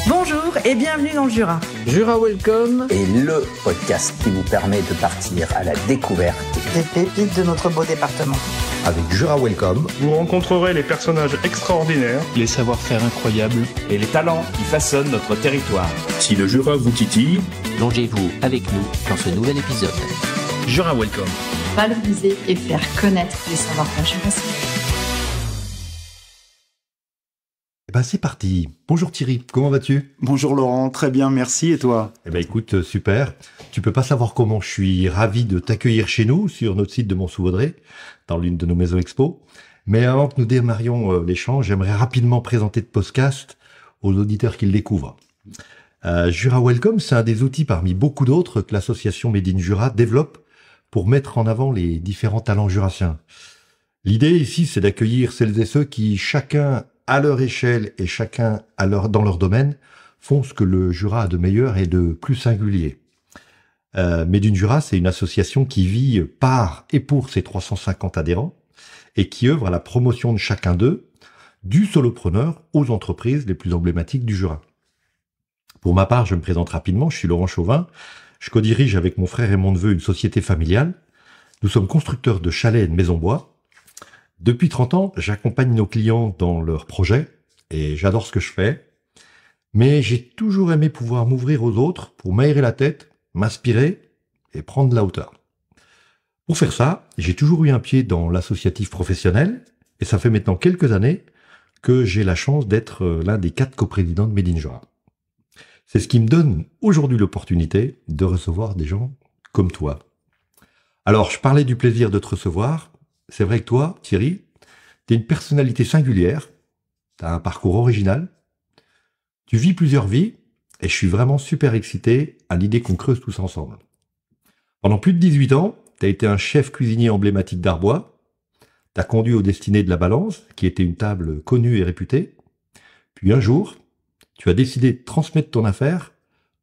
Bonjour et bienvenue dans le Jura. Jura Welcome est le podcast qui vous permet de partir à la découverte des pépites de notre beau département. Avec Jura Welcome, vous rencontrerez les personnages extraordinaires, les savoir-faire incroyables et les talents qui façonnent notre territoire. Si le Jura vous titille, plongez-vous avec nous dans ce nouvel épisode. Jura Welcome. Valoriser et faire connaître les savoir-faire jurassiques. C'est parti. Bonjour Thierry, comment vas-tu ? Bonjour Laurent, très bien, merci. Et toi ? Écoute, super. Tu peux pas savoir comment je suis ravi de t'accueillir chez nous, sur notre site de Mont-sous-Vaudrey, dans l'une de nos maisons expo. Mais avant que nous démarrions l'échange, j'aimerais rapidement présenter le podcast aux auditeurs qui le découvrent. Jura Welcome, c'est un des outils parmi beaucoup d'autres que l'association Made in Jura développe pour mettre en avant les différents talents jurassiens. L'idée ici, c'est d'accueillir celles et ceux qui, chacun à leur échelle et chacun dans leur domaine, font ce que le Jura a de meilleur et de plus singulier. Made in Jura, c'est une association qui vit par et pour ses 350 adhérents et qui œuvre à la promotion de chacun d'eux, du solopreneur aux entreprises les plus emblématiques du Jura. Pour ma part, je me présente rapidement, je suis Laurent Chauvin, je co-dirige avec mon frère et mon neveu une société familiale. Nous sommes constructeurs de chalets et de maisons bois. Depuis 30 ans, j'accompagne nos clients dans leurs projets et j'adore ce que je fais. Mais j'ai toujours aimé pouvoir m'ouvrir aux autres pour m'aérer la tête, m'inspirer et prendre de la hauteur. Pour faire ça, j'ai toujours eu un pied dans l'associatif professionnel et ça fait maintenant quelques années que j'ai la chance d'être l'un des 4 coprésidents de Made in Jura. C'est ce qui me donne aujourd'hui l'opportunité de recevoir des gens comme toi. Alors, je parlais du plaisir de te recevoir. C'est vrai que toi, Thierry, t'es une personnalité singulière, t'as un parcours original, tu vis plusieurs vies, et je suis vraiment super excité à l'idée qu'on creuse tous ensemble. Pendant plus de 18 ans, t'as été un chef cuisinier emblématique d'Arbois, t'as conduit aux destinées de la Balance, qui était une table connue et réputée, puis un jour, tu as décidé de transmettre ton affaire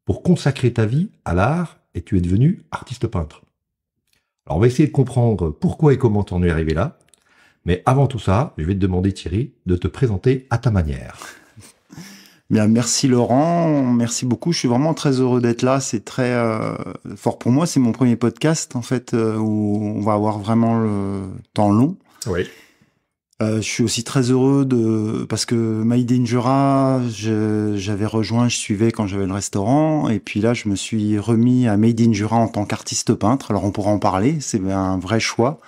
pour consacrer ta vie à l'art, et tu es devenu artiste-peintre. Alors, on va essayer de comprendre pourquoi et comment t'en es arrivé là. Mais avant tout ça, je vais te demander, Thierry, de te présenter à ta manière. Bien, merci Laurent, merci beaucoup. Je suis vraiment très heureux d'être là. C'est très fort pour moi. C'est mon premier podcast, en fait, où on va avoir vraiment le temps long. Oui. Je suis aussi très heureux parce que Made in Jura, je suivais quand j'avais le restaurant, et puis là, je me suis remis à Made in Jura en tant qu'artiste peintre. Alors, on pourra en parler. C'est un vrai choix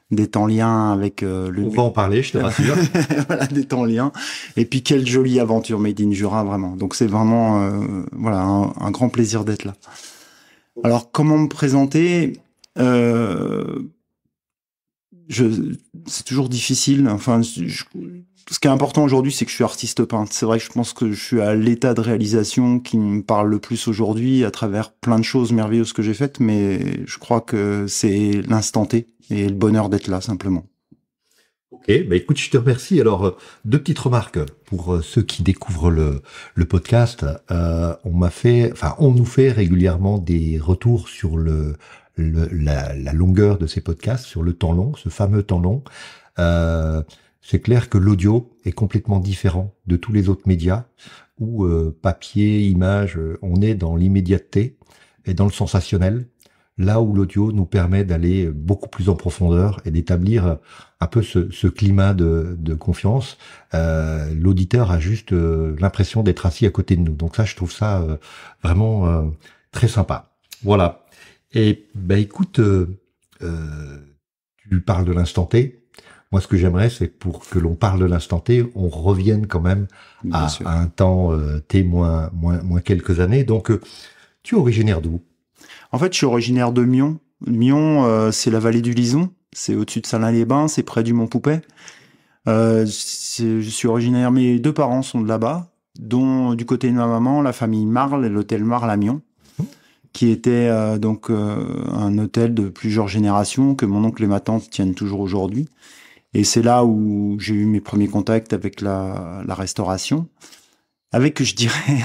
d'être en lien avec On va en parler, je te rassure. Voilà, d'être en lien. Et puis, quelle jolie aventure Made in Jura, vraiment. Donc, c'est vraiment, un grand plaisir d'être là. Alors, comment me présenter? C'est toujours difficile. Enfin, ce qui est important aujourd'hui, c'est que je suis artiste peintre. C'est vrai que je pense que je suis à l'état de réalisation qui me parle le plus aujourd'hui à travers plein de choses merveilleuses que j'ai faites, mais je crois que c'est l'instant T et le bonheur d'être là, simplement. Ok, écoute, je te remercie. Alors, 2 petites remarques pour ceux qui découvrent le podcast. On nous fait régulièrement des retours sur la longueur de ces podcasts, sur le temps long, ce fameux temps long. C'est clair que l'audio est complètement différent de tous les autres médias où papier, image, on est dans l'immédiateté et dans le sensationnel, là où l'audio nous permet d'aller beaucoup plus en profondeur et d'établir un peu ce climat de confiance. L'auditeur a juste l'impression d'être assis à côté de nous. Donc ça, je trouve ça vraiment très sympa. Voilà. Et écoute, tu parles de l'instant T. Moi, ce que j'aimerais, c'est pour que l'on parle de l'instant T, on revienne quand même à un temps T moins quelques années. Donc, tu es originaire d'où ? En fait, je suis originaire de Mion. Mion, c'est la vallée du Lison. C'est au-dessus de Salins-les-Bains, c'est près du Mont-Poupet. Je suis originaire, mes 2 parents sont de là-bas, dont du côté de ma maman, la famille Marle et l'hôtel Marle à Mion, qui était un hôtel de plusieurs générations que mon oncle et ma tante tiennent toujours aujourd'hui. Et c'est là où j'ai eu mes premiers contacts avec la restauration. avec, je dirais,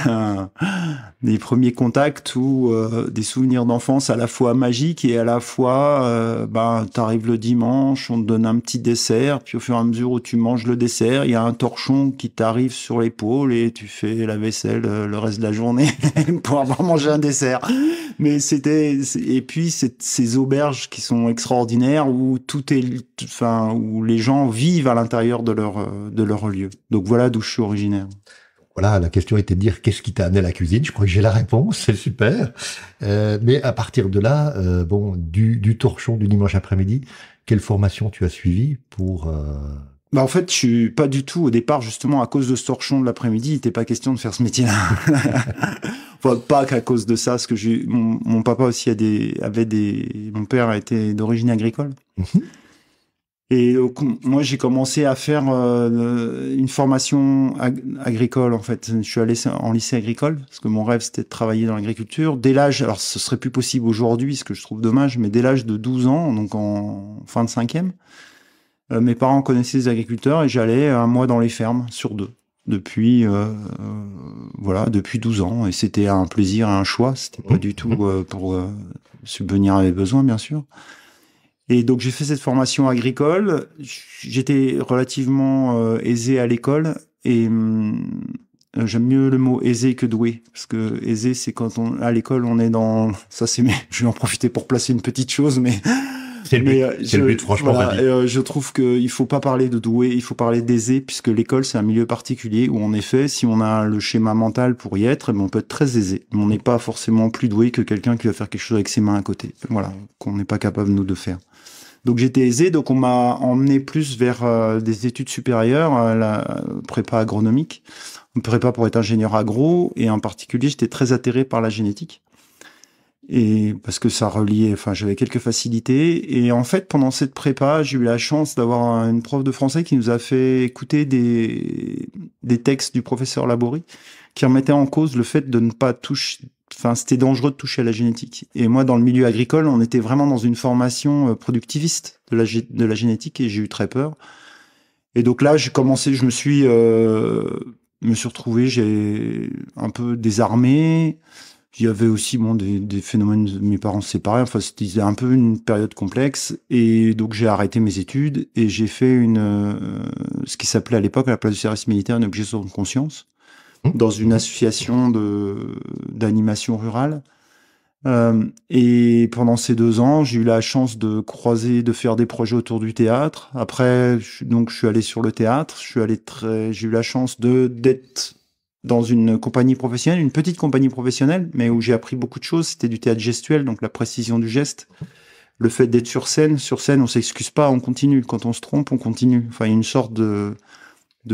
des premiers contacts ou des souvenirs d'enfance à la fois magiques et à la fois, t'arrives le dimanche, on te donne un petit dessert, puis au fur et à mesure où tu manges le dessert, il y a un torchon qui t'arrive sur l'épaule et tu fais la vaisselle le reste de la journée pour avoir mangé un dessert. Mais et puis ces auberges qui sont extraordinaires où où les gens vivent à l'intérieur de leur lieu. Donc voilà d'où je suis originaire. Voilà, la question était de dire qu'est-ce qui t'a amené à la cuisine. Je crois que j'ai la réponse, c'est super. Mais à partir de là, du torchon du dimanche après-midi, quelle formation tu as suivie pour... En fait, je suis pas du tout, au départ, justement, à cause de ce torchon de l'après-midi, il n'était pas question de faire ce métier-là. Enfin, pas qu'à cause de ça, parce que mon papa aussi mon père était d'origine agricole. Et donc, moi, j'ai commencé à faire une formation agricole, en fait. Je suis allé en lycée agricole, parce que mon rêve, c'était de travailler dans l'agriculture. Dès l'âge, alors ce serait plus possible aujourd'hui, ce que je trouve dommage, mais dès l'âge de 12 ans, donc en fin de 5e, mes parents connaissaient les agriculteurs et j'allais un mois dans les fermes sur 2. Depuis 12 ans. Et c'était un plaisir et un choix. C'était pas du tout pour subvenir à mes besoins, bien sûr. Et donc, j'ai fait cette formation agricole. J'étais relativement aisé à l'école et j'aime mieux le mot aisé que doué. Parce que aisé, c'est quand à l'école, on est dans... Ça, je vais en profiter pour placer une petite chose, mais... C'est le but, franchement. Voilà, je trouve qu'il faut pas parler de doué, il faut parler d'aisé, puisque l'école, c'est un milieu particulier où, en effet, si on a le schéma mental pour y être, on peut être très aisé. Mais on n'est pas forcément plus doué que quelqu'un qui va faire quelque chose avec ses mains à côté. Voilà, qu'on n'est pas capable, nous, de faire. Donc, j'étais aisé, donc on m'a emmené plus vers des études supérieures, la prépa agronomique, une prépa pour être ingénieur agro, et en particulier, j'étais très atterré par la génétique. Et parce que ça reliait, j'avais quelques facilités. Et en fait, pendant cette prépa, j'ai eu la chance d'avoir une prof de français qui nous a fait écouter des textes du professeur Laborie qui remettaient en cause le fait de ne pas toucher, c'était dangereux de toucher à la génétique. Et moi, dans le milieu agricole, on était vraiment dans une formation productiviste de la génétique et j'ai eu très peur. Et donc là, je me suis retrouvé, j'ai un peu désarmé. Il y avait aussi des phénomènes de mes parents séparés. C'était un peu une période complexe. Et donc, j'ai arrêté mes études et j'ai fait ce qui s'appelait à l'époque, à la place du service militaire, une objection de conscience dans une association d'animation rurale. Et pendant ces 2 ans, j'ai eu la chance de faire des projets autour du théâtre. Après, je suis allé sur le théâtre. J'ai eu la chance d'être dans une compagnie professionnelle, une petite compagnie professionnelle, mais où j'ai appris beaucoup de choses. C'était du théâtre gestuel, donc la précision du geste. Le fait d'être sur scène, on s'excuse pas, on continue. Quand on se trompe, on continue. Il y a une sorte de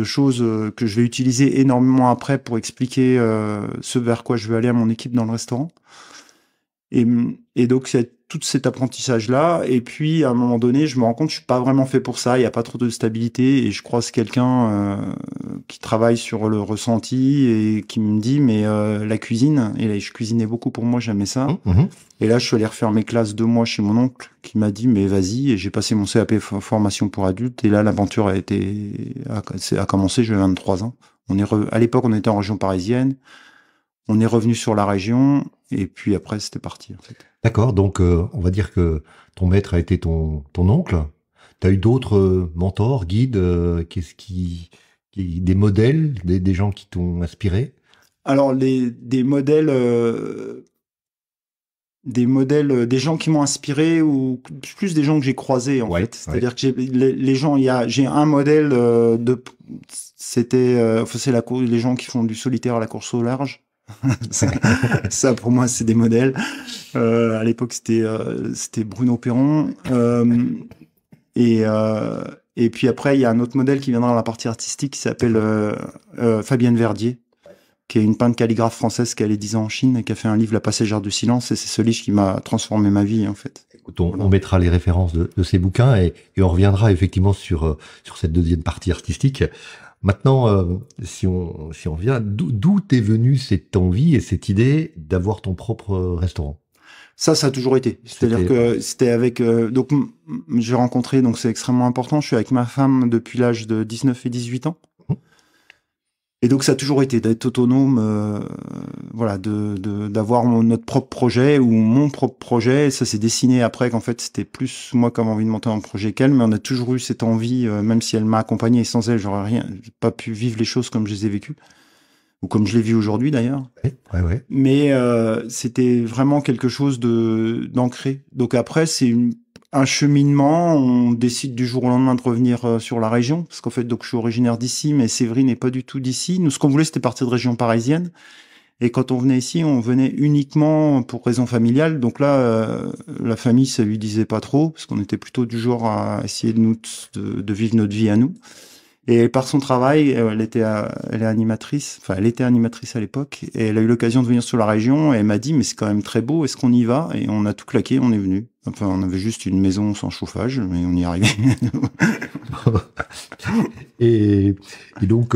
choses que je vais utiliser énormément après pour expliquer ce vers quoi je veux aller à mon équipe dans le restaurant. Et donc, c'est tout cet apprentissage-là. Et puis, à un moment donné, je me rends compte que je suis pas vraiment fait pour ça. Il n'y a pas trop de stabilité. Et je croise quelqu'un qui travaille sur le ressenti et qui me dit, mais la cuisine, et là, je cuisinais beaucoup pour moi, j'aimais ça. Et là, je suis allé refaire mes classes 2 mois chez mon oncle qui m'a dit, mais vas-y. Et j'ai passé mon CAP formation pour adultes. Et là, l'aventure a commencé, j'avais 23 ans. À l'époque, on était en région parisienne. On est revenu sur la région. Et puis après, c'était parti, en fait. D'accord, donc on va dire que ton maître a été ton oncle. Tu as eu d'autres mentors, guides, des modèles, des gens qui t'ont inspiré? Alors, des modèles, des gens qui m'ont inspiré ou plus des gens que j'ai croisés, en fait. C'est-à-dire que les gens, j'ai un modèle c'est les gens qui font du solitaire à la course au large. Ça pour moi c'est des modèles. À l'époque c'était Bruno Perron et puis après il y a un autre modèle qui viendra dans la partie artistique qui s'appelle Fabienne Verdier, qui est une peintre calligraphe française qui a allé 10 ans en Chine et qui a fait un livre La Passagère du silence, et c'est ce livre qui m'a transformé ma vie, en fait. Écoute, on mettra les références de ces bouquins et on reviendra effectivement sur cette deuxième partie artistique. Maintenant, si on revient, d'où t'es venue cette envie et cette idée d'avoir ton propre restaurant? Ça a toujours été. C'est-à-dire que c'était avec... donc, j'ai rencontré, donc c'est extrêmement important, je suis avec ma femme depuis l'âge de 19 et 18 ans. Et donc ça a toujours été d'être autonome, voilà, d'avoir notre propre projet ou mon propre projet. Et ça s'est dessiné après qu'en fait c'était plus moi qui avais envie de monter un projet qu'elle, mais on a toujours eu cette envie, même si elle m'a accompagné et sans elle j'aurais pas pu vivre les choses comme je les ai vécues ou comme je les vis aujourd'hui d'ailleurs. Ouais. Mais c'était vraiment quelque chose d'ancré. Donc après c'est un cheminement, on décide du jour au lendemain de revenir sur la région, parce qu'en fait, donc je suis originaire d'ici, mais Séverine n'est pas du tout d'ici. Nous, ce qu'on voulait, c'était partir de région parisienne. Et quand on venait ici, on venait uniquement pour raison familiale. Donc là, la famille, ça lui disait pas trop, parce qu'on était plutôt du genre à essayer de vivre notre vie à nous. Et par son travail, elle était animatrice à l'époque, et elle a eu l'occasion de venir sur la région, et elle m'a dit, mais c'est quand même très beau, est-ce qu'on y va? Et on a tout claqué, on est venu. Enfin, on avait juste une maison sans chauffage, mais on y est arrivé. et donc,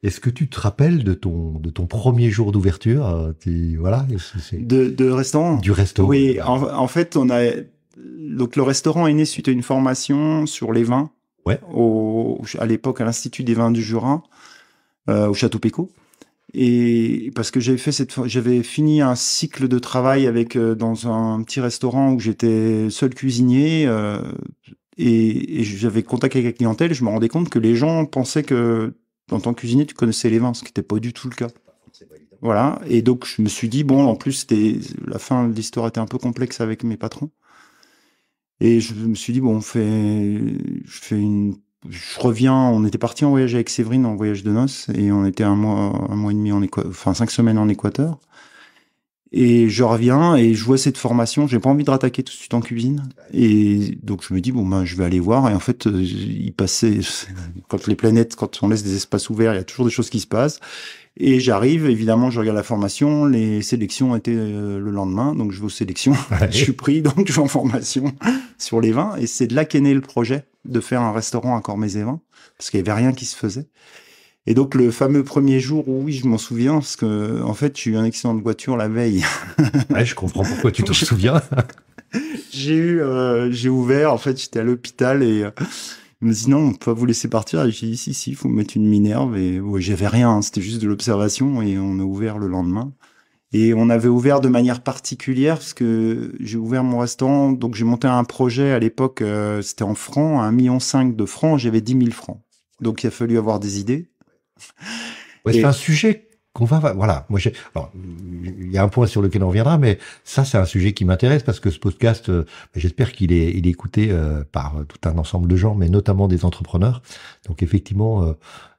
est-ce que tu te rappelles de ton premier jour d'ouverture? Voilà. De restaurant? Du restaurant. Oui, en fait, donc le restaurant est né suite à une formation sur les vins. Ouais. À l'époque, à l'Institut des vins du Jura, au Château Pécaud. Et parce que j'avais fini un cycle de travail dans un petit restaurant où j'étais seul cuisinier, et j'avais contact avec la clientèle, et je me rendais compte que les gens pensaient que, en tant que cuisinier, tu connaissais les vins, ce qui n'était pas du tout le cas. Voilà. Et donc, je me suis dit, bon, en plus, la fin de l'histoire était un peu complexe avec mes patrons. Et je me suis dit, bon, je reviens, on était parti en voyage avec Séverine, en voyage de noces, et on était un mois et demi 5 semaines en Équateur. Et je reviens, et je vois cette formation, j'ai pas envie de rattaquer tout de suite en cuisine. Et donc, je me dis, bon, ben, je vais aller voir. Et en fait, il passait, quand on laisse des espaces ouverts, il y a toujours des choses qui se passent. Et j'arrive, évidemment, je regarde la formation, les sélections étaient le lendemain, donc je vais aux sélections, je suis pris, donc je vais en formation sur les vins, et c'est de là qu'est né le projet de faire un restaurant à Cormez-et-Vins, parce qu'il n'y avait rien qui se faisait. Et donc le fameux premier jour, oui, je m'en souviens, parce que en fait, j'ai eu un accident de voiture la veille. Ouais, je comprends pourquoi tu t'en souviens. J'ai ouvert, en fait, j'étais à l'hôpital, et il me dit non, on peut pas vous laisser partir. Et j'ai dit si, il faut me mettre une Minerve. Et ouais, j'avais rien, c'était juste de l'observation, et on a ouvert le lendemain. Et on avait ouvert de manière particulière parce que j'ai ouvert mon restaurant, donc j'ai monté un projet à l'époque, c'était en francs, 1,5 million de francs, j'avais 10 000 francs. Donc il a fallu avoir des idées. Ouais, c'est un sujet qu'on va, voilà. Moi, il y a un point sur lequel on reviendra, mais ça, c'est un sujet qui m'intéresse parce que ce podcast, j'espère qu'il est écouté par tout un ensemble de gens, mais notamment des entrepreneurs. Donc, effectivement,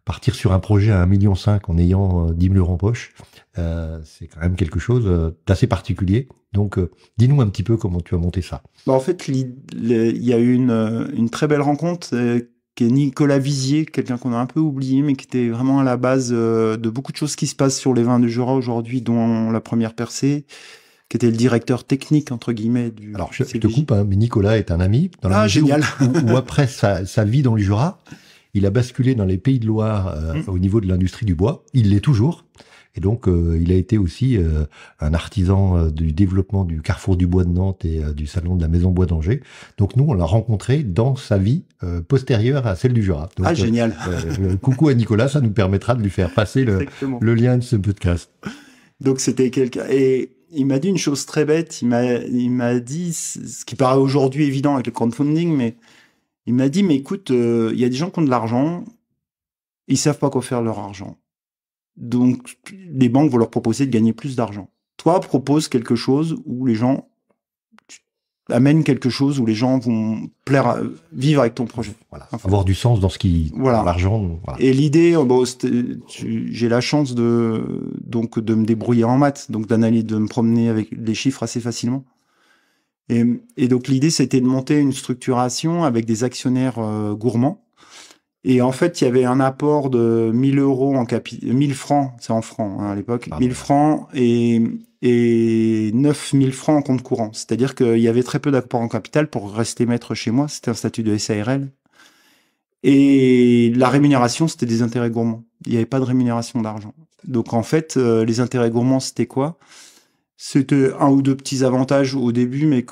partir sur un projet à 1,5 million en ayant 10 000 euros en poche, c'est quand même quelque chose d'assez particulier. Donc, dis-nous un petit peu comment tu as monté ça. En fait, il y a eu une très belle rencontre qui est Nicolas Vizier, quelqu'un qu'on a un peu oublié, mais qui était vraiment à la base de beaucoup de choses qui se passent sur les vins du Jura aujourd'hui, dont la première percée, qui était le directeur technique, entre guillemets, du... Alors, je te coupe, hein, mais Nicolas est un ami. Dans la génial. où après sa vie dans le Jura, il a basculé dans les Pays de Loire au niveau de l'industrie du bois. Il l'est toujours. Et donc, il a été aussi un artisan du développement du Carrefour du Bois de Nantes et du Salon de la Maison Bois d'Angers. Donc, nous, on l'a rencontré dans sa vie postérieure à celle du Jura. Donc, génial. Coucou à Nicolas, ça nous permettra de lui faire passer le lien de ce podcast. Donc, c'était quelqu'un... Et il m'a dit une chose très bête. Il m'a dit, ce qui paraît aujourd'hui évident avec le crowdfunding, mais il m'a dit, mais écoute, il y a des gens qui ont de l'argent, ils savent pas quoi faire de leur argent. Donc, les banques vont leur proposer de gagner plus d'argent. Toi, propose quelque chose où les gens amènent quelque chose où les gens vont vivre avec ton projet. Voilà. Avoir du sens dans ce qui, dans l'argent. Voilà. Et l'idée, j'ai la chance de me débrouiller en maths, donc de me promener avec les chiffres assez facilement. Et donc l'idée, c'était de monter une structuration avec des actionnaires gourmands. Et en fait, il y avait un apport de 1 000 euros 1000 francs, c'est en francs à l'époque, 1000 francs et 9 000 francs en compte courant. C'est-à-dire qu'il y avait très peu d'apport en capital pour rester maître chez moi. C'était un statut de SARL. Et la rémunération, c'était des intérêts gourmands. Il n'y avait pas de rémunération d'argent. Donc en fait, les intérêts gourmands, c'était quoi? C'était 1 ou 2 petits avantages au début, mais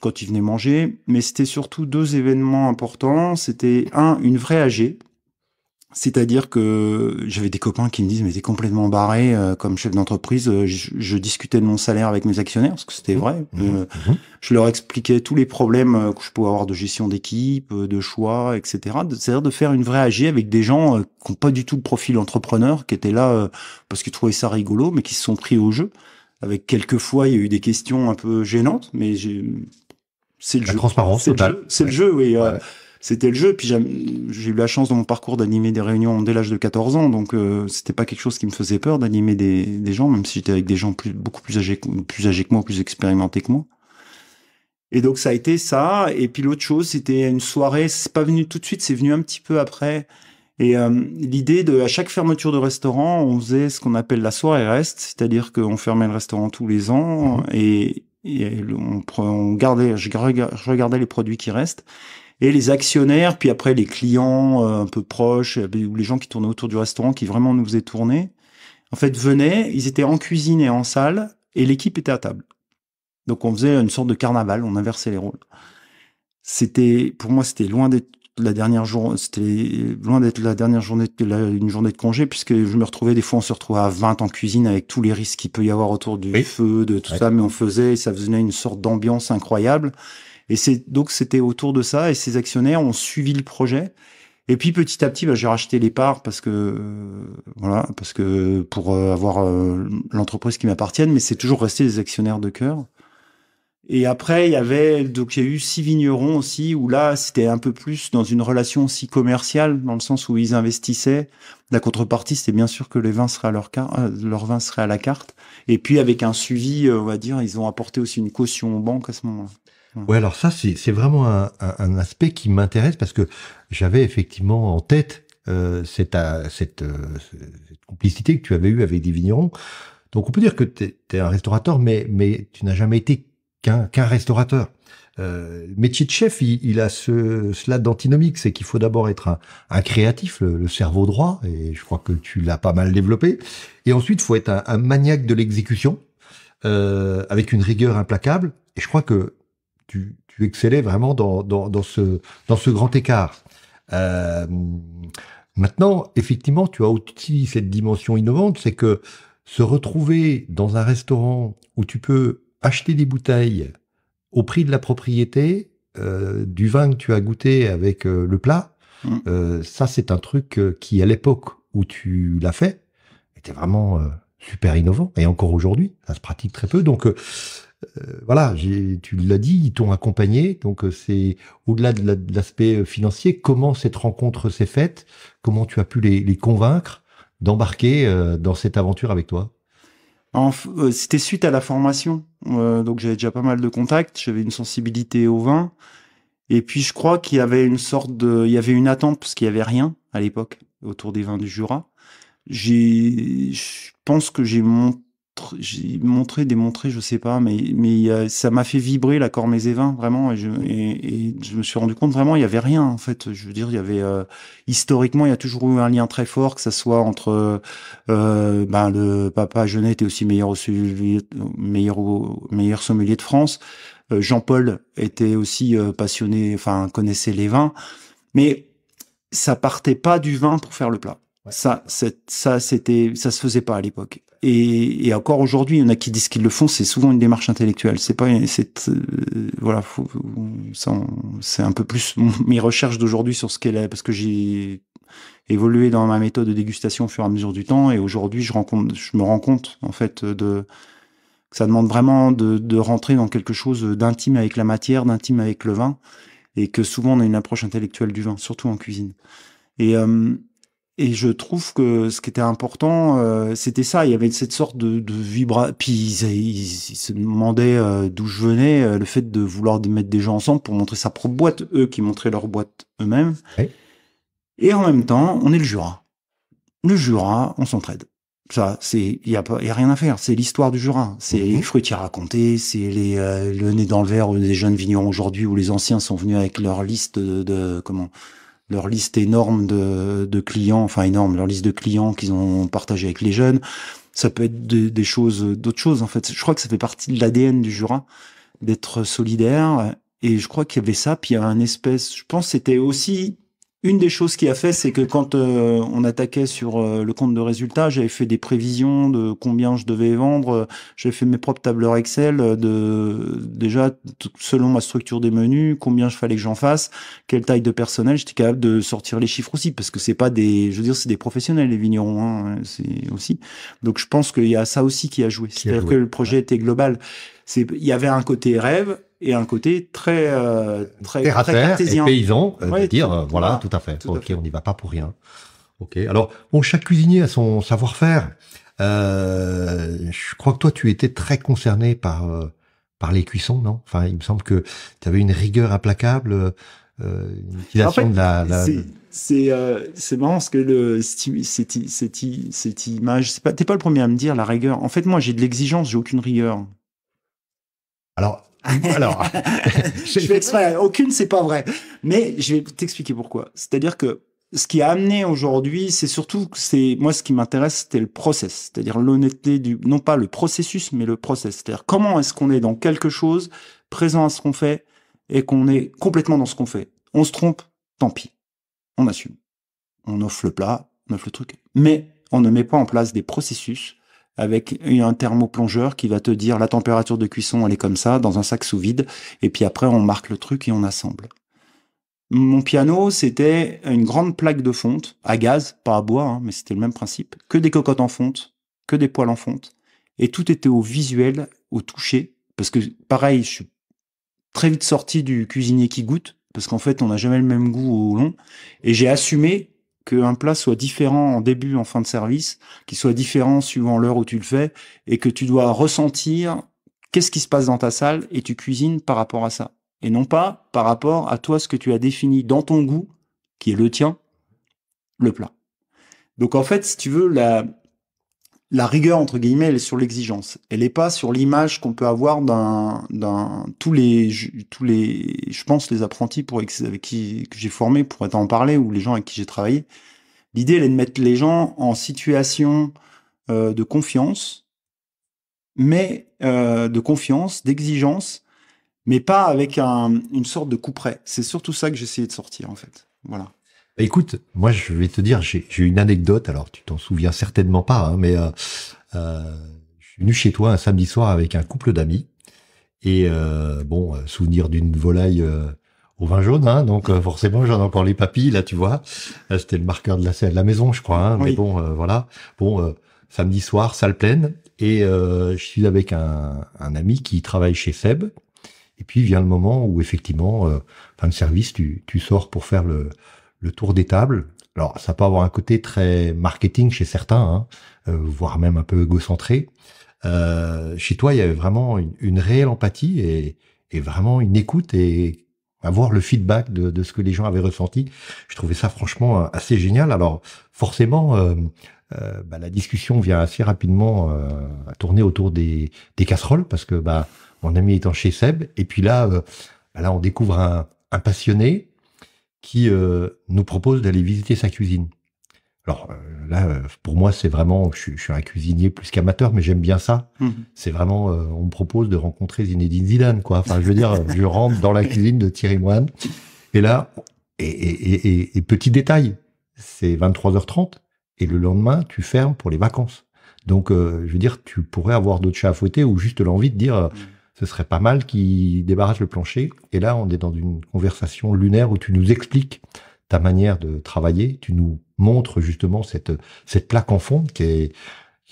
quand ils venaient manger, mais c'était surtout 2 événements importants. C'était une vraie AG, C'est-à-dire que j'avais des copains qui me disent mais t'es complètement barré comme chef d'entreprise. Je discutais de mon salaire avec mes actionnaires parce que c'était vrai. Je leur expliquais tous les problèmes que je pouvais avoir de gestion d'équipe, de choix, etc. C'est-à-dire de faire une vraie AG avec des gens qui n'ont pas du tout le profil entrepreneur, qui étaient là parce qu'ils trouvaient ça rigolo, mais qui se sont pris au jeu. Avec quelques fois, il y a eu des questions un peu gênantes, mais c'est le jeu. La transparence totale. C'est le jeu, oui. C'était le jeu. Puis j'ai eu la chance dans mon parcours d'animer des réunions dès l'âge de 14 ans, donc c'était pas quelque chose qui me faisait peur d'animer des gens, même si j'étais avec des gens beaucoup plus âgés que moi, plus expérimentés que moi. Et donc ça a été ça. Et puis l'autre chose, c'était une soirée. C'est pas venu tout de suite, c'est venu un petit peu après. Et l'idée à chaque fermeture de restaurant, on faisait ce qu'on appelle la soirée reste, c'est-à-dire qu'on fermait le restaurant tous les ans et je regardais les produits qui restent. Et les actionnaires, puis après les clients un peu proches, ou les gens qui tournaient autour du restaurant, qui vraiment nous faisaient tourner, en fait, venaient, ils étaient en cuisine et en salle, et l'équipe était à table. Donc on faisait une sorte de carnaval, on inversait les rôles. Pour moi, c'était loin d'être la dernière journée, une journée de congé, puisque je me retrouvais, des fois, on se retrouvait à 20 en cuisine avec tous les risques qu'il peut y avoir autour du feu, de tout ça, mais ça faisait une sorte d'ambiance incroyable. Et donc c'était autour de ça, et ces actionnaires ont suivi le projet. Et puis petit à petit, j'ai racheté les parts parce que pour avoir l'entreprise qui m'appartienne, mais c'est toujours resté des actionnaires de cœur. Et après, il y a eu 6 vignerons aussi, où là, c'était un peu plus dans une relation aussi commerciale, dans le sens où ils investissaient. La contrepartie, c'était bien sûr que les vins seraient leurs vins seraient à la carte. Et puis avec un suivi, on va dire, ils ont apporté aussi une caution aux banques à ce moment-là. Ouais, alors ça, c'est vraiment un aspect qui m'intéresse parce que j'avais effectivement en tête cette complicité que tu avais eue avec des vignerons. Donc on peut dire que t'es un restaurateur, mais tu n'as jamais été qu'un restaurateur. Métier de chef, il a cela d'antinomique, c'est qu'il faut d'abord être un créatif, le cerveau droit, et je crois que tu l'as pas mal développé. Et ensuite, il faut être un maniaque de l'exécution, avec une rigueur implacable. Et je crois que tu excellais vraiment dans ce grand écart. Maintenant, effectivement, tu as aussi cette dimension innovante, c'est que se retrouver dans un restaurant où tu peux acheter des bouteilles au prix de la propriété, du vin que tu as goûté avec le plat, ça c'est un truc qui, à l'époque où tu l'as fait, était vraiment super innovant. Et encore aujourd'hui, ça se pratique très peu. Donc voilà, tu l'as dit, ils t'ont accompagné. Donc c'est au-delà de l'aspect financier, comment cette rencontre s'est faite, comment tu as pu les convaincre d'embarquer dans cette aventure avec toi? C'était suite à la formation, donc j'avais déjà pas mal de contacts, j'avais une sensibilité au vin, et puis je crois qu'il y avait il y avait une attente parce qu'il y avait rien à l'époque autour des vins du Jura. Je pense que j'ai démontré, je sais pas, mais ça m'a fait vibrer la Cormez et Vins vraiment, et je me suis rendu compte vraiment il y avait rien en fait. Je veux dire, il y avait historiquement il y a toujours eu un lien très fort, que ça soit entre le papa Genet était aussi meilleur sommelier de France. Jean-Paul était aussi passionné, connaissait les vins, mais ça partait pas du vin pour faire le plat. Ouais. Ça se faisait pas à l'époque. Et encore aujourd'hui, il y en a qui disent qu'ils le font, c'est souvent une démarche intellectuelle. C'est un peu plus mes recherches d'aujourd'hui sur ce qu'elle est, parce que j'ai évolué dans ma méthode de dégustation au fur et à mesure du temps, et aujourd'hui, je me rends compte, en fait, que ça demande vraiment de rentrer dans quelque chose d'intime avec la matière, d'intime avec le vin, et que souvent on a une approche intellectuelle du vin, surtout en cuisine. Et je trouve que ce qui était important, c'était ça. Il y avait cette sorte de vibration. Puis ils se demandaient d'où je venais, le fait de vouloir mettre des gens ensemble pour montrer sa propre boîte, eux qui montraient leur boîte eux-mêmes. Oui. Et en même temps, on est le Jura. Le Jura, on s'entraide. Ça, il y a rien à faire. C'est l'histoire du Jura. C'est les fruitiers racontés, c'est le nez dans le verre des jeunes vignerons aujourd'hui, où les anciens sont venus avec leur liste leur liste énorme de clients, leur liste de clients qu'ils ont partagé avec les jeunes. Ça peut être d'autres choses, en fait. Je crois que ça fait partie de l'ADN du Jura, d'être solidaire. Et je crois qu'il y avait ça. Puis il y a je pense que c'était aussi Une des choses qu'il a fait, c'est que quand on attaquait sur le compte de résultats, j'avais fait des prévisions de combien je devais vendre. J'avais fait mes propres tableurs Excel déjà selon ma structure des menus, combien il fallait que j'en fasse, quelle taille de personnel. J'étais capable de sortir les chiffres aussi, parce que c'est pas des, je veux dire, c'est des professionnels les vignerons, hein, c'est aussi. Donc je pense qu'il y a ça aussi qui a joué. C'est-à-dire que le projet était global. Il y avait un côté rêve et un côté très terre à terre et paysan, ouais, de dire voilà, tout à fait. Ok, on n'y va pas pour rien. Ok. Alors bon, chaque cuisinier a son savoir-faire. Je crois que toi, tu étais très concerné par les cuissons, non? Enfin, il me semble que tu avais une rigueur implacable, une utilisation de la. C'est marrant parce que cette image, t'es pas le premier à me dire la rigueur. En fait, moi, j'ai de l'exigence, j'ai aucune rigueur. Alors, je fais exprès. Aucune, c'est pas vrai. Mais je vais t'expliquer pourquoi. C'est-à-dire que ce qui a amené aujourd'hui, c'est surtout, moi, ce qui m'intéresse, c'était le process. C'est-à-dire l'honnêteté non pas le processus, mais le process. C'est-à-dire comment est-ce qu'on est dans quelque chose, présent à ce qu'on fait, et qu'on est complètement dans ce qu'on fait. On se trompe, tant pis. On assume. On offre le plat, on offre le truc. Mais on ne met pas en place des processus avec un thermoplongeur qui va te dire la température de cuisson, elle est comme ça, dans un sac sous vide, et puis après, on marque le truc et on assemble. Mon piano, c'était une grande plaque de fonte, à gaz, pas à bois, hein, mais c'était le même principe, que des cocottes en fonte, que des poêles en fonte, et tout était au visuel, au toucher, parce que, pareil, je suis très vite sorti du cuisinier qui goûte, parce qu'en fait, on n'a jamais le même goût au long, et j'ai assumé qu'un plat soit différent en début, en fin de service, qu'il soit différent suivant l'heure où tu le fais, et que tu dois ressentir qu'est-ce qui se passe dans ta salle, et tu cuisines par rapport à ça. Et non pas par rapport à toi, ce que tu as défini dans ton goût, qui est le tien, le plat. Donc en fait, si tu veux, la rigueur, entre guillemets, elle est sur l'exigence. Elle n'est pas sur l'image qu'on peut avoir tous les, je pense, les apprentis avec qui que j'ai formé pour en parler, ou les gens avec qui j'ai travaillé. L'idée, elle est de mettre les gens en situation de confiance, mais d'exigence, mais pas avec une sorte de coup près. C'est surtout ça que j'ai essayé de sortir, en fait. Voilà. Bah écoute, moi je vais te dire, j'ai une anecdote, alors tu t'en souviens certainement pas, hein, mais je suis venu chez toi un samedi soir avec un couple d'amis, et souvenir d'une volaille au vin jaune, hein, donc forcément j'en ai encore les papilles, là tu vois, c'était le marqueur de la maison je crois, hein, oui. Mais bon, voilà, samedi soir, salle pleine, et je suis avec un ami qui travaille chez Seb, et puis vient le moment où effectivement, fin de service, tu sors pour faire le tour des tables. Alors, ça peut avoir un côté très marketing chez certains, hein, voire même un peu égocentré. Chez toi, il y avait vraiment une réelle empathie et vraiment une écoute et avoir le feedback de ce que les gens avaient ressenti. Je trouvais ça franchement assez génial. Alors, forcément, la discussion vient assez rapidement à tourner autour des casseroles parce que mon ami étant chez Seb, et puis là, on découvre un passionné qui nous propose d'aller visiter sa cuisine. Alors là, pour moi, c'est vraiment, je suis un cuisinier plus qu'amateur, mais j'aime bien ça. Mmh. C'est vraiment, on me propose de rencontrer Zinedine Zidane, quoi. Enfin, je veux dire, je rentre dans la cuisine de Thierry Moine, et là, et petit détail, c'est 23h30, et le lendemain, tu fermes pour les vacances. Donc, je veux dire, tu pourrais avoir d'autres chats à fouetter ou juste l'envie de dire... ce serait pas mal qu'ils débarrassent le plancher. Et là, on est dans une conversation lunaire où tu nous expliques ta manière de travailler. Tu nous montres justement cette plaque en fonte qui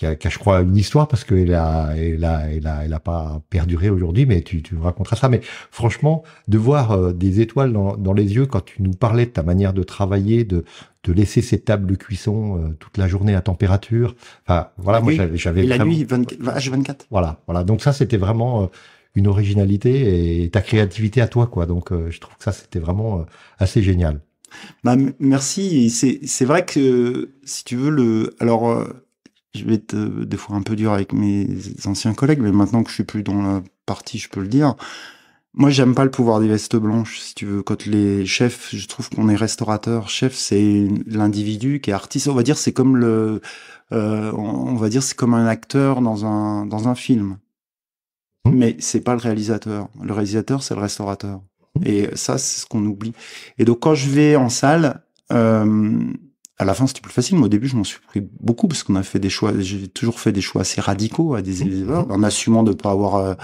a, je crois, une histoire parce qu'elle a pas perduré aujourd'hui, mais tu nous raconteras ça. Mais franchement, de voir des étoiles dans les yeux quand tu nous parlais de ta manière de travailler, de laisser ces tables de cuisson toute la journée à température. Enfin, voilà, moi, j'avais et la vraiment... nuit, H24. Voilà. Donc ça, c'était vraiment une originalité et ta créativité à toi, quoi. Donc, je trouve que ça, c'était vraiment assez génial. Merci. C'est vrai que, si tu veux, je vais être des fois un peu dur avec mes anciens collègues, mais maintenant que je suis plus dans la partie, je peux le dire. Moi, j'aime pas le pouvoir des vestes blanches, si tu veux. Quand les chefs, je trouve qu'on est restaurateur. Chef, c'est l'individu qui est artiste. On va dire, c'est comme c'est comme un acteur dans un film. Mais c'est pas le réalisateur. Le réalisateur, c'est le restaurateur. Et ça, c'est ce qu'on oublie. Et donc, quand je vais en salle, À la fin, c'était plus facile. Moi, au début, je m'en suis pris beaucoup parce qu'on a fait des choix. J'ai toujours fait des choix assez radicaux à des éleveurs, en assumant de pas avoir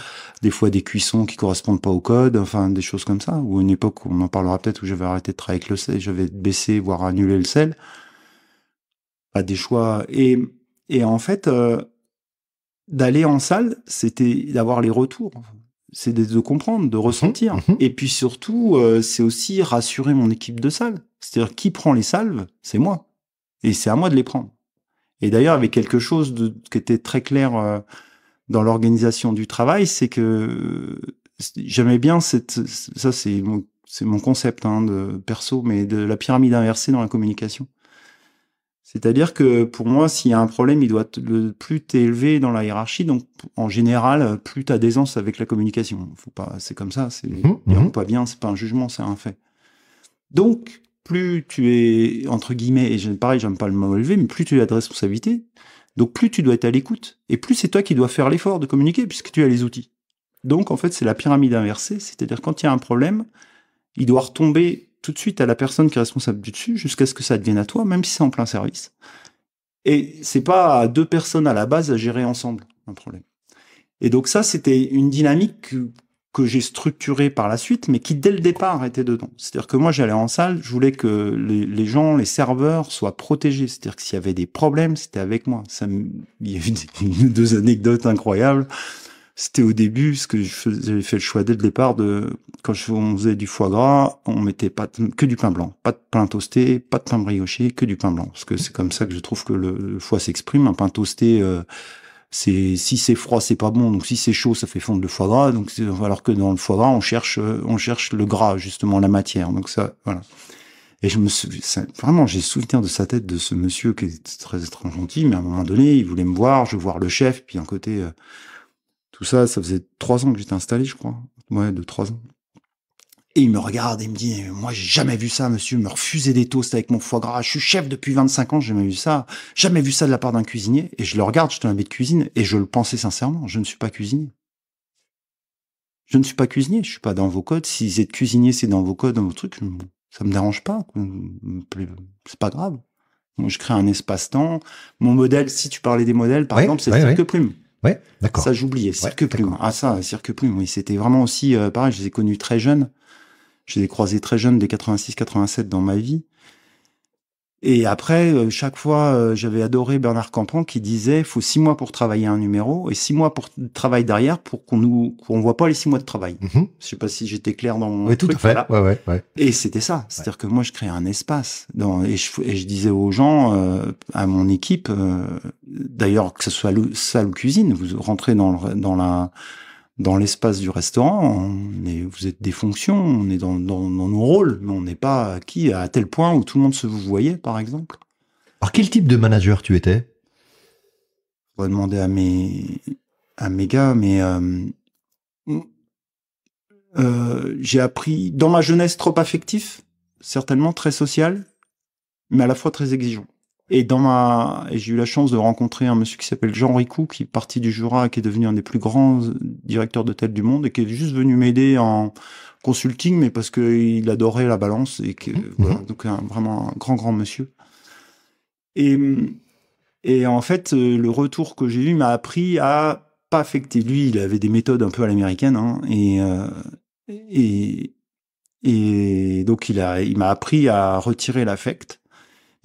des fois des cuissons qui correspondent pas au code, enfin des choses comme ça. Ou une époque, on en parlera peut-être, où j'avais arrêté de travailler avec le sel, j'avais baissé, voire annulé le sel. Des choix. Et en fait, d'aller en salle, c'était d'avoir les retours. C'est de comprendre, de ressentir. Et puis surtout, c'est aussi rassurer mon équipe de salle. C'est-à-dire, qui prend les salves, c'est moi. Et c'est à moi de les prendre. Et d'ailleurs, avec quelque chose qui était très clair dans l'organisation du travail, c'est que j'aimais bien ça, c'est mon concept de perso, mais de la pyramide inversée dans la communication. C'est-à-dire que pour moi, s'il y a un problème, il doit plus t'es élevé dans la hiérarchie, donc en général, plus t'as d'aisance avec la communication. Faut pas, c'est comme ça, c'est bien ou pas bien, c'est pas un jugement, c'est un fait. Donc, plus tu es, entre guillemets, et pareil, j'aime pas le mot élevé, mais plus tu as de responsabilité, donc plus tu dois être à l'écoute, et plus c'est toi qui dois faire l'effort de communiquer, puisque tu as les outils. Donc, en fait, c'est la pyramide inversée, c'est-à-dire quand il y a un problème, il doit retomber tout de suite à la personne qui est responsable du dessus, jusqu'à ce que ça devienne à toi, même si c'est en plein service. Et c'est pas à 2 personnes à la base à gérer ensemble un problème. Et donc ça, c'était une dynamique que j'ai structurée par la suite, mais qui dès le départ était dedans. C'est-à-dire que moi, j'allais en salle, je voulais que les gens, les serveurs soient protégés. C'est-à-dire que s'il y avait des problèmes, c'était avec moi. Il y a eu 2 anecdotes incroyables. C'était au début, parce que j'avais fait le choix dès le départ quand on faisait du foie gras, on mettait que du pain blanc. Pas de pain toasté, pas de pain brioché, que du pain blanc. Parce que c'est comme ça que je trouve que le foie s'exprime. Un pain toasté, si c'est froid, c'est pas bon. Donc si c'est chaud, ça fait fondre le foie gras. Donc alors que dans le foie gras, on cherche le gras, justement, la matière. Donc ça, voilà. Et vraiment, j'ai souvenir de sa tête, de ce monsieur qui est très gentil, mais à un moment donné, il voulait me voir, je veux voir le chef, puis d'un côté, tout ça, ça faisait 3 ans que j'étais installé, je crois. Ouais, 2-3 ans. Et il me regarde et il me dit, moi, j'ai jamais vu ça, monsieur, me refuser des toasts avec mon foie gras. Je suis chef depuis 25 ans, j'ai jamais vu ça. Jamais vu ça de la part d'un cuisinier. Et je le regarde, je suis dans la baie de cuisine, et je le pensais sincèrement, je ne suis pas cuisinier. Je ne suis pas cuisinier, je suis pas dans vos codes. Si vous êtes cuisinier, c'est dans vos codes, dans vos trucs, ça me dérange pas. C'est pas grave. Moi, je crée un espace-temps. Mon modèle, si tu parlais des modèles, par exemple, c'est Cirque Plume. Ouais, d'accord. Ça, j'oubliais. Cirque Plume. Ah, ça, Cirque Plume, oui. C'était vraiment aussi, pareil, je les ai connus très jeunes. Je les ai croisés très jeunes, dès 86-87 dans ma vie. Et après, chaque fois, j'avais adoré Bernard Campan qui disait, il faut 6 mois pour travailler un numéro et 6 mois pour travail derrière pour qu'on voit pas les 6 mois de travail. Je sais pas si j'étais clair dans mon truc. Tout à fait. Voilà. Ouais. Et c'était ça. C'est-à-dire que moi, je créais un espace et je disais aux gens, à mon équipe, d'ailleurs, que ce soit salle ou cuisine, vous rentrez dans l'espace du restaurant, vous êtes des fonctions, on est dans nos rôles, mais on n'est pas acquis à tel point où tout le monde se vous voyait, par exemple. Alors, quel type de manager tu étais? On va demander à mes gars, mais j'ai appris, dans ma jeunesse, trop affectif, certainement très social, mais à la fois très exigeant. Et j'ai eu la chance de rencontrer un monsieur qui s'appelle Jean Ricou, qui est parti du Jura, qui est devenu un des plus grands directeurs d'hôtel du monde, et qui est juste venu m'aider en consulting, mais parce qu'il adorait la balance, et que, voilà, donc vraiment un grand monsieur. Et en fait, le retour que j'ai eu m'a appris à pas affecter. Lui, il avait des méthodes un peu à l'américaine, hein, et donc il m'a appris à retirer l'affect.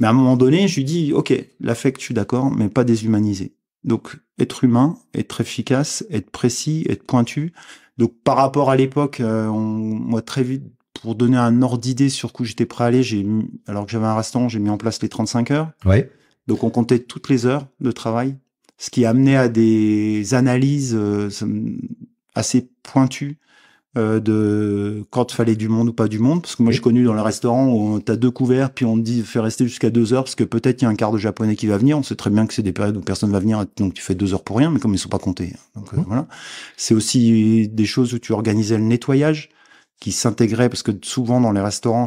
Mais à un moment donné, je lui dis, ok, l'affect, je suis d'accord, mais pas déshumanisé. Donc, être humain, être efficace, être précis, être pointu. Donc, par rapport à l'époque, moi, très vite, pour donner un ordre d'idée sur où j'étais prêt à aller, alors que j'avais un restaurant, j'ai mis en place les 35 heures. Ouais. Donc, on comptait toutes les heures de travail, ce qui amenait à des analyses assez pointues. De quand fallait du monde ou pas du monde, parce que moi j'ai connu dans le restaurant où t'as 2 couverts puis on te dit fais rester jusqu'à 2 heures parce que peut-être il y a un quart de japonais qui va venir, on sait très bien que c'est des périodes où personne va venir, donc tu fais 2 heures pour rien, mais comme ils sont pas comptés, donc voilà. C'est aussi des choses où tu organisais le nettoyage qui s'intégrait, parce que souvent dans les restaurants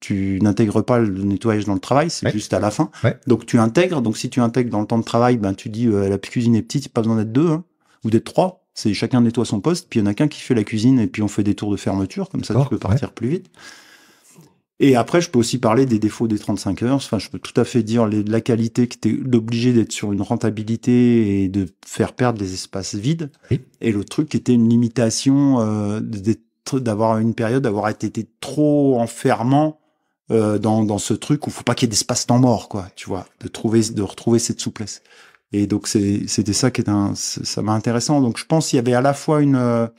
tu n'intègres pas le nettoyage dans le travail, c'est juste à la fin, donc tu intègres, donc si tu intègres dans le temps de travail, ben tu dis la cuisine est petite, pas besoin d'être 2 ou d'être 3. C'est chacun nettoie son poste, puis il y en a qu'un qui fait la cuisine, et puis on fait des tours de fermeture, comme ça tu peux partir plus vite. Et après, je peux aussi parler des défauts des 35 heures. Enfin, je peux tout à fait dire la qualité qui était d'obliger d'être sur une rentabilité et de faire perdre des espaces vides. Oui. Et l'autre truc qui était une limitation d'avoir une période, d'avoir été trop enfermant dans ce truc où faut pas qu'il y ait d'espace temps mort, quoi. Tu vois, de retrouver cette souplesse. Et donc c'était ça qui ça m'a intéressant. Donc je pense qu'il y avait à la fois une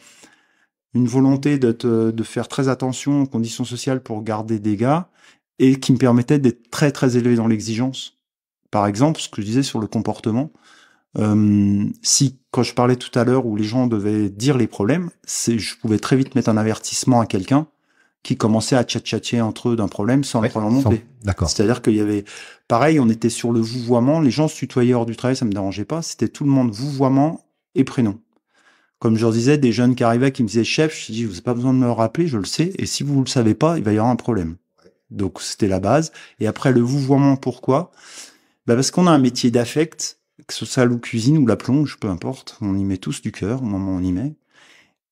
volonté de faire très attention aux conditions sociales pour garder des gars et qui me permettait d'être très très élevé dans l'exigence. Par exemple, ce que je disais sur le comportement, quand je parlais tout à l'heure où les gens devaient dire les problèmes, je pouvais très vite mettre un avertissement à quelqu'un qui commençait à tchatcher entre eux d'un problème sans le problème monter. D'accord. C'est-à-dire qu'il y avait, pareil, on était sur le vouvoiement, les gens se tutoyaient hors du travail, ça me dérangeait pas, c'était tout le monde vouvoiement et prénom. Comme je leur disais, des jeunes qui arrivaient, qui me disaient chef, je dis, vous n'avez pas besoin de me le rappeler, je le sais, et si vous le savez pas, il va y avoir un problème. Donc c'était la base. Et après le vouvoiement, pourquoi? Parce qu'on a un métier d'affect, que ce soit ou cuisine ou la plonge, peu importe, on y met tous du cœur au moment où on y met.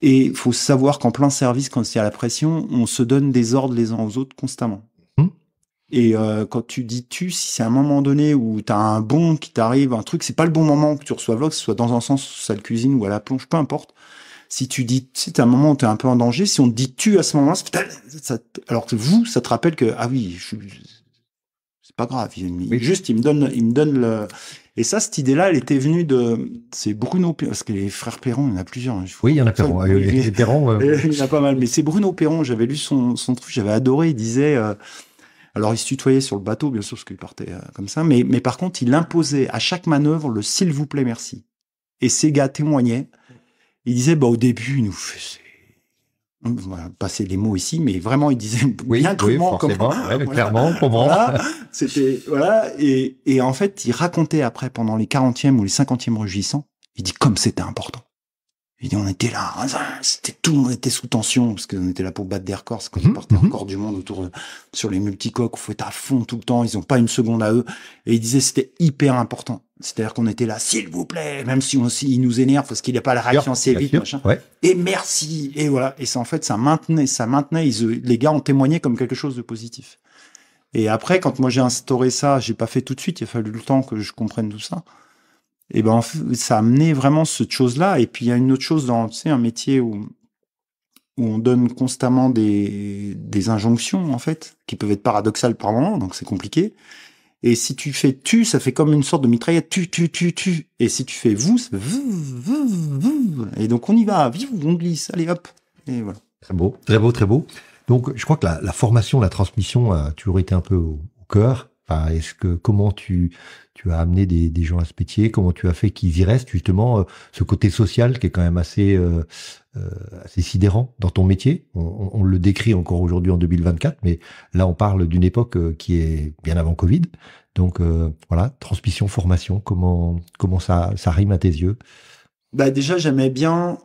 Et il faut savoir qu'en plein service, quand il y a la pression, on se donne des ordres les uns aux autres constamment. Et quand tu dis si c'est à un moment donné où tu as un bon qui t'arrive, un truc, c'est pas le bon moment que tu reçoives là, que ce soit dans un sens salle cuisine ou à la plonge, peu importe. Si tu dis, si t'as un moment où t'es un peu en danger, si on te dit à ce moment-là, alors que ça te rappelle que, ah oui, c'est pas grave. Juste, il me donne le... Et ça, cette idée-là, elle était venue c'est Bruno Perron, parce que les frères Perron, il y en a plusieurs. Oui, il y en a Perron. Les Perron, il y en a pas mal, mais c'est Bruno Perron, j'avais lu son truc, j'avais adoré, il disait, alors il se tutoyait sur le bateau, bien sûr, parce qu'il partait comme ça, mais par contre, il imposait à chaque manœuvre le s'il vous plaît, merci. Et ces gars témoignaient, il disait, au début, il nous faisait, on va passer les mots ici, mais vraiment, il disait bien crûment, clairement, comment. Voilà, c'était, voilà, et en fait, il racontait après, pendant les 40e ou les 50e rugissants, il dit comme c'était important. Il dit, on était là, tout le monde était sous tension, parce qu'on était là pour battre des records, parce qu'on portait record du monde sur les multicoques, il faut être à fond tout le temps, ils ont pas une seconde à eux. Et il disait, c'était hyper important. C'est-à-dire qu'on était là, s'il vous plaît, même si il nous énerve, parce qu'il n'y a pas la réaction assez vite, machin. Ouais. Et merci. Et voilà. Et ça, en fait, ça maintenait, les gars ont témoigné comme quelque chose de positif. Et après, quand moi j'ai instauré ça, j'ai pas fait tout de suite, il a fallu le temps que je comprenne tout ça. Et ça a amené vraiment cette chose-là. Et puis, il y a une autre chose dans, un métier où on donne constamment des injonctions, en fait, qui peuvent être paradoxales par moment, donc c'est compliqué. Et si tu fais ça fait comme une sorte de mitraillette, tu. Et si tu fais vous, ça fait et donc on y va, on glisse, allez hop. Et voilà. Très beau, très beau, très beau. Donc, je crois que la formation, la transmission a toujours été un peu au cœur. Enfin, comment tu as amené des gens à ce métier, comment tu as fait qu'ils y restent, justement, ce côté social qui est quand même assez sidérant dans ton métier. On le décrit encore aujourd'hui en 2024, mais là on parle d'une époque qui est bien avant Covid. Donc voilà, transmission, formation, comment ça rime à tes yeux? Déjà, j'aimais bien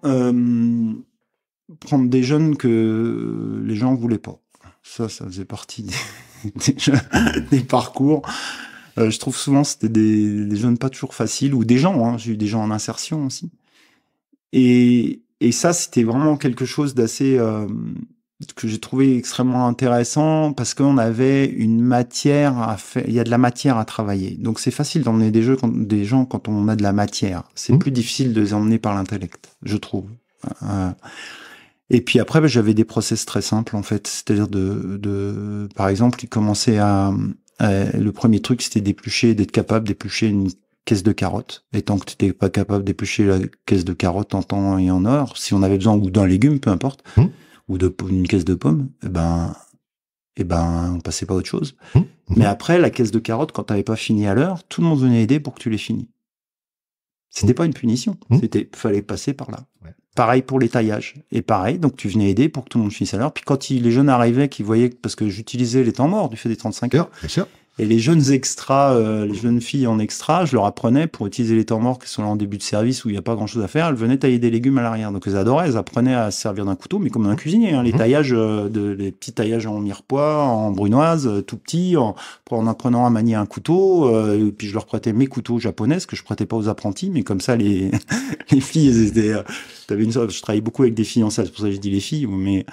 prendre des jeunes que les gens voulaient pas. Ça faisait partie des parcours. Je trouve souvent c'était des jeunes pas toujours faciles, ou des gens, j'ai eu des gens en insertion aussi. Et ça, c'était vraiment quelque chose d'assez que j'ai trouvé extrêmement intéressant, parce qu'on avait une matière à faire, il y a de la matière à travailler. Donc c'est facile d'emmener des gens quand on a de la matière. C'est plus difficile de les emmener par l'intellect, je trouve. Et puis après, j'avais des process très simples, en fait. C'est-à-dire par exemple, il commençait le premier truc, c'était d'être capable d'éplucher une caisse de carottes. Et tant que tu n'étais pas capable d'éplucher la caisse de carottes en temps et en heure, si on avait besoin, ou d'un légume, peu importe, ou une caisse de pommes, on passait pas à autre chose. Mais après, la caisse de carottes, quand tu n'avais pas fini à l'heure, tout le monde venait aider pour que tu les finisses. C'était pas une punition. Fallait passer par là. Ouais. Pareil pour les taillages. Et pareil, donc tu venais aider pour que tout le monde finisse à l'heure. Puis quand les jeunes arrivaient, qui voyaient, parce que j'utilisais les temps morts du fait des 35 heures. Bien sûr. Et les jeunes extras, les jeunes filles en extra, je leur apprenais pour utiliser les temps morts qui sont là en début de service où il n'y a pas grand chose à faire. Elles venaient tailler des légumes à l'arrière. Donc elles adoraient, elles apprenaient à se servir d'un couteau, mais comme un cuisinier. Les taillages, les petits taillages en mirepoix, en brunoise, tout petits, en apprenant à manier un couteau. Et puis je leur prêtais mes couteaux japonais, que je prêtais pas aux apprentis, mais comme ça les filles, elles étaient. Je travaillais beaucoup avec des filles en salle, c'est pour ça que je dis les filles, mais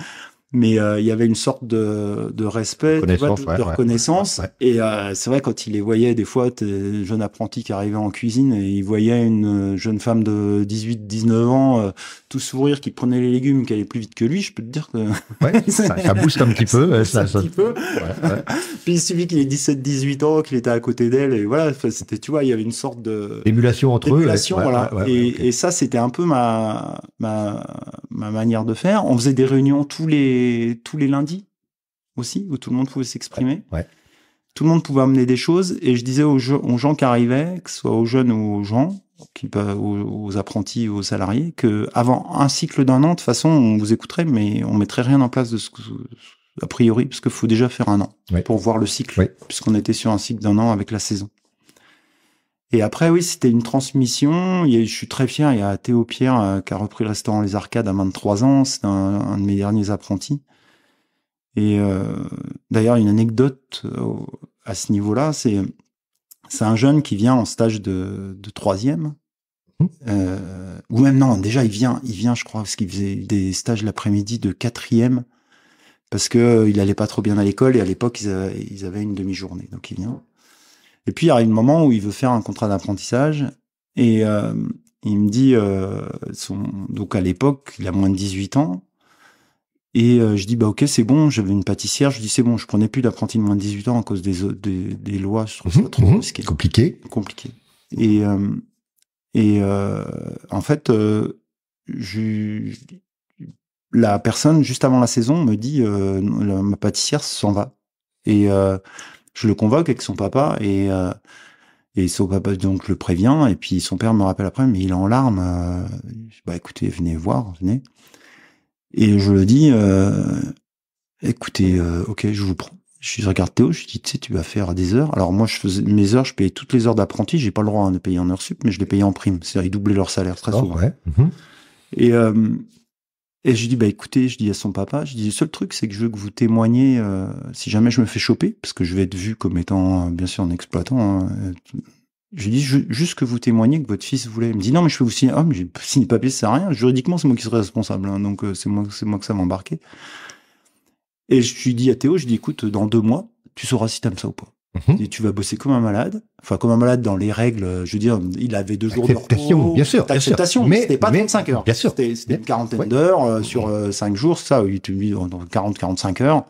Mais il y avait une sorte de respect, tu vois, de reconnaissance. Ouais. Et c'est vrai, quand il les voyait, des fois, des jeunes apprentis qui arrivaient en cuisine, et il voyait une jeune femme de 18-19 ans, tout sourire, qui prenait les légumes, qui allait plus vite que lui, je peux te dire que... Ouais, ça booste un petit peu. Ça, un petit peu. Ouais. Puis il suffit qu'il ait 17-18 ans, qu'il était à côté d'elle, et voilà, c'était, tu vois, il y avait une sorte de... Émulation entre eux. Voilà. Et ça, c'était un peu ma manière de faire. On faisait des réunions tous les lundis aussi, où tout le monde pouvait s'exprimer. Ouais. Tout le monde pouvait amener des choses, et je disais aux gens qui arrivaient, que ce soit aux jeunes ou aux gens, aux apprentis ou aux salariés, que avant un cycle d'1 an, de toute façon, on vous écouterait, mais on mettrait rien en place de ce que, a priori, parce qu'il faut déjà faire 1 an pour voir le cycle, puisqu'on était sur un cycle d'1 an avec la saison. Et après, oui, c'était une transmission. Je suis très fier. Il y a Théo Pierre qui a repris le restaurant Les Arcades à 23 ans. C'est un de mes derniers apprentis. Et d'ailleurs, une anecdote à ce niveau-là, c'est un jeune qui vient en stage de 3e. Ou même non, déjà il vient, je crois, parce qu'il faisait des stages l'après-midi de 4e, parce que il allait pas trop bien à l'école, et à l'époque ils avaient une demi-journée. Donc il vient. Et puis, il y a un moment où il veut faire un contrat d'apprentissage, et il me dit, donc à l'époque, il a moins de 18 ans, et je dis, bah ok, c'est bon, j'avais une pâtissière, je dis, c'est bon, je prenais plus d'apprentis de moins de 18 ans à cause des lois, je trouve ça trop risqué. Compliqué. Et en fait, la personne, juste avant la saison, me dit, ma pâtissière s'en va. Et je le convoque avec son papa, et son papa donc le prévient, et puis son père me rappelle après, mais il est en larmes. Bah écoutez, venez voir, venez. Et je le dis, écoutez, ok, je vous prends. Je regarde Théo, je dis, tu sais, tu vas faire des heures. Alors moi, je faisais mes heures, je payais toutes les heures d'apprenti, j'ai pas le droit de payer en heures sup, mais je les payais en prime. C'est-à-dire, ils doublaient leur salaire très souvent. Ouais. Et je dis, bah écoutez, je dis à son papa, je dis, le seul truc, c'est que je veux que vous témoigniez, si jamais je me fais choper, parce que je vais être vu comme étant, bien sûr, un exploitant. Je dis, juste que vous témoignez que votre fils voulait. Il me dit, non, mais je peux vous signer. Ah, mais j'ai signé le papier, ça sert à rien. Juridiquement, c'est moi qui serai responsable, hein, donc c'est moi que ça m'a embarqué. Et je lui dis à Théo, je dis, écoute, dans 2 mois, tu sauras si t'aimes ça ou pas. Et tu vas bosser comme un malade. Enfin, comme un malade dans les règles. Je veux dire, il avait 2 jours de repos. Bien sûr. D'acceptation, mais c'était pas 35 heures. Bien sûr. C'était une quarantaine d'heures sur 5 jours, ça, tu me dis, dans 40-45 heures.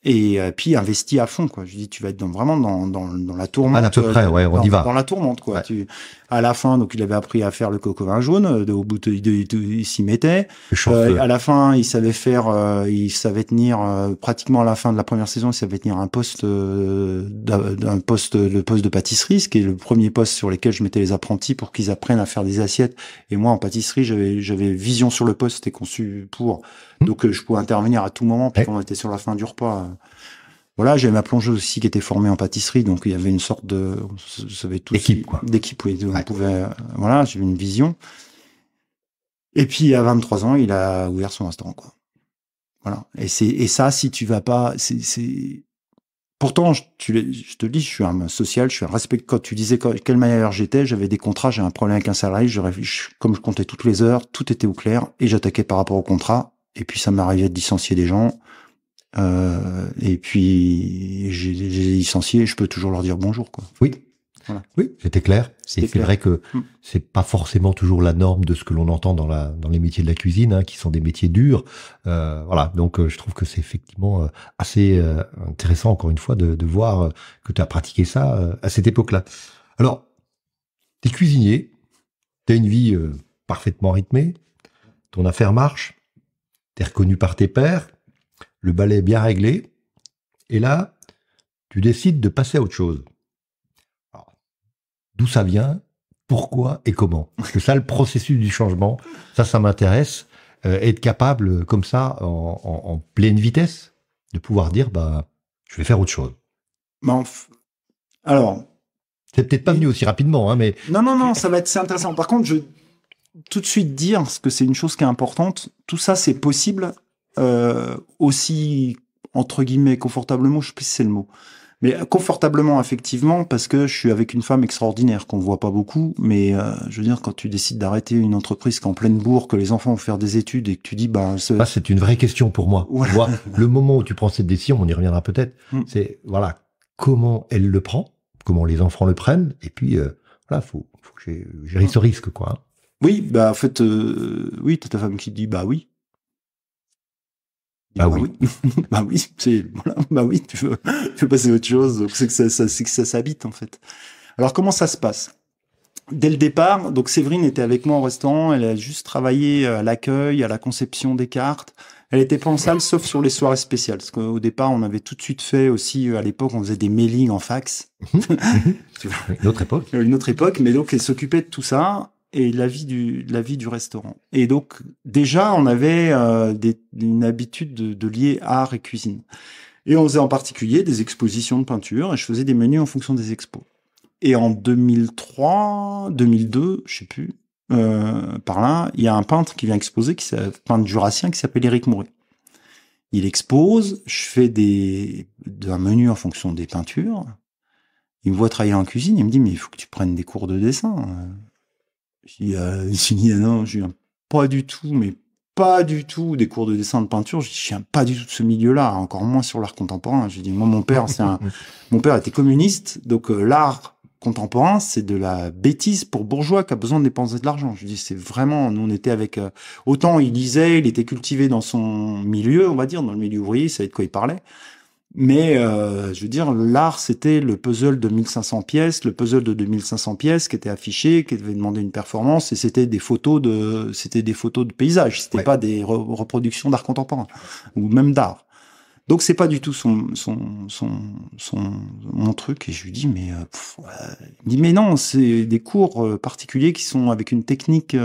Et puis investi à fond, quoi. Je dis, tu vas être vraiment dans la tourmente. À peu près, on y va. Dans la tourmente, quoi. À la fin, donc il avait appris à faire le coco vin jaune. Au bout, il s'y mettait. À la fin, il savait tenir pratiquement à la fin de la première saison, il savait tenir le poste de pâtisserie, ce qui est le premier poste sur lequel je mettais les apprentis pour qu'ils apprennent à faire des assiettes. Et moi, en pâtisserie, j'avais vision sur le poste, c'était conçu pour. Donc je pouvais intervenir à tout moment, puis quand on était sur la fin du repas. Voilà, j'avais ma plongeuse aussi qui était formée en pâtisserie, donc il y avait une sorte de, d'équipe, oui, on pouvait, voilà, j'avais une vision. Et puis à 23 ans, il a ouvert son restaurant, quoi. Voilà. Et ça, si tu vas pas, pourtant, je te dis, je suis un social, je suis un respect. Quand tu disais quelle manière j'étais, j'avais des contrats, j'ai un problème avec un salarié, comme je comptais toutes les heures, tout était au clair, et j'attaquais par rapport au contrat. Et puis ça m'arrivait de licencier des gens. Et puis j'ai licencié, et je peux toujours leur dire bonjour, quoi. Oui. Voilà. Oui, c'était clair. Et c'est vrai que c'est pas forcément toujours la norme de ce que l'on entend dans les métiers de la cuisine, hein, qui sont des métiers durs. Voilà. Donc je trouve que c'est effectivement assez intéressant, encore une fois, de voir que tu as pratiqué ça à cette époque-là. Alors, t'es cuisinier, t'as une vie parfaitement rythmée, ton affaire marche, t'es reconnu par tes pairs, le balai est bien réglé, et là, tu décides de passer à autre chose. Alors, d'où ça vient, pourquoi et comment? Parce que ça, le processus du changement, ça m'intéresse. Être capable, comme ça, en pleine vitesse, de pouvoir dire, bah, je vais faire autre chose. Alors... C'est peut-être pas venu aussi rapidement, hein, mais... Non, c'est intéressant. Par contre, tout de suite dire, parce que c'est une chose qui est importante, tout ça, c'est possible... aussi, entre guillemets, confortablement, je sais pas si c'est le mot, Mais confortablement, effectivement, parce que je suis avec une femme extraordinaire qu'on voit pas beaucoup. Mais je veux dire, quand tu décides d'arrêter une entreprise qui est en pleine bourre, que les enfants vont faire des études et que tu dis, c'est une vraie question pour moi. Voilà. Tu vois, le moment où tu prends cette décision, on y reviendra peut-être. C'est voilà comment elle le prend, comment les enfants le prennent, et puis voilà, faut que j'ai ce risque, quoi. Hein. Oui, en fait, oui, t'as ta femme qui te dit, oui. Bah oui. Bah oui, oui, tu veux passer à autre chose, donc c'est que ça s'habite, en fait. Alors, comment ça se passe? Dès le départ, donc Séverine était avec moi au restaurant, elle a juste travaillé à l'accueil, à la conception des cartes. Elle était pas en salle, sauf sur les soirées spéciales. Parce qu'au départ, on avait tout de suite fait aussi, à l'époque, on faisait des mailings en fax. Une autre époque. Une autre époque, mais donc elle s'occupait de tout ça. Et la vie du restaurant. Et donc, déjà, on avait une habitude de lier art et cuisine. Et on faisait en particulier des expositions de peinture, et je faisais des menus en fonction des expos. Et en 2003, 2002, je sais plus, par là, il y a un peintre qui vient exposer, peintre jurassien, qui s'appelle Éric Mouret. Il expose, je fais un menu en fonction des peintures. Il me voit travailler en cuisine, il me dit, mais il faut que tu prennes des cours de dessin. Je dis non, je viens pas du tout, mais pas du tout des cours de dessin de peinture. Je dis, je viens pas du tout de ce milieu-là, encore moins sur l'art contemporain. Je dis, moi, mon père était communiste, donc l'art contemporain, c'est de la bêtise pour bourgeois qui a besoin de dépenser de l'argent. Je dis, c'est vraiment, nous on était avec, autant il lisait, il était cultivé dans son milieu, on va dire, dans le milieu ouvrier, il savait de quoi il parlait. Mais je veux dire, l'art, c'était le puzzle de 1500 pièces, le puzzle de 2500 pièces qui était affiché, qui devait demander une performance, et c'était des photos de paysages, c'était pas des reproductions d'art contemporain ou même d'art. Donc c'est pas du tout mon truc. Et je lui dis il me dit mais non, c'est des cours particuliers qui sont avec une technique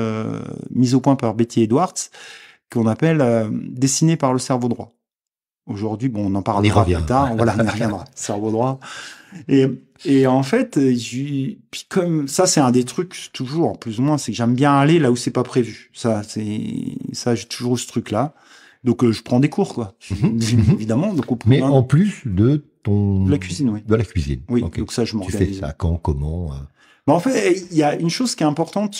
mise au point par Betty Edwards qu'on appelle dessiner par le cerveau droit. Aujourd'hui, on en parlera plus tard. Voilà, on y reviendra. Cerveau droit. Et en fait, puis comme ça, c'est un des trucs toujours, plus ou moins, c'est que j'aime bien aller là où c'est pas prévu. Ça, j'ai toujours eu ce truc-là. Donc, je prends des cours, quoi. Évidemment. Donc, mais en plus de la cuisine, oui. De la cuisine. Oui. Okay. Donc ça, je m'organise. Tu fais ça quand, comment En fait, il y a une chose qui est importante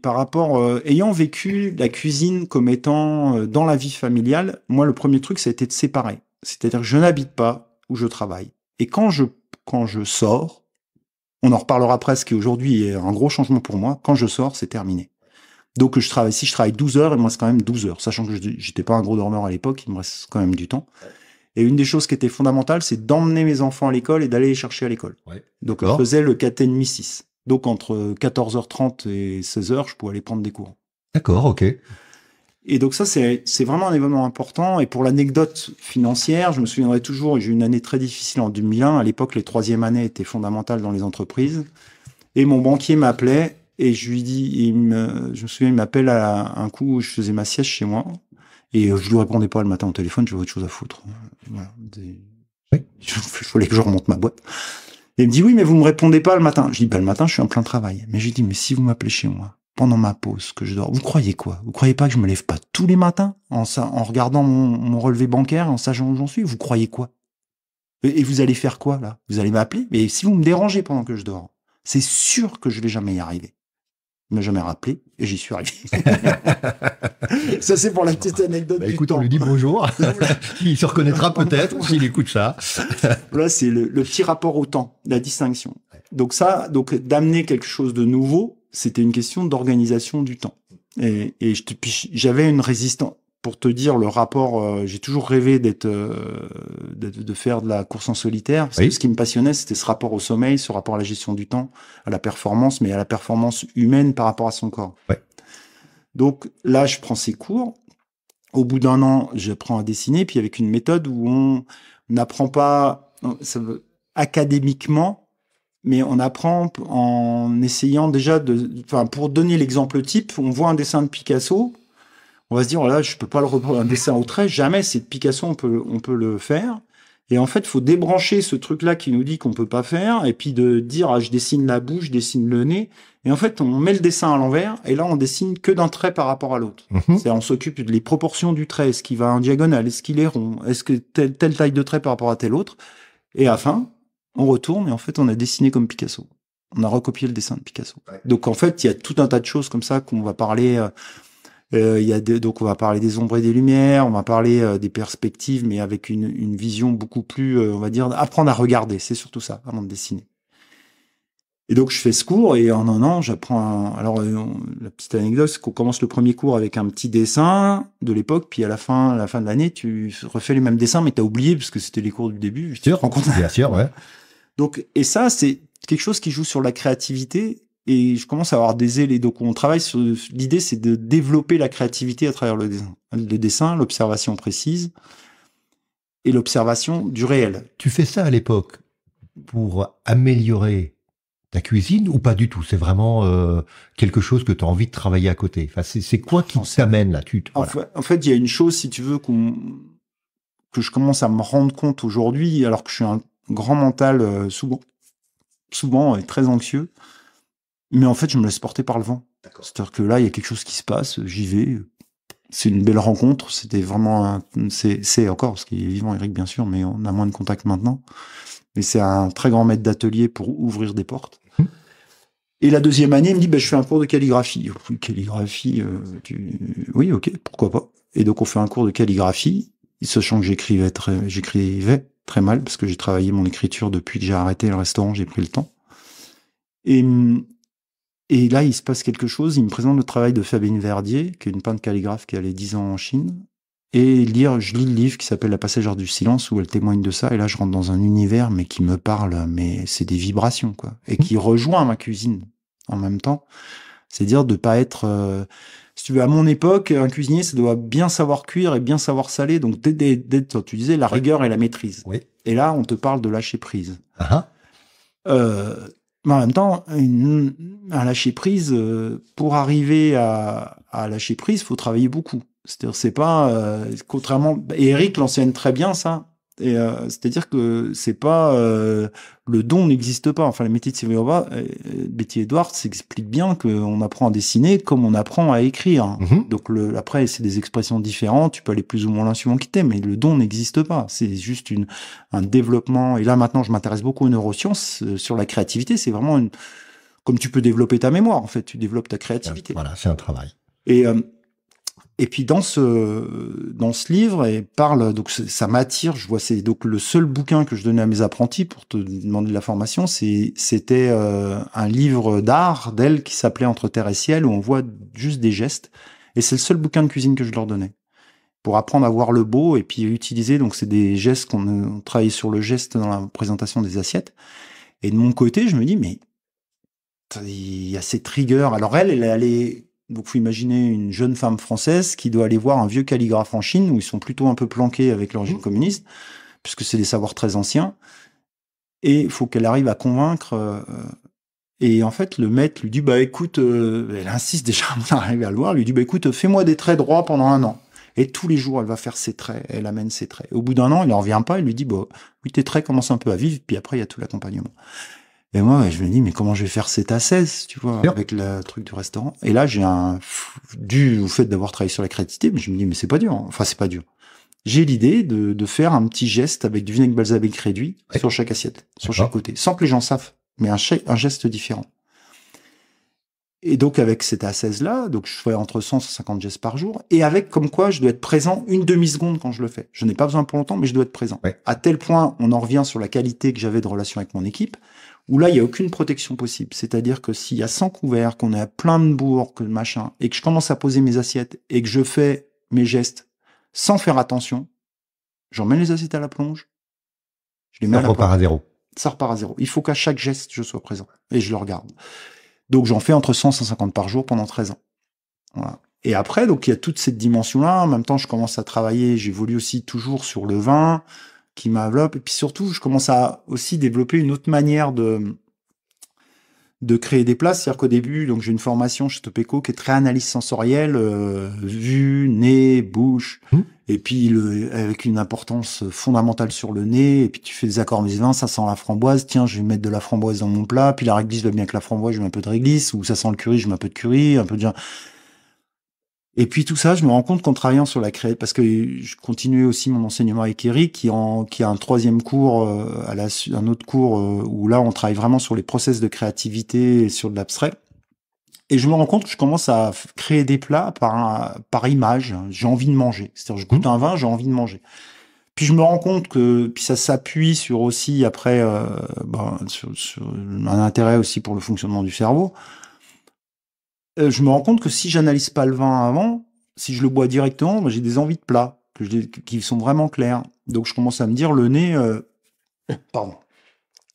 par rapport, ayant vécu la cuisine comme étant dans la vie familiale, moi, le premier truc, ça a été de séparer. C'est-à-dire que je n'habite pas où je travaille. Et quand je sors, on en reparlera après, ce qui aujourd'hui est un gros changement pour moi, quand je sors, c'est terminé. Donc, si je travaille 12 heures, il me reste quand même 12 heures. Sachant que j'étais pas un gros dormeur à l'époque, il me reste quand même du temps. Et une des choses qui était fondamentale, c'est d'emmener mes enfants à l'école et d'aller les chercher à l'école. Ouais. Donc, je faisais le 4h30-6. Donc, entre 14h30 et 16h, je pouvais aller prendre des cours. D'accord, ok. Et donc, ça, c'est vraiment un événement important. Et pour l'anecdote financière, je me souviendrai toujours, j'ai eu une année très difficile en 2001. À l'époque, les 3e années étaient fondamentales dans les entreprises. Et mon banquier m'appelait et je lui dis, je me souviens, il m'appelle à un coup où je faisais ma sieste chez moi. Et je lui répondais pas le matin au téléphone, j'avais autre chose à foutre. Voilà. Il fallait que je remonte ma boîte. Et il me dit, oui, mais vous me répondez pas le matin. Je dis, le matin, je suis en plein travail. Mais je lui dis, mais si vous m'appelez chez moi, pendant ma pause, que je dors, vous croyez quoi? Vous croyez pas que je me lève pas tous les matins en regardant mon relevé bancaire, en sachant où j'en suis? Vous croyez quoi? Et vous allez faire quoi, là? Vous allez m'appeler? Mais si vous me dérangez pendant que je dors, c'est sûr que je vais jamais y arriver. Il m'a jamais rappelé et j'y suis arrivé. Ça, c'est pour la petite anecdote. Écoute, on lui dit bonjour. Il se reconnaîtra peut-être s'il écoute ça. Là, c'est le petit rapport au temps, la distinction. Donc d'amener quelque chose de nouveau, c'était une question d'organisation du temps. Et j'avais une résistance. Pour te dire le rapport, j'ai toujours rêvé de faire de la course en solitaire. Parce que ce qui me passionnait, c'était ce rapport au sommeil, ce rapport à la gestion du temps, à la performance, mais à la performance humaine par rapport à son corps. Ouais. Donc là, je prends ces cours. Au bout d'un an, j'apprends à dessiner, puis avec une méthode où on n'apprend pas académiquement, mais on apprend en essayant déjà pour donner l'exemple type, on voit un dessin de Picasso. On va se dire, là, je peux pas le reprendre un dessin au trait. Jamais, c'est de Picasso, on peut le faire. Et en fait, il faut débrancher ce truc-là qui nous dit qu'on peut pas faire, et puis de dire, je dessine la bouche, je dessine le nez. Et en fait, on met le dessin à l'envers, et là, on dessine que d'un trait par rapport à l'autre. C'est-à-dire, on s'occupe des proportions du trait. Est-ce qu'il va en diagonale? Est-ce qu'il est rond? Est-ce que telle taille de trait par rapport à telle autre? Et à la fin, on retourne et en fait, on a dessiné comme Picasso. On a recopié le dessin de Picasso. Ouais. Donc, en fait, il y a tout un tas de choses comme ça qu'on va parler. Donc, on va parler des ombres et des lumières, on va parler des perspectives, mais avec une vision beaucoup plus, on va dire, apprendre à regarder. C'est surtout ça, avant de dessiner. Et donc, je fais ce cours et en un an, j'apprends. Alors, la petite anecdote, c'est qu'on commence le premier cours avec un petit dessin de l'époque, puis à la fin de l'année, tu refais les mêmes dessins, mais t'as oublié parce que c'était les cours du début. Bien sûr, ouais. Donc, et ça, c'est quelque chose qui joue sur la créativité. Et je commence à avoir des élèves. Donc, on travaille sur l'idée, c'est de développer la créativité à travers le dessin. Le dessin, l'observation précise et l'observation du réel. Tu fais ça à l'époque pour améliorer ta cuisine ou pas du tout? C'est vraiment quelque chose que tu as envie de travailler à côté. Enfin, c'est quoi qui t'amène là? En fait, il y a une chose, si tu veux, que je commence à me rendre compte aujourd'hui, alors que je suis un grand mental souvent et très anxieux. Mais en fait, je me laisse porter par le vent. C'est-à-dire que là, il y a quelque chose qui se passe, j'y vais. C'est une belle rencontre. C'était vraiment c'est encore, parce qu'il est vivant, Eric, bien sûr, mais on a moins de contact maintenant. Mais c'est un très grand maître d'atelier pour ouvrir des portes. Et la deuxième année, il me dit, je fais un cours de calligraphie. Calligraphie, oui, ok, pourquoi pas. Et donc, on fait un cours de calligraphie. Sachant que j'écrivais très mal, parce que j'ai travaillé mon écriture depuis que j'ai arrêté le restaurant, j'ai pris le temps. Et là, il se passe quelque chose. Il me présente le travail de Fabienne Verdier, qui est une peintre calligraphe qui a allé 10 ans en Chine. Et je lis le livre qui s'appelle La Passagère du silence, où elle témoigne de ça. Et là, je rentre dans un univers, mais qui me parle, mais c'est des vibrations, quoi. Et qui rejoint ma cuisine en même temps. C'est-à-dire de pas être... si tu veux, à mon époque, un cuisinier, ça doit bien savoir cuire et bien savoir saler. Donc, tu disais la rigueur et la maîtrise. Oui. Et là, on te parle de lâcher prise. Mais en même temps, un lâcher prise, pour arriver à lâcher prise, faut travailler beaucoup. C'est-à-dire, c'est pas, contrairement, et Eric l'enseigne très bien, ça. Et, c'est-à-dire que c'est pas, le don n'existe pas. Enfin, le métier de Sylvie Betty Edwards s'explique bien qu'on apprend à dessiner comme on apprend à écrire. Donc, après, c'est des expressions différentes. Tu peux aller plus ou moins loin suivant qui t'es, mais le don n'existe pas. C'est juste un développement. Et là, maintenant, je m'intéresse beaucoup aux neurosciences, sur la créativité. C'est vraiment comme tu peux développer ta mémoire, en fait. Tu développes ta créativité. Voilà, c'est un travail. Et puis dans ce livre, elle parle, donc ça m'attire. Je vois, c'est donc le seul bouquin que je donnais à mes apprentis pour te demander de la formation. C'était un livre d'art d'elle qui s'appelait Entre terre et ciel, où on voit juste des gestes. Et c'est le seul bouquin de cuisine que je leur donnais pour apprendre à voir le beau et puis utiliser. Donc c'est des gestes on travaille sur le geste dans la présentation des assiettes. Et de mon côté, je me dis mais il y a cette rigueur. Alors elle est allée. Donc, faut imaginer une jeune femme française qui doit aller voir un vieux calligraphe en Chine où ils sont plutôt un peu planqués avec le régime communiste, puisque c'est des savoirs très anciens. Et il faut qu'elle arrive à convaincre. Et en fait, le maître lui dit, écoute, elle insiste déjà à arriver à le voir, lui dit, écoute, fais-moi des traits droits pendant 1 an. Et tous les jours, elle va faire ses traits, elle amène ses traits. Au bout d'1 an, il n'en revient pas, il lui dit, oui, tes traits commencent un peu à vivre, puis après, il y a tout l'accompagnement. Et moi, je me dis, mais comment je vais faire cet A16, tu vois, avec le truc du restaurant. Et là, j'ai dû au fait d'avoir travaillé sur la créativité, mais je me dis, mais c'est pas dur. Enfin, c'est pas dur. J'ai l'idée de faire un petit geste avec du vinaigre balsamique réduit sur chaque assiette, sur chaque côté, sans que les gens savent, mais un geste différent. Et donc, avec cet A16-là, donc je fais entre 100 et 150 gestes par jour, et avec comme quoi je dois être présent 1 demi-seconde quand je le fais. Je n'ai pas besoin pour longtemps, mais je dois être présent. Ouais. À tel point, on en revient sur la qualité que j'avais de relation avec mon équipe, où là, il n'y a aucune protection possible. C'est-à-dire que s'il y a 100 couverts, qu'on est à plein de bourres, que machin, et que je commence à poser mes assiettes, et que je fais mes gestes sans faire attention, j'emmène les assiettes à la plonge, je les mets à la poêle. Ça repart à zéro. Ça repart à zéro. Il faut qu'à chaque geste, je sois présent, et je le regarde. Donc, j'en fais entre 100 et 150 par jour pendant 13 ans. Voilà. Et après, donc, il y a toute cette dimension-là. En même temps, je commence à travailler, j'évolue aussi toujours sur le vin, qui m'enveloppe. Et puis surtout, je commence à aussi développer une autre manière de créer des plats. C'est-à-dire qu'au début, donc j'ai une formation chez Topeco qui est très analyse sensorielle, vue, nez, bouche, et puis avec une importance fondamentale sur le nez. Et puis tu fais des accords mes vins, ça sent la framboise. Tiens, je vais mettre de la framboise dans mon plat. Puis la réglisse va bien avec la framboise, je mets un peu de réglisse. Ou ça sent le curry, je mets un peu de curry, un peu de... Et puis tout ça, je me rends compte qu'en travaillant sur la création, parce que je continuais aussi mon enseignement avec Eric, qui a un troisième cours, un autre cours où là on travaille vraiment sur les process de créativité et sur de l'abstrait. Et je me rends compte que je commence à créer des plats par image. J'ai envie de manger. C'est-à-dire, je goûte un vin, j'ai envie de manger. Puis je me rends compte que puis ça s'appuie sur aussi après sur un intérêt aussi pour le fonctionnement du cerveau. Je me rends compte que si j'analyse pas le vin avant, si je le bois directement, j'ai des envies de plats qui sont vraiment claires. Donc je commence à me dire le nez, pardon,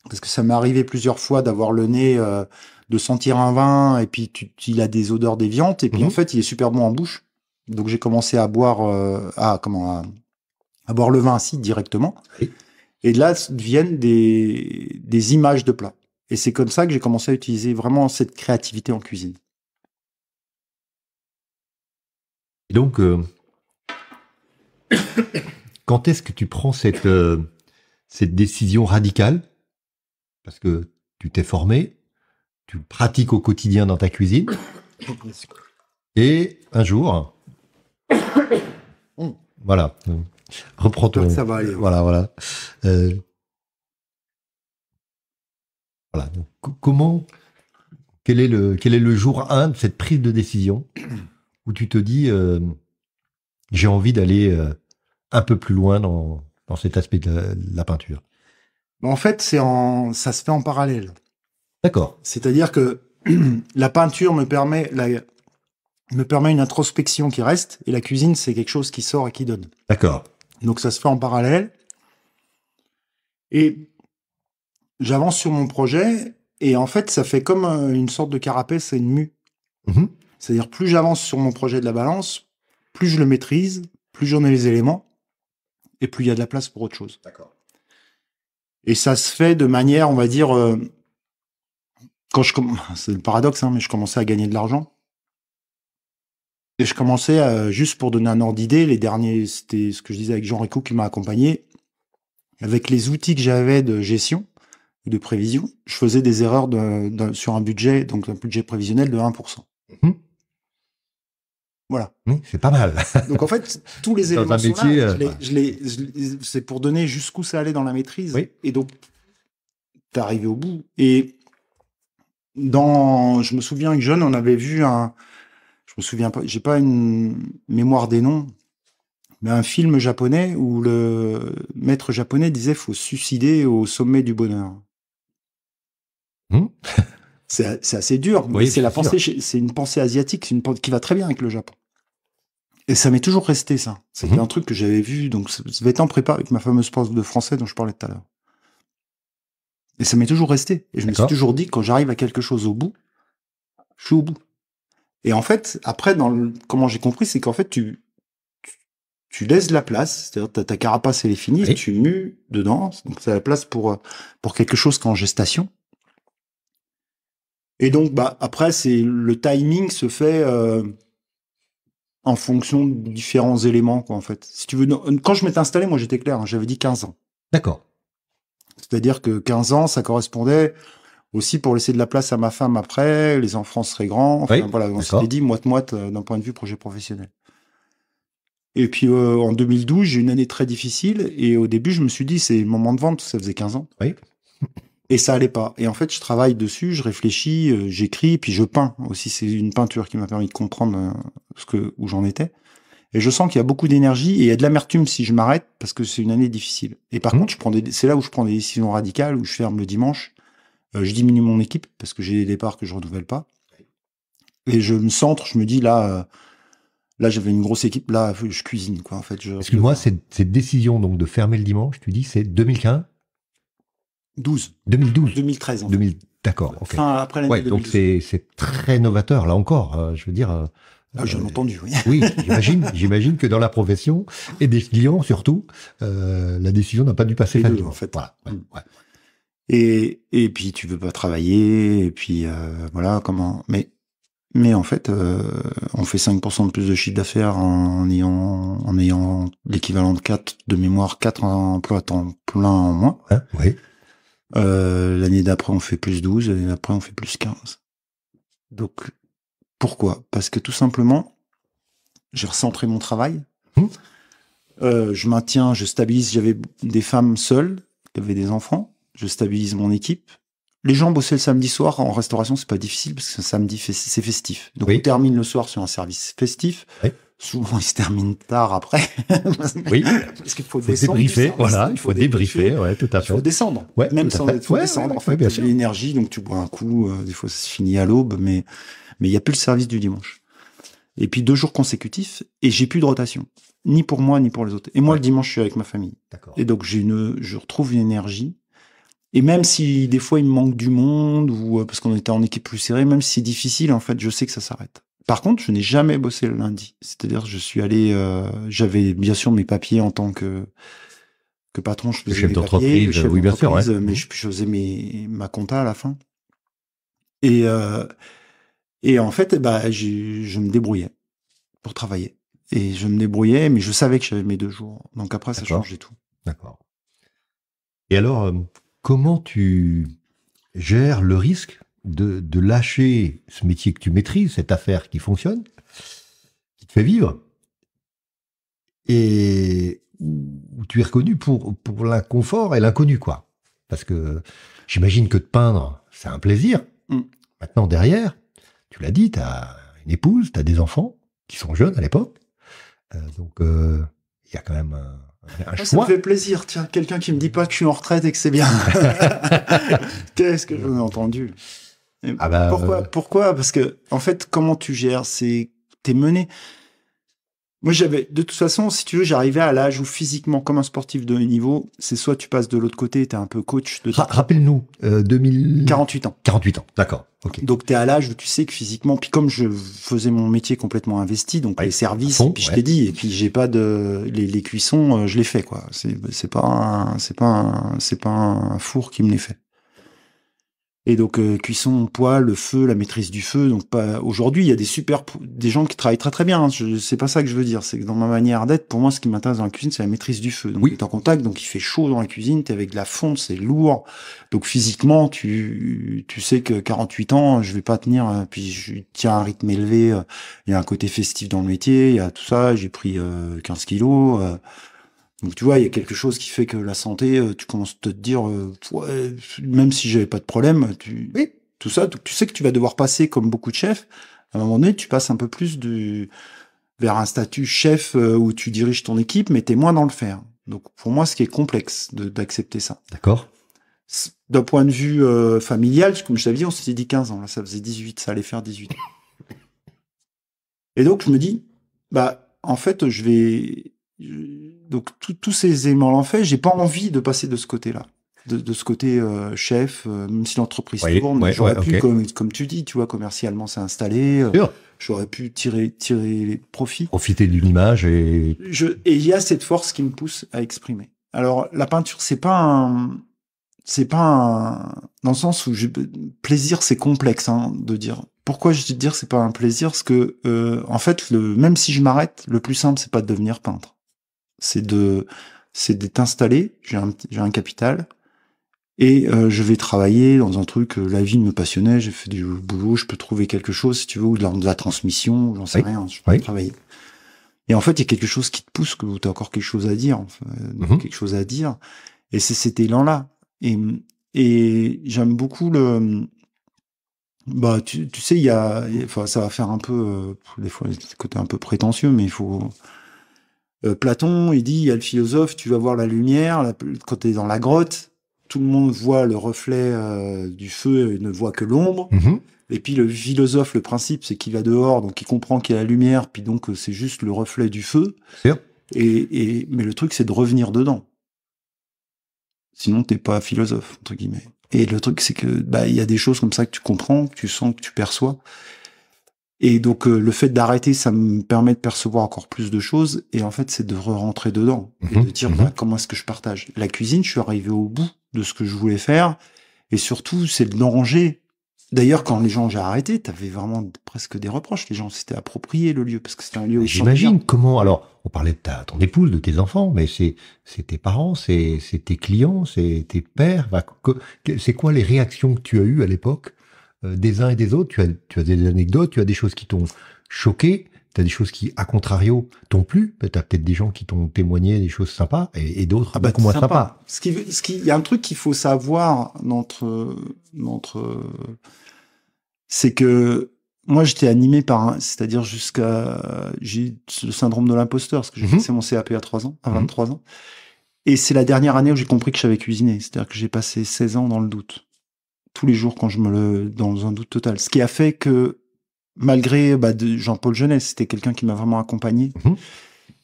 parce que ça m'est arrivé plusieurs fois d'avoir le nez, de sentir un vin et puis il a des odeurs déviantes et puis en fait il est super bon en bouche. Donc j'ai commencé à boire, à boire le vin ainsi directement. Oui. Et de là viennent des images de plats. Et c'est comme ça que j'ai commencé à utiliser vraiment cette créativité en cuisine. Et donc, quand est-ce que tu prends cette décision radicale? Parce que tu t'es formé, tu pratiques au quotidien dans ta cuisine, et un jour, voilà, reprends ton... Ça va aller. Voilà. Voilà. Donc, quel est le jour 1 de cette prise de décision où tu te dis j'ai envie d'aller un peu plus loin dans cet aspect de la peinture? En fait, ça se fait en parallèle. D'accord. C'est-à-dire que la peinture me permet une introspection qui reste, et la cuisine, c'est quelque chose qui sort et qui donne. D'accord. Donc ça se fait en parallèle. Et j'avance sur mon projet, et en fait, ça fait comme une sorte de carapace et une mue. Mmh. C'est-à-dire, plus j'avance sur mon projet de la balance, plus je le maîtrise, plus j'en ai les éléments, et plus il y a de la place pour autre chose. D'accord. Et ça se fait de manière, on va dire, c'est le paradoxe, mais je commençais à gagner de l'argent. Et je commençais juste pour donner un ordre d'idée, les derniers, c'était ce que je disais avec Jean Ricou qui m'a accompagné, avec les outils que j'avais de gestion, de prévision, je faisais des erreurs sur un budget, donc un budget prévisionnel de 1%. Mmh. Voilà. Oui, c'est pas mal. Donc en fait, tous les éléments sont là. C'est pour donner jusqu'où ça allait dans la maîtrise. Oui. Et donc, t'es arrivé au bout. Et je me souviens que jeune, on avait vu je me souviens pas, j'ai pas une mémoire des noms, mais un film japonais où le maître japonais disait faut se suicider au sommet du bonheur. C'est assez dur, mais c'est la pensée, c'est une pensée asiatique, qui va très bien avec le Japon. Et ça m'est toujours resté, ça. C'était un truc que j'avais vu, donc ça devait être en prépa avec ma fameuse prof de français dont je parlais tout à l'heure. Et ça m'est toujours resté. Et je me suis toujours dit, quand j'arrive à quelque chose au bout, je suis au bout. Et en fait, après, comment j'ai compris, c'est qu'en fait, tu laisses de la place, c'est-à-dire ta carapace, elle est finie, oui. Tu mues dedans, donc t'as la place pour quelque chose qui est en gestation. Et donc, après, le timing se fait en fonction de différents éléments, quoi, en fait. Si tu veux, quand je m'étais installé, moi, j'étais clair, j'avais dit 15 ans. D'accord. C'est-à-dire que 15 ans, ça correspondait aussi pour laisser de la place à ma femme après, les enfants seraient grands. Enfin, voilà, on s'était dit moite-moite d'un point de vue projet professionnel. Et puis, en 2012, j'ai eu une année très difficile, et au début, je me suis dit, c'est le moment de vente, ça faisait 15 ans. Oui. Et ça allait pas. Et en fait, je travaille dessus, je réfléchis, j'écris, puis je peins aussi. C'est une peinture qui m'a permis de comprendre où j'en étais. Et je sens qu'il y a beaucoup d'énergie et il y a de l'amertume si je m'arrête parce que c'est une année difficile. Et par contre, c'est là où je prends des décisions radicales, où je ferme le dimanche. Je diminue mon équipe parce que j'ai des départs que je renouvelle pas. Et je me centre, je me dis là, j'avais une grosse équipe, là, je cuisine, quoi, en fait. Excuse-moi, cette décision, donc, de fermer le dimanche, tu dis, c'est 2015? 2013, en fait. D'accord, ok. Enfin, après l'année 2012. Donc c'est très novateur, là encore, je veux dire... j'en ai entendu, oui. Oui, j'imagine que dans la profession, et des clients surtout, la décision n'a pas dû passer facilement. En fait. Voilà, ouais. Et puis, tu veux pas travailler, et puis, voilà, comment... Mais en fait, on fait 5% de plus de chiffre d'affaires en ayant l'équivalent de mémoire 4 emplois à temps plein en moins. Hein, oui. L'année d'après, on fait plus 12, l'année d'après, on fait plus 15. Donc, pourquoi? Parce que tout simplement, j'ai recentré mon travail. Je stabilise. J'avais des femmes seules, qui avaient des enfants. Je stabilise mon équipe. Les gens bossaient le samedi soir en restauration, c'est pas difficile parce que samedi c'est festif. Donc on termine le soir sur un service festif. Oui. Souvent il se termine tard après. Oui. Parce qu'il faut descendre. Débriefer, voilà, il faut débriefer, ouais, tout à fait. Il faut descendre. Ouais, même sans être, faut descendre. En fait, il y a l'énergie, donc tu bois un coup. Des fois ça se finit à l'aube, mais il y a plus le service du dimanche. Et puis 2 jours consécutifs et j'ai plus de rotation, ni pour moi ni pour les autres. Et moi le dimanche je suis avec ma famille. D'accord. Et donc je retrouve une énergie. Et même si des fois il me manque du monde ou parce qu'on était en équipe plus serrée, même si c'est difficile, en fait, je sais que ça s'arrête. Par contre, je n'ai jamais bossé le lundi. C'est-à-dire, je suis allé, j'avais bien sûr mes papiers en tant que patron, je faisais chef d'entreprise, oui bien sûr, ouais. Mais je faisais ma compta à la fin. Et en fait, je me débrouillais pour travailler. Et je me débrouillais, mais je savais que j'avais mes 2 jours. Donc après, ça changeait tout. D'accord. Et alors, comment tu gères le risque de lâcher ce métier que tu maîtrises, cette affaire qui fonctionne, qui te fait vivre, et où tu es reconnu pour l'inconfort et l'inconnu, quoi. Parce que j'imagine que de peindre, c'est un plaisir. Maintenant, derrière, tu l'as dit, tu as une épouse, tu as des enfants qui sont jeunes à l'époque. Donc, il y a quand même un choix. Ça me fait plaisir, tiens, quelqu'un qui me dit pas que je suis en retraite et que c'est bien. Qu'est-ce que j'en ai entendu. Pourquoi Parce que, en fait, comment tu gères, t'es mené. Moi, de toute façon, si tu veux, j'arrivais à l'âge où physiquement, comme un sportif de haut niveau, c'est soit tu passes de l'autre côté, t'es un peu coach. Rappelle-nous, 48 ans. 48 ans, d'accord. Okay. Donc, t'es à l'âge où tu sais que physiquement, puis comme je faisais mon métier complètement investi, donc les services, puis je t'ai dit, et puis j'ai pas les cuissons, je les fais, quoi. C'est pas un four qui me les fait. Et donc cuisson, poêle, le feu, la maîtrise du feu. Donc aujourd'hui, il y a des gens qui travaillent très très bien. C'est pas ça que je veux dire. C'est que dans ma manière d'être, pour moi, ce qui m'intéresse dans la cuisine, c'est la maîtrise du feu. Donc t'es en contact, donc il fait chaud dans la cuisine, t'es avec de la fonte, c'est lourd. Donc physiquement, tu sais que 48 ans, je vais pas tenir. Puis je tiens un rythme élevé. Il y a un côté festif dans le métier. Il y a tout ça. J'ai pris 15 kilos. Donc tu vois, il y a quelque chose qui fait que la santé, tu commences à te dire, même si j'avais pas de problème, tout ça, tu sais que tu vas devoir passer comme beaucoup de chefs. À un moment donné, tu passes un peu plus vers un statut chef où tu diriges ton équipe, mais t'es moins dans le faire. Donc pour moi, ce qui est complexe d'accepter ça. D'accord. D'un point de vue familial, comme je t'avais dit, on s'était dit 15 ans, là ça faisait 18, ça allait faire 18. Et donc je me dis, en fait, donc tous ces éléments en fait, j'ai pas envie de passer de ce côté-là, de ce côté chef, même si l'entreprise tourne, j'aurais pu, comme tu dis, tu vois, commercialement c'est installé, j'aurais pu tirer profit, profiter d'une image et il y a cette force qui me pousse à exprimer. Alors la peinture, c'est pas un dans le sens où plaisir, c'est complexe de dire. Pourquoi je dis dire c'est pas un plaisir, parce que en fait même si je m'arrête, le plus simple c'est pas de devenir peintre. C'est d'être installé, j'ai un capital, et je vais travailler dans un truc, la vie me passionnait, j'ai fait du boulot, je peux trouver quelque chose, si tu veux, ou de la transmission, j'en sais rien, je peux travailler. Et en fait, il y a quelque chose qui te pousse, que tu as encore quelque chose à dire, quelque chose à dire, et c'est cet élan-là. Et j'aime beaucoup tu sais, ça va faire un peu, des fois, des côtés un peu prétentieux, mais il faut... Platon, il dit, il y a le philosophe, tu vas voir la lumière, quand tu es dans la grotte, tout le monde voit le reflet du feu et ne voit que l'ombre. Et puis le philosophe, le principe, c'est qu'il va dehors, donc il comprend qu'il y a la lumière, puis donc c'est juste le reflet du feu. Mais le truc, c'est de revenir dedans. Sinon, t'es pas philosophe, entre guillemets. Et le truc, c'est que il y a des choses comme ça que tu comprends, que tu sens, que tu perçois. Et donc, le fait d'arrêter, ça me permet de percevoir encore plus de choses. Et en fait, c'est de rentrer dedans. Et de dire, comment est-ce que je partage? La cuisine, je suis arrivé au bout de ce que je voulais faire. Et surtout, c'est le danger. D'ailleurs, quand les gens, j'ai arrêté, t'avais vraiment presque des reproches. Les gens s'étaient approprié le lieu, parce que c'était un lieu où j'imagine comment, alors, on parlait de ton épouse, de tes enfants, mais c'est tes parents, c'est tes clients, c'est tes pères. C'est quoi les réactions que tu as eues à l'époque? Des uns et des autres, tu as des anecdotes, tu as des choses qui t'ont choqué. T'as des choses qui, à contrario, t'ont plu. T'as peut-être des gens qui t'ont témoigné des choses sympas et d'autres beaucoup moins sympas. Il y a un truc qu'il faut savoir c'est que moi, j'étais animé c'est-à-dire j'ai le syndrome de l'imposteur, parce que j'ai passé mon CAP à 23 ans. Et c'est la dernière année où j'ai compris que je savais cuisiner. C'est-à-dire que j'ai passé 16 ans dans le doute. Tous les jours dans un doute total. Ce qui a fait que, malgré de Jean-Paul Jeunet, c'était quelqu'un qui m'a vraiment accompagné,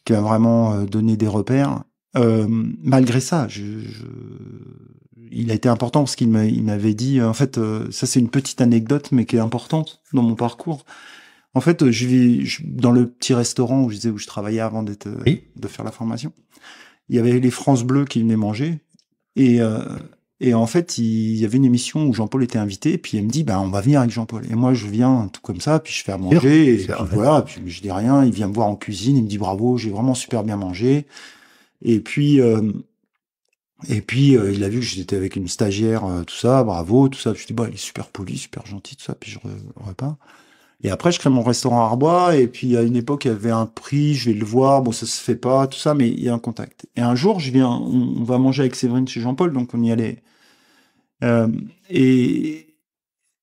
qui m'a vraiment donné des repères. Malgré ça, il a été important parce qu'il m'avait dit, en fait, ça c'est une petite anecdote, mais qui est importante dans mon parcours. En fait, dans le petit restaurant où je travaillais avant de faire la formation, il y avait les France Bleu qui venaient manger, et en fait, il y avait une émission où Jean-Paul était invité, et puis il me dit, on va venir avec Jean-Paul. Et moi, je viens tout comme ça, puis je fais à manger, et puis voilà, puis je dis rien, il vient me voir en cuisine, il me dit bravo, j'ai vraiment super bien mangé. Et puis il a vu que j'étais avec une stagiaire, tout ça, bravo, tout ça. Puis je dis, il est super poli, super gentil, tout ça, puis je repars. Et après, je crée mon restaurant à Arbois, et puis à une époque, il y avait un prix, je vais le voir, bon, ça se fait pas, tout ça, mais il y a un contact. Et un jour, on va manger avec Séverine chez Jean-Paul, donc on y allait. Et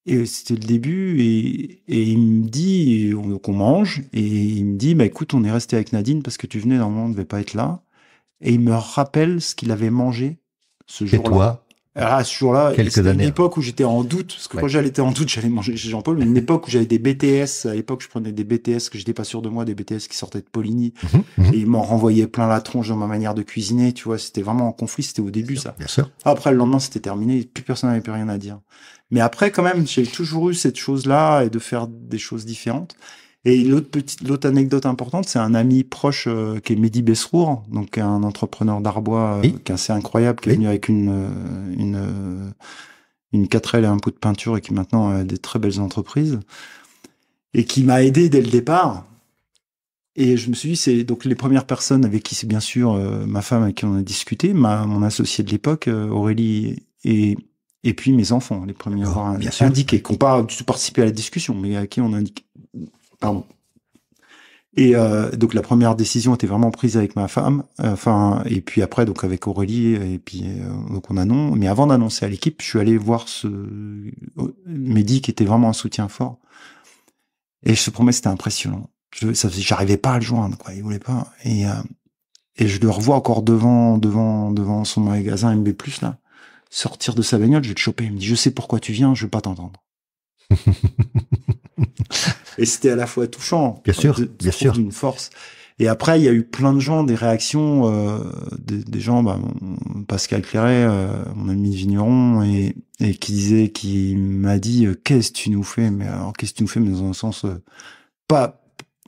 c'était le début, et il me dit, donc on mange, et il me dit, écoute, on est resté avec Nadine parce que tu venais, normalement, on ne devait pas être là. Et il me rappelle ce qu'il avait mangé ce jour-là. Et toi? Ah, ce jour-là, c'était une époque où j'étais en doute, parce que quand j'étais en doute, j'allais manger chez Jean-Paul, mais une époque où j'avais des BTS, à l'époque, je prenais des BTS, que j'étais pas sûr de moi, des BTS qui sortaient de Poligny, et ils m'en renvoyaient plein la tronche dans ma manière de cuisiner, tu vois, c'était vraiment en conflit, c'était au début, ça. Bien sûr. Après, le lendemain, c'était terminé, plus personne n'avait plus rien à dire. Mais après, quand même, j'ai toujours eu cette chose-là, et de faire des choses différentes. Et l'autre anecdote importante, c'est un ami proche qui est Mehdi Besrour, donc un entrepreneur d'Arbois qui est assez incroyable, qui est venu avec une 4L et un pot de peinture et qui maintenant a des très belles entreprises et qui m'a aidé dès le départ. Et je me suis dit, c'est donc les premières personnes avec qui c'est bien sûr ma femme avec qui on a discuté, mon associé de l'époque, Aurélie, et puis mes enfants, les premiers à avoir indiqué, qui n'ont pas du tout participé à la discussion, mais à qui on a indiqué. Pardon. Et donc la première décision était vraiment prise avec ma femme, et puis après donc avec Aurélie, et puis donc on annonce. Mais avant d'annoncer à l'équipe, je suis allé voir Mehdi qui était vraiment un soutien fort. Et je te promets, c'était impressionnant. J'arrivais pas à le joindre, quoi. Il voulait pas. Et je le revois encore devant son magasin MB+, là, sortir de sa bagnole, je vais te choper. Il me dit, je sais pourquoi tu viens, je veux pas t'entendre. Et c'était à la fois touchant, bien sûr, d'une force. Et après, il y a eu plein de gens, des réactions, des gens, Pascal Clairet, mon ami de vigneron, et qui m'a dit, qu'est-ce que tu nous fais? Mais alors, qu'est-ce que tu nous fais? Mais dans un sens, pas,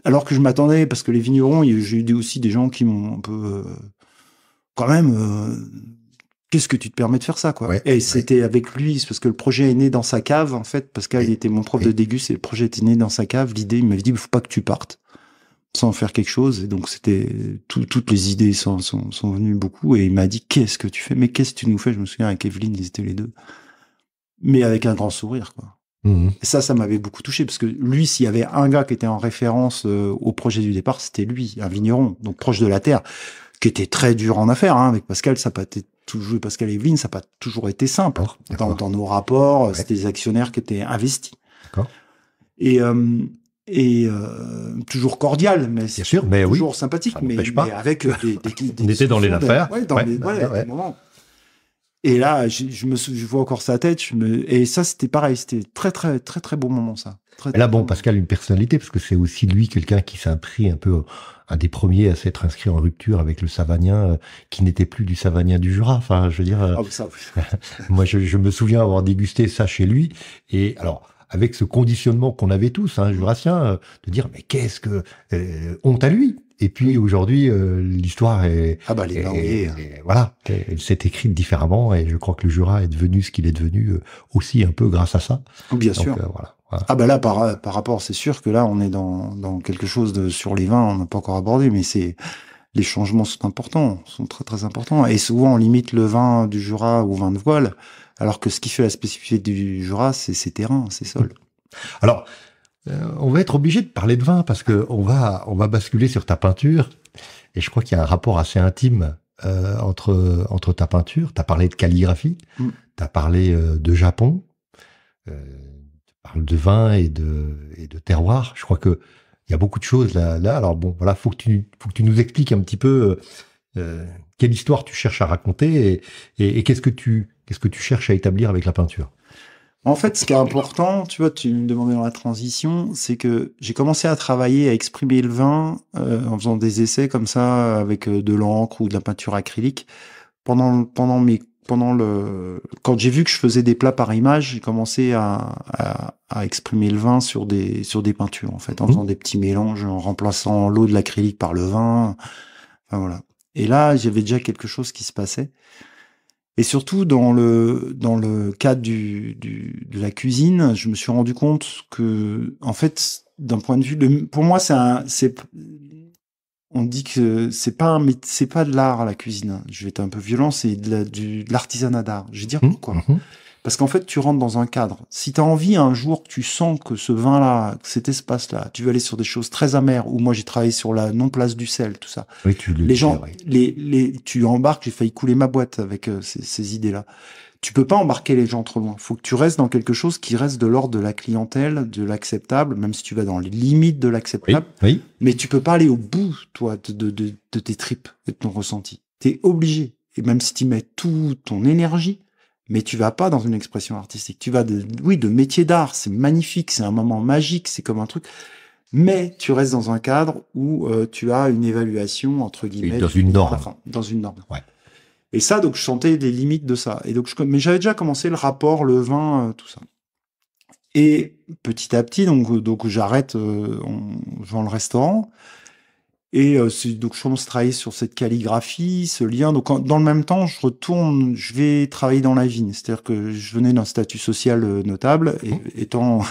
alors que je m'attendais, parce que les vignerons, j'ai eu aussi des gens qui m'ont un peu, quand même, qu'est-ce que tu te permets de faire ça, quoi? Ouais, et c'était avec lui, parce que le projet est né dans sa cave, en fait, Pascal, il était mon prof de dégus, et le projet était né dans sa cave. L'idée, il m'avait dit, il faut pas que tu partes sans faire quelque chose. Et donc, c'était, toutes les idées sont venues beaucoup, et il m'a dit, qu'est-ce que tu fais? Mais qu'est-ce que tu nous fais? Je me souviens, avec Evelyne, ils étaient les deux. Mais avec un grand sourire, quoi. Et ça m'avait beaucoup touché, parce que lui, s'il y avait un gars qui était en référence au projet du départ, c'était lui, un vigneron, donc proche de la terre, qui était très dur en affaires, hein. Avec Pascal, ça n'a pas été toujours, Pascal et Evelyne, ça n'a pas toujours été simple. Dans nos rapports, c'était des actionnaires qui étaient investis. D'accord. Et toujours cordial, mais bien sûr, mais toujours sympathique, mais avec des on était dans les affaires. Des moments. Et là, je vois encore sa tête, et ça, c'était pareil, c'était très, très, très, très beau moment, ça. Et là, Pascal, une personnalité, parce que c'est aussi lui, quelqu'un qui s'est pris un peu, un des premiers à s'être inscrit en rupture avec le Savagnin, qui n'était plus du Savagnin du Jura. Enfin, je veux dire, moi, je me souviens avoir dégusté ça chez lui. Et alors, avec ce conditionnement qu'on avait tous, jurassiens, de dire, mais qu'est-ce que, honte à lui. Et puis aujourd'hui, l'histoire est, voilà, elle s'est écrite différemment, et je crois que le Jura est devenu ce qu'il est devenu aussi un peu grâce à ça. Bien sûr. Voilà. Ah là, par rapport, c'est sûr que là, on est dans quelque chose sur les vins, on n'a pas encore abordé, mais les changements sont importants, sont très très importants. Et souvent, on limite le vin du Jura au vin de voile, alors que ce qui fait la spécificité du Jura, c'est ses terrains, ses sols. Alors, on va être obligé de parler de vin parce que on va basculer sur ta peinture. Et je crois qu'il y a un rapport assez intime entre ta peinture. Tu as parlé de calligraphie, tu as parlé de Japon, tu parles de vin et de terroir. Je crois que il y a beaucoup de choses là. Alors bon, voilà, faut que tu nous expliques un petit peu quelle histoire tu cherches à raconter et qu'est-ce que tu cherches à établir avec la peinture. En fait, ce qui est important, tu vois, tu me demandais dans la transition, c'est que j'ai commencé à travailler, à exprimer le vin en faisant des essais comme ça avec de l'encre ou de la peinture acrylique. Quand j'ai vu que je faisais des plats par image, j'ai commencé à exprimer le vin sur des peintures en fait, en faisant des petits mélanges, en remplaçant l'eau de l'acrylique par le vin. Enfin voilà. Et là, j'avais déjà quelque chose qui se passait. Et surtout dans le cadre de la cuisine, je me suis rendu compte que, en fait, d'un point de vue pour moi, on dit que c'est pas de l'art la cuisine. Je vais être un peu violent, c'est de l'artisanat d'art. Je vais dire pourquoi. Parce qu'en fait, tu rentres dans un cadre. Si tu as envie un jour que tu sens que ce vin-là, que cet espace-là, tu veux aller sur des choses très amères, ou moi j'ai travaillé sur la non-place du sel, tout ça. Oui, tu embarques, j'ai failli couler ma boîte avec ces idées-là. Tu peux pas embarquer les gens trop loin. Faut que tu restes dans quelque chose qui reste de l'ordre de la clientèle, de l'acceptable, même si tu vas dans les limites de l'acceptable. Oui. Mais tu peux pas aller au bout, toi, de tes tripes et de ton ressenti. T'es obligé. Et même si tu mets toute ton énergie, mais tu vas pas dans une expression artistique. Tu vas de métier d'art. C'est magnifique. C'est un moment magique. C'est comme un truc. Mais tu restes dans un cadre où tu as une évaluation, entre guillemets. Dans une norme. Dans une norme. Ouais. Et ça, donc, je sentais des limites de ça. Et donc, mais j'avais déjà commencé le rapport, le vin, tout ça. Et petit à petit, donc j'arrête, je vends le restaurant. Et donc je commence à travailler sur cette calligraphie, ce lien. Donc dans le même temps, je vais travailler dans la vigne. C'est-à-dire que je venais d'un statut social notable, et étant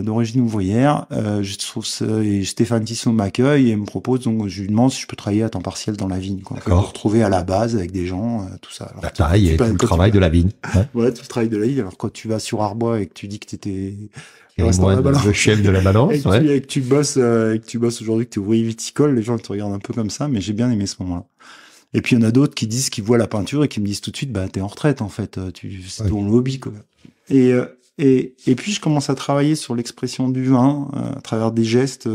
d'origine ouvrière, je trouve ça, et Stéphane Tissot m'accueille et me propose, donc je lui demande si je peux travailler à temps partiel dans la vigne, quoi. Pour me retrouver à la base avec des gens, tout ça. Alors, la taille et tout le travail de la vigne. Ouais, tout le travail de la vigne. Alors quand tu vas sur Arbois et que tu dis que t'étais le chef de la balance, et que tu bosses aujourd'hui, que tu es ouvrier viticole, les gens te regardent un peu comme ça, mais j'ai bien aimé ce moment-là. Et puis il y en a d'autres qui disent qu'ils voient la peinture et qui me disent tout de suite, bah t'es en retraite en fait, c'est ton hobby quoi. Et puis je commence à travailler sur l'expression du vin à travers des gestes.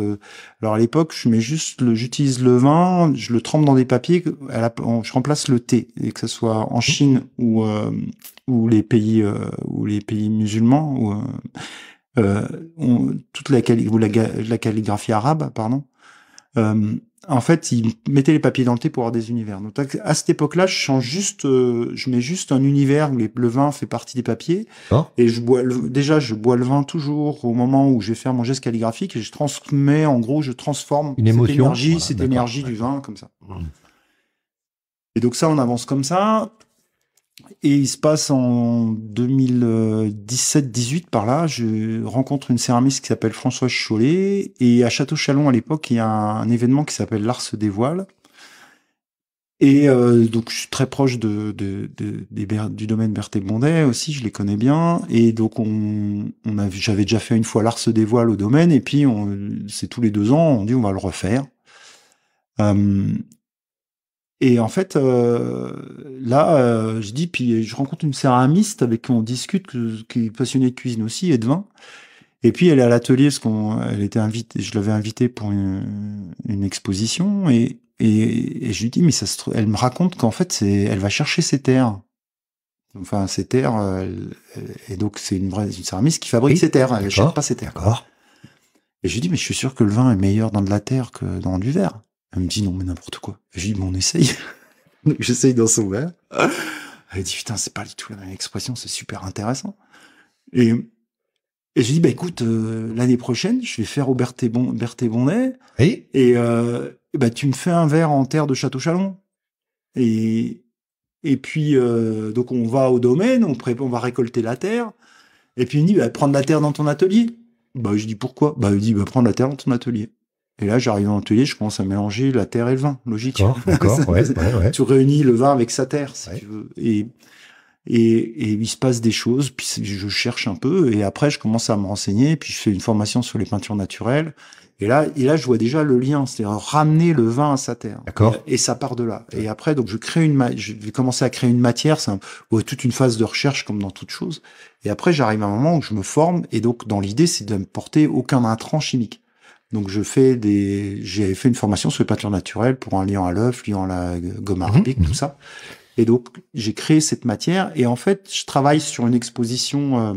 Alors à l'époque, j'utilise le vin, je le trempe dans des papiers, je remplace le thé, et que ce soit en Chine ou les pays musulmans toute la calligraphie arabe, pardon. En fait, ils mettaient les papiers dans le thé pour avoir des univers. Donc, à cette époque-là, je mets juste un univers où le vin fait partie des papiers. Et je bois le vin toujours au moment où je vais faire mon geste calligraphique et je transforme cette énergie du vin, comme ça. Et donc ça, on avance comme ça. Et il se passe en 2017-18 par là, je rencontre une céramiste qui s'appelle Françoise Chollet, et à Château-Chalon à l'époque, il y a un événement qui s'appelle l'Art se dévoile. Et donc je suis très proche du domaine Berthet-Bondet aussi, je les connais bien. Et donc j'avais déjà fait une fois l'Art se dévoile au domaine, et puis c'est tous les 2 ans, on dit on va le refaire. Et en fait, je dis, puis je rencontre une céramiste avec qui on discute, qui est passionnée de cuisine aussi et de vin. Et puis elle est à l'atelier, elle était invitée, je l'avais invitée pour une exposition, et je lui dis, mais elle me raconte qu'en fait elle va chercher ses terres. Enfin, ses terres, et donc c'est une céramiste qui fabrique ses terres, elle n'achète pas ses terres. Et je lui dis, mais je suis sûr que le vin est meilleur dans de la terre que dans du verre. Elle me dit non mais n'importe quoi. Je lui dis mais on essaye. Donc j'essaye dans son verre. Elle dit putain c'est pas du tout la même expression, c'est super intéressant. Et je lui dis bah écoute l'année prochaine je vais faire au Berthet-Bondet et bah tu me fais un verre en terre de Château-Chalon. Et puis donc on va au domaine, on va récolter la terre. Et puis il me dit bah prendre la terre dans ton atelier. Bah je dis pourquoi? Bah il dit bah prendre la terre dans ton atelier. Et là, j'arrive dans l'atelier, je commence à mélanger la terre et le vin, logique. D'accord, ouais. Tu réunis le vin avec sa terre, si tu veux. Et Et il se passe des choses, puis je cherche un peu, et après je commence à me renseigner, puis je fais une formation sur les peintures naturelles, et là je vois déjà le lien, c'est-à-dire ramener le vin à sa terre. D'accord. Et ça part de là. Et après, donc je vais commencer à créer une matière, c'est toute une phase de recherche comme dans toute chose. Et après, j'arrive à un moment où je me forme, et donc dans l'idée, c'est de ne porter aucun intrant chimique. Donc j'ai fait une formation sur les peintures naturelles pour un liant à l'œuf, liant à la gomme arabique, tout ça. Et donc, j'ai créé cette matière. Et en fait, je travaille sur une exposition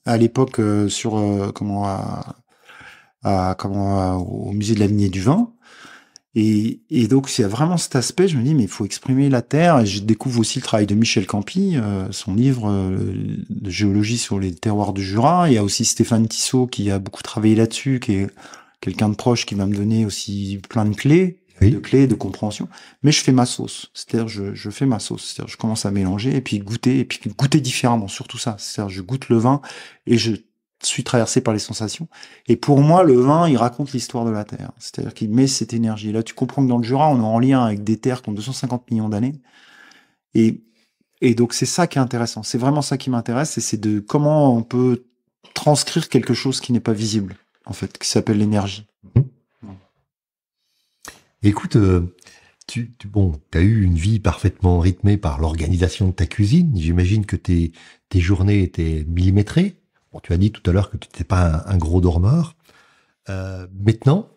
à l'époque au musée de la vigne et du vin. Et donc, c'est vraiment cet aspect. Je me dis, mais il faut exprimer la terre. Et je découvre aussi le travail de Michel Campi, son livre de géologie sur les terroirs du Jura. Il y a aussi Stéphane Tissot qui a beaucoup travaillé là-dessus, qui est quelqu'un de proche qui va me donner aussi plein de clés. Oui. De clés, de compréhension. Mais je fais ma sauce. C'est-à-dire, je fais ma sauce. C'est-à-dire, je commence à mélanger et puis goûter différemment, surtout ça. C'est-à-dire, je goûte le vin et je suis traversé par les sensations. Et pour moi, le vin, il raconte l'histoire de la terre. C'est-à-dire qu'il met cette énergie. Là, tu comprends que dans le Jura, on est en lien avec des terres qui ont 250 millions d'années. Et donc, c'est ça qui est intéressant. C'est vraiment ça qui m'intéresse, et c'est de comment on peut transcrire quelque chose qui n'est pas visible, en fait, qui s'appelle l'énergie. Écoute, tu as eu une vie parfaitement rythmée par l'organisation de ta cuisine. J'imagine que tes journées étaient millimétrées. Bon, tu as dit tout à l'heure que tu n'étais pas un gros dormeur. Maintenant,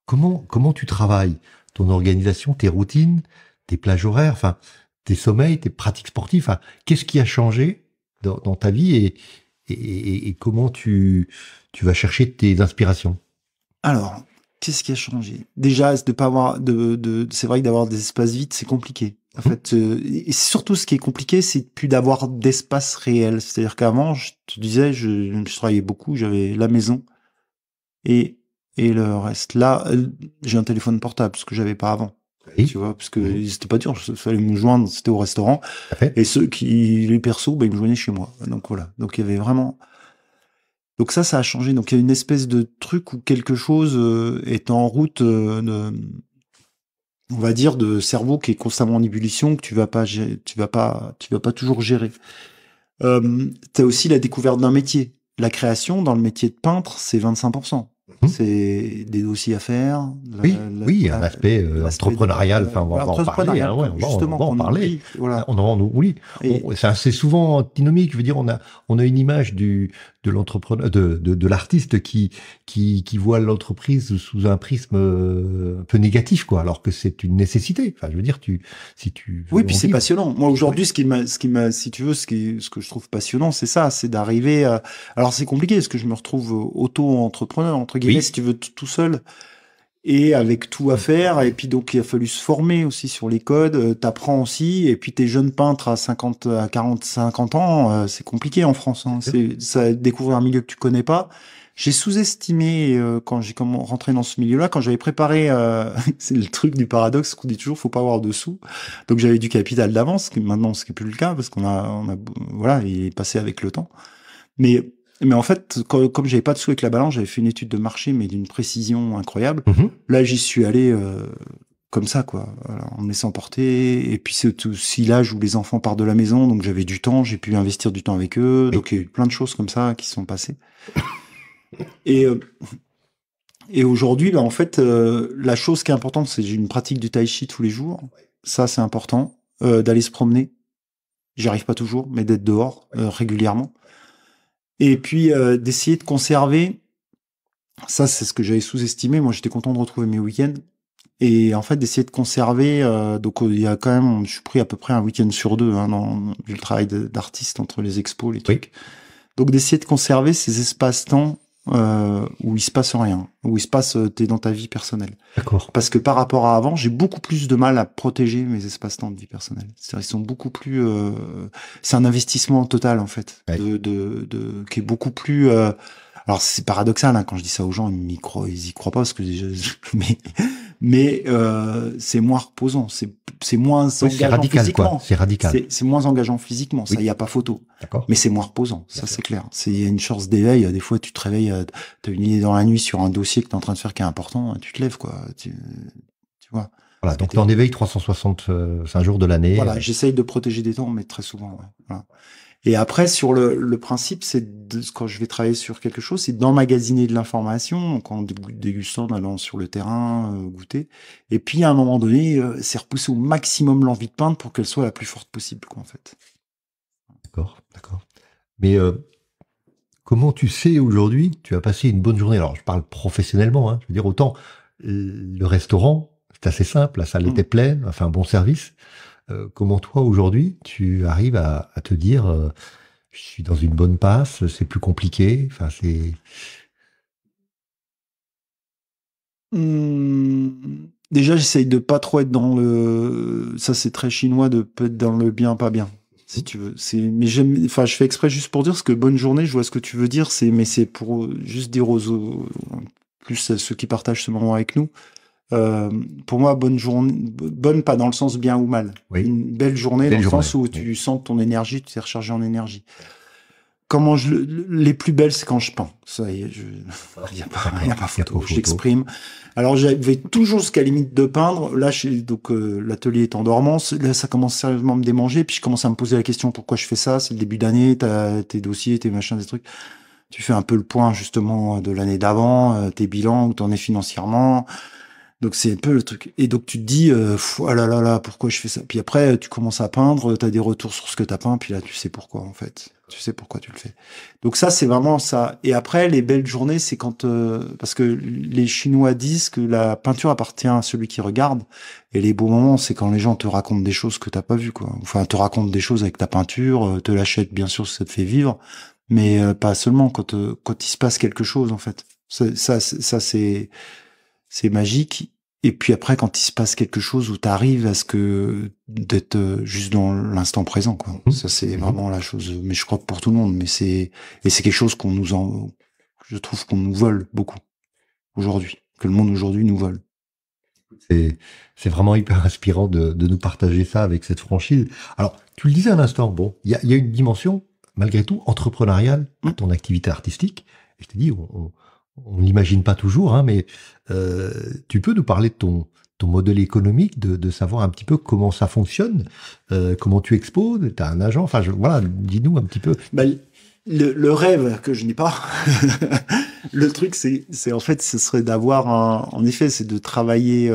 comment tu travailles ton organisation, tes routines, tes plages horaires, enfin tes sommeils, tes pratiques sportives. Enfin, qu'est-ce qui a changé dans ta vie et comment tu vas chercher tes inspirations? Alors, qu'est-ce qui a changé? Déjà, de pas avoir c'est vrai que d'avoir des espaces vides, c'est compliqué. En fait, et surtout, ce qui est compliqué, c'est plus d'avoir d'espace réel. C'est-à-dire qu'avant, je te disais, je travaillais beaucoup, j'avais la maison et le reste. Là, j'ai un téléphone portable, ce que j'avais pas avant. Oui. Tu vois, parce que c'était pas dur, il fallait me joindre, c'était au restaurant. Et les persos, ils me joignaient chez moi. Donc voilà. Donc il y avait vraiment. Donc ça a changé. Donc il y a une espèce de truc où quelque chose est en route, on va dire, de cerveau qui est constamment en ébullition, que tu vas pas toujours gérer. T'as aussi la découverte d'un métier. La création dans le métier de peintre, c'est 25%. C'est des dossiers à faire. Un aspect entrepreneurial. Enfin, on va en parler. On va en parler. Voilà. C'est assez souvent antinomique. Je veux dire, on a une image de l'entrepreneur, de l'artiste qui voit l'entreprise sous un prisme un peu négatif, quoi, alors que c'est une nécessité. Enfin, je veux dire, si tu. Oui, puis c'est passionnant. Moi, aujourd'hui, ce qui m'a, si tu veux, ce que je trouve passionnant, c'est ça, c'est d'arriver à. Alors, c'est compliqué, parce que je me retrouve auto-entrepreneur, entre guillemets, si tu veux, tout seul. Et avec tout à faire, et puis donc il a fallu se former aussi sur les codes, t'apprends aussi, et puis t'es jeune peintre à 50 ans, c'est compliqué en France, hein. Ça, découvrir un milieu que tu connais pas. J'ai sous-estimé quand j'ai rentré dans ce milieu-là, quand j'avais préparé, c'est le truc du paradoxe qu'on dit toujours, faut pas avoir de sous. Donc j'avais du capital d'avance, maintenant ce qui est plus le cas, parce qu'on a voilà, il est passé avec le temps. Mais en fait, comme j'avais pas de sous avec la balance, j'avais fait une étude de marché, mais d'une précision incroyable. Là, j'y suis allé comme ça, quoi, voilà, en me laissant porter. Et puis c'est aussi l'âge où les enfants partent de la maison, donc j'avais du temps, j'ai pu investir du temps avec eux. Donc il y a eu plein de choses comme ça qui se sont passées. Et aujourd'hui, en fait, la chose qui est importante, c'est que j'ai une pratique du tai chi tous les jours. Ça, c'est important. D'aller se promener. J'y arrive pas toujours, mais d'être dehors régulièrement. Et puis d'essayer de conserver, ça c'est ce que j'avais sous-estimé, moi j'étais content de retrouver mes week-ends, et en fait d'essayer de conserver, donc il y a quand même, je suis pris à peu près un week-end sur deux dans le travail d'artiste entre les expos, les trucs, donc d'essayer de conserver ces espaces-temps où il se passe rien, où il se passe, t'es dans ta vie personnelle. D'accord. Parce que par rapport à avant, j'ai beaucoup plus de mal à protéger mes espaces-temps de vie personnelle. C'est-à-dire, ils sont beaucoup plus, c'est un investissement total, en fait, qui est beaucoup plus, alors c'est paradoxal, hein, quand je dis ça aux gens, ils y croient pas parce que mais c'est moins reposant, c'est moins engageant physiquement. C'est radical. C'est moins engageant physiquement, ça y a pas photo. D'accord. Mais c'est moins reposant, ça c'est clair. Il y a une chance d'éveil, des fois tu te réveilles, t'as une idée dans la nuit sur un dossier que t'es en train de faire qui est important, tu te lèves, quoi. Tu vois. Voilà, donc tu en éveilles 365 jours de l'année. Voilà, j'essaye de protéger des temps, mais très souvent, ouais. Voilà. Et après, sur le principe, quand je vais travailler sur quelque chose, c'est d'emmagasiner de l'information, donc en dégustant, en allant sur le terrain, goûter. Et puis, à un moment donné, c'est repousser au maximum l'envie de peindre pour qu'elle soit la plus forte possible, quoi, en fait. D'accord. Mais comment tu sais aujourd'hui que tu as passé une bonne journée? Alors, je parle professionnellement, hein. Je veux dire, autant le restaurant, c'est assez simple, la salle était pleine, enfin, un bon service. Comment toi, aujourd'hui, tu arrives à te dire je suis dans une bonne passe, c'est plus compliqué, enfin, c'est... Déjà, j'essaye de pas trop être dans le... Ça, c'est très chinois de peut être dans le bien, pas bien, si tu veux. Mais je fais exprès juste pour dire parce que bonne journée, je vois ce que tu veux dire, mais c'est pour juste dire plus à ceux qui partagent ce moment avec nous. Pour moi, bonne journée, bonne pas dans le sens bien ou mal. Oui. Une belle journée dans le sens où tu sens ton énergie, tu t'es rechargé en énergie. Les plus belles, c'est quand je peins. Ça y est, il y a pas photo. J'exprime. Alors, j'avais toujours jusqu'à la limite de peindre. Là, l'atelier est en dormance. Là, ça commence sérieusement à me démanger. Puis, je commence à me poser la question pourquoi je fais ça. C'est le début d'année. T'as tes dossiers, tes machins, des trucs. Tu fais un peu le point, justement, de l'année d'avant, tes bilans, où t'en es financièrement. Donc c'est un peu le truc. Et donc tu te dis, ah là là là, pourquoi je fais ça? Puis après, tu commences à peindre, t'as des retours sur ce que t'as peint, puis là tu sais pourquoi en fait. Tu sais pourquoi tu le fais. Donc ça, c'est vraiment ça. Et après, les belles journées, c'est quand... parce que les Chinois disent que la peinture appartient à celui qui regarde. Et les beaux moments, c'est quand les gens te racontent des choses que t'as pas vues, quoi. Enfin, te racontent des choses avec ta peinture, te l'achètent bien sûr si ça te fait vivre, mais pas seulement quand il se passe quelque chose, en fait. Ça c'est magique. Et puis après, quand il se passe quelque chose où tu arrives à ce que d'être juste dans l'instant présent, quoi. Ça, c'est vraiment la chose. Mais je crois que pour tout le monde. Mais c'est quelque chose je trouve qu'on nous vole beaucoup aujourd'hui, que le monde aujourd'hui nous vole. C'est vraiment hyper inspirant de nous partager ça avec cette franchise. Alors, tu le disais à l'instant, bon, il y a une dimension malgré tout entrepreneuriale à ton activité artistique. Et je te dis, on l'imagine pas toujours, hein, mais tu peux nous parler de ton modèle économique, de savoir un petit peu comment ça fonctionne, comment tu exposes, tu as un agent, enfin voilà, dis-nous un petit peu. Le rêve que je n'ai pas, le truc c'est en fait ce serait d'avoir en effet c'est de travailler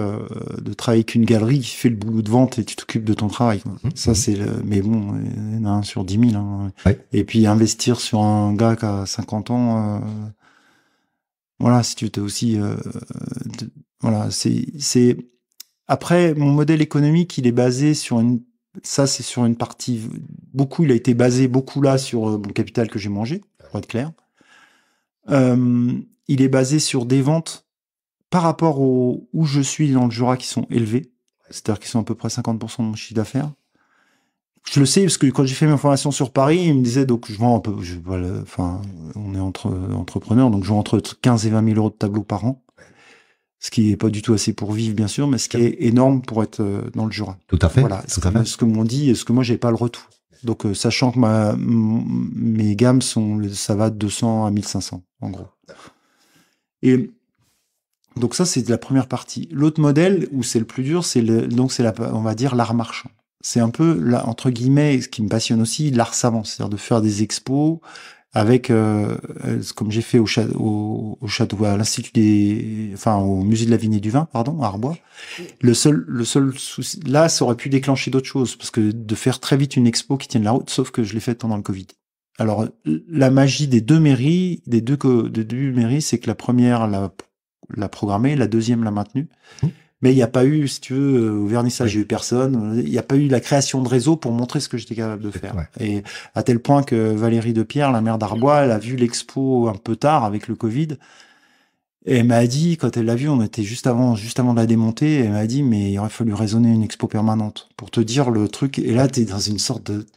avec une galerie qui fait le boulot de vente et tu t'occupes de ton travail. Ça c'est mais bon, il y en a un sur 10 000. Hein. Ouais. Et puis investir sur un gars qui a 50 ans. Voilà, si tu t'es aussi, voilà, c'est. Après, mon modèle économique, il est basé sur c'est sur une partie. Il a été basé beaucoup là sur mon capital que j'ai mangé, pour être clair. Il est basé sur des ventes par rapport où je suis dans le Jura qui sont élevées, c'est-à-dire qui sont à peu près 50% de mon chiffre d'affaires. Je le sais parce que quand j'ai fait ma formation sur Paris, il me disait donc je vends un peu, on est entre entrepreneurs, donc je vends entre 15 et 20 000 euros de tableaux par an, ce qui est pas du tout assez pour vivre bien sûr, mais ce qui est énorme pour être dans le Jura. Tout à fait. Voilà, ce que m'ont dit, et ce que moi j'ai pas le retour. Donc sachant que mes gammes ça va de 200 à 1500 en gros. Et donc ça c'est la première partie. L'autre modèle où c'est le plus dur, on va dire l'art marchand. C'est un peu, là, entre guillemets, ce qui me passionne aussi, l'art savant, c'est-à-dire de faire des expos avec, comme j'ai fait au château, à l'Institut au Musée de la Vigne et du Vin, pardon, à Arbois. Le seul souci, là, ça aurait pu déclencher d'autres choses, parce que de faire très vite une expo qui tienne la route, sauf que je l'ai faite pendant le Covid. Alors, la magie des deux mairies, des deux mairies, c'est que la première l'a programmée, la deuxième l'a maintenue. Mais il n'y a pas eu, si tu veux, au vernissage, il n'y a eu personne. Il n'y a pas eu la création de réseau pour montrer ce que j'étais capable de faire. Ouais. Et à tel point que Valérie Depierre, la maire d'Arbois, elle a vu l'expo un peu tard avec le Covid. Et elle m'a dit, quand elle l'a vu, on était juste avant de la démonter, elle m'a dit, mais il aurait fallu raisonner une expo permanente. Pour te dire le truc. Et là, t'es dans une sorte de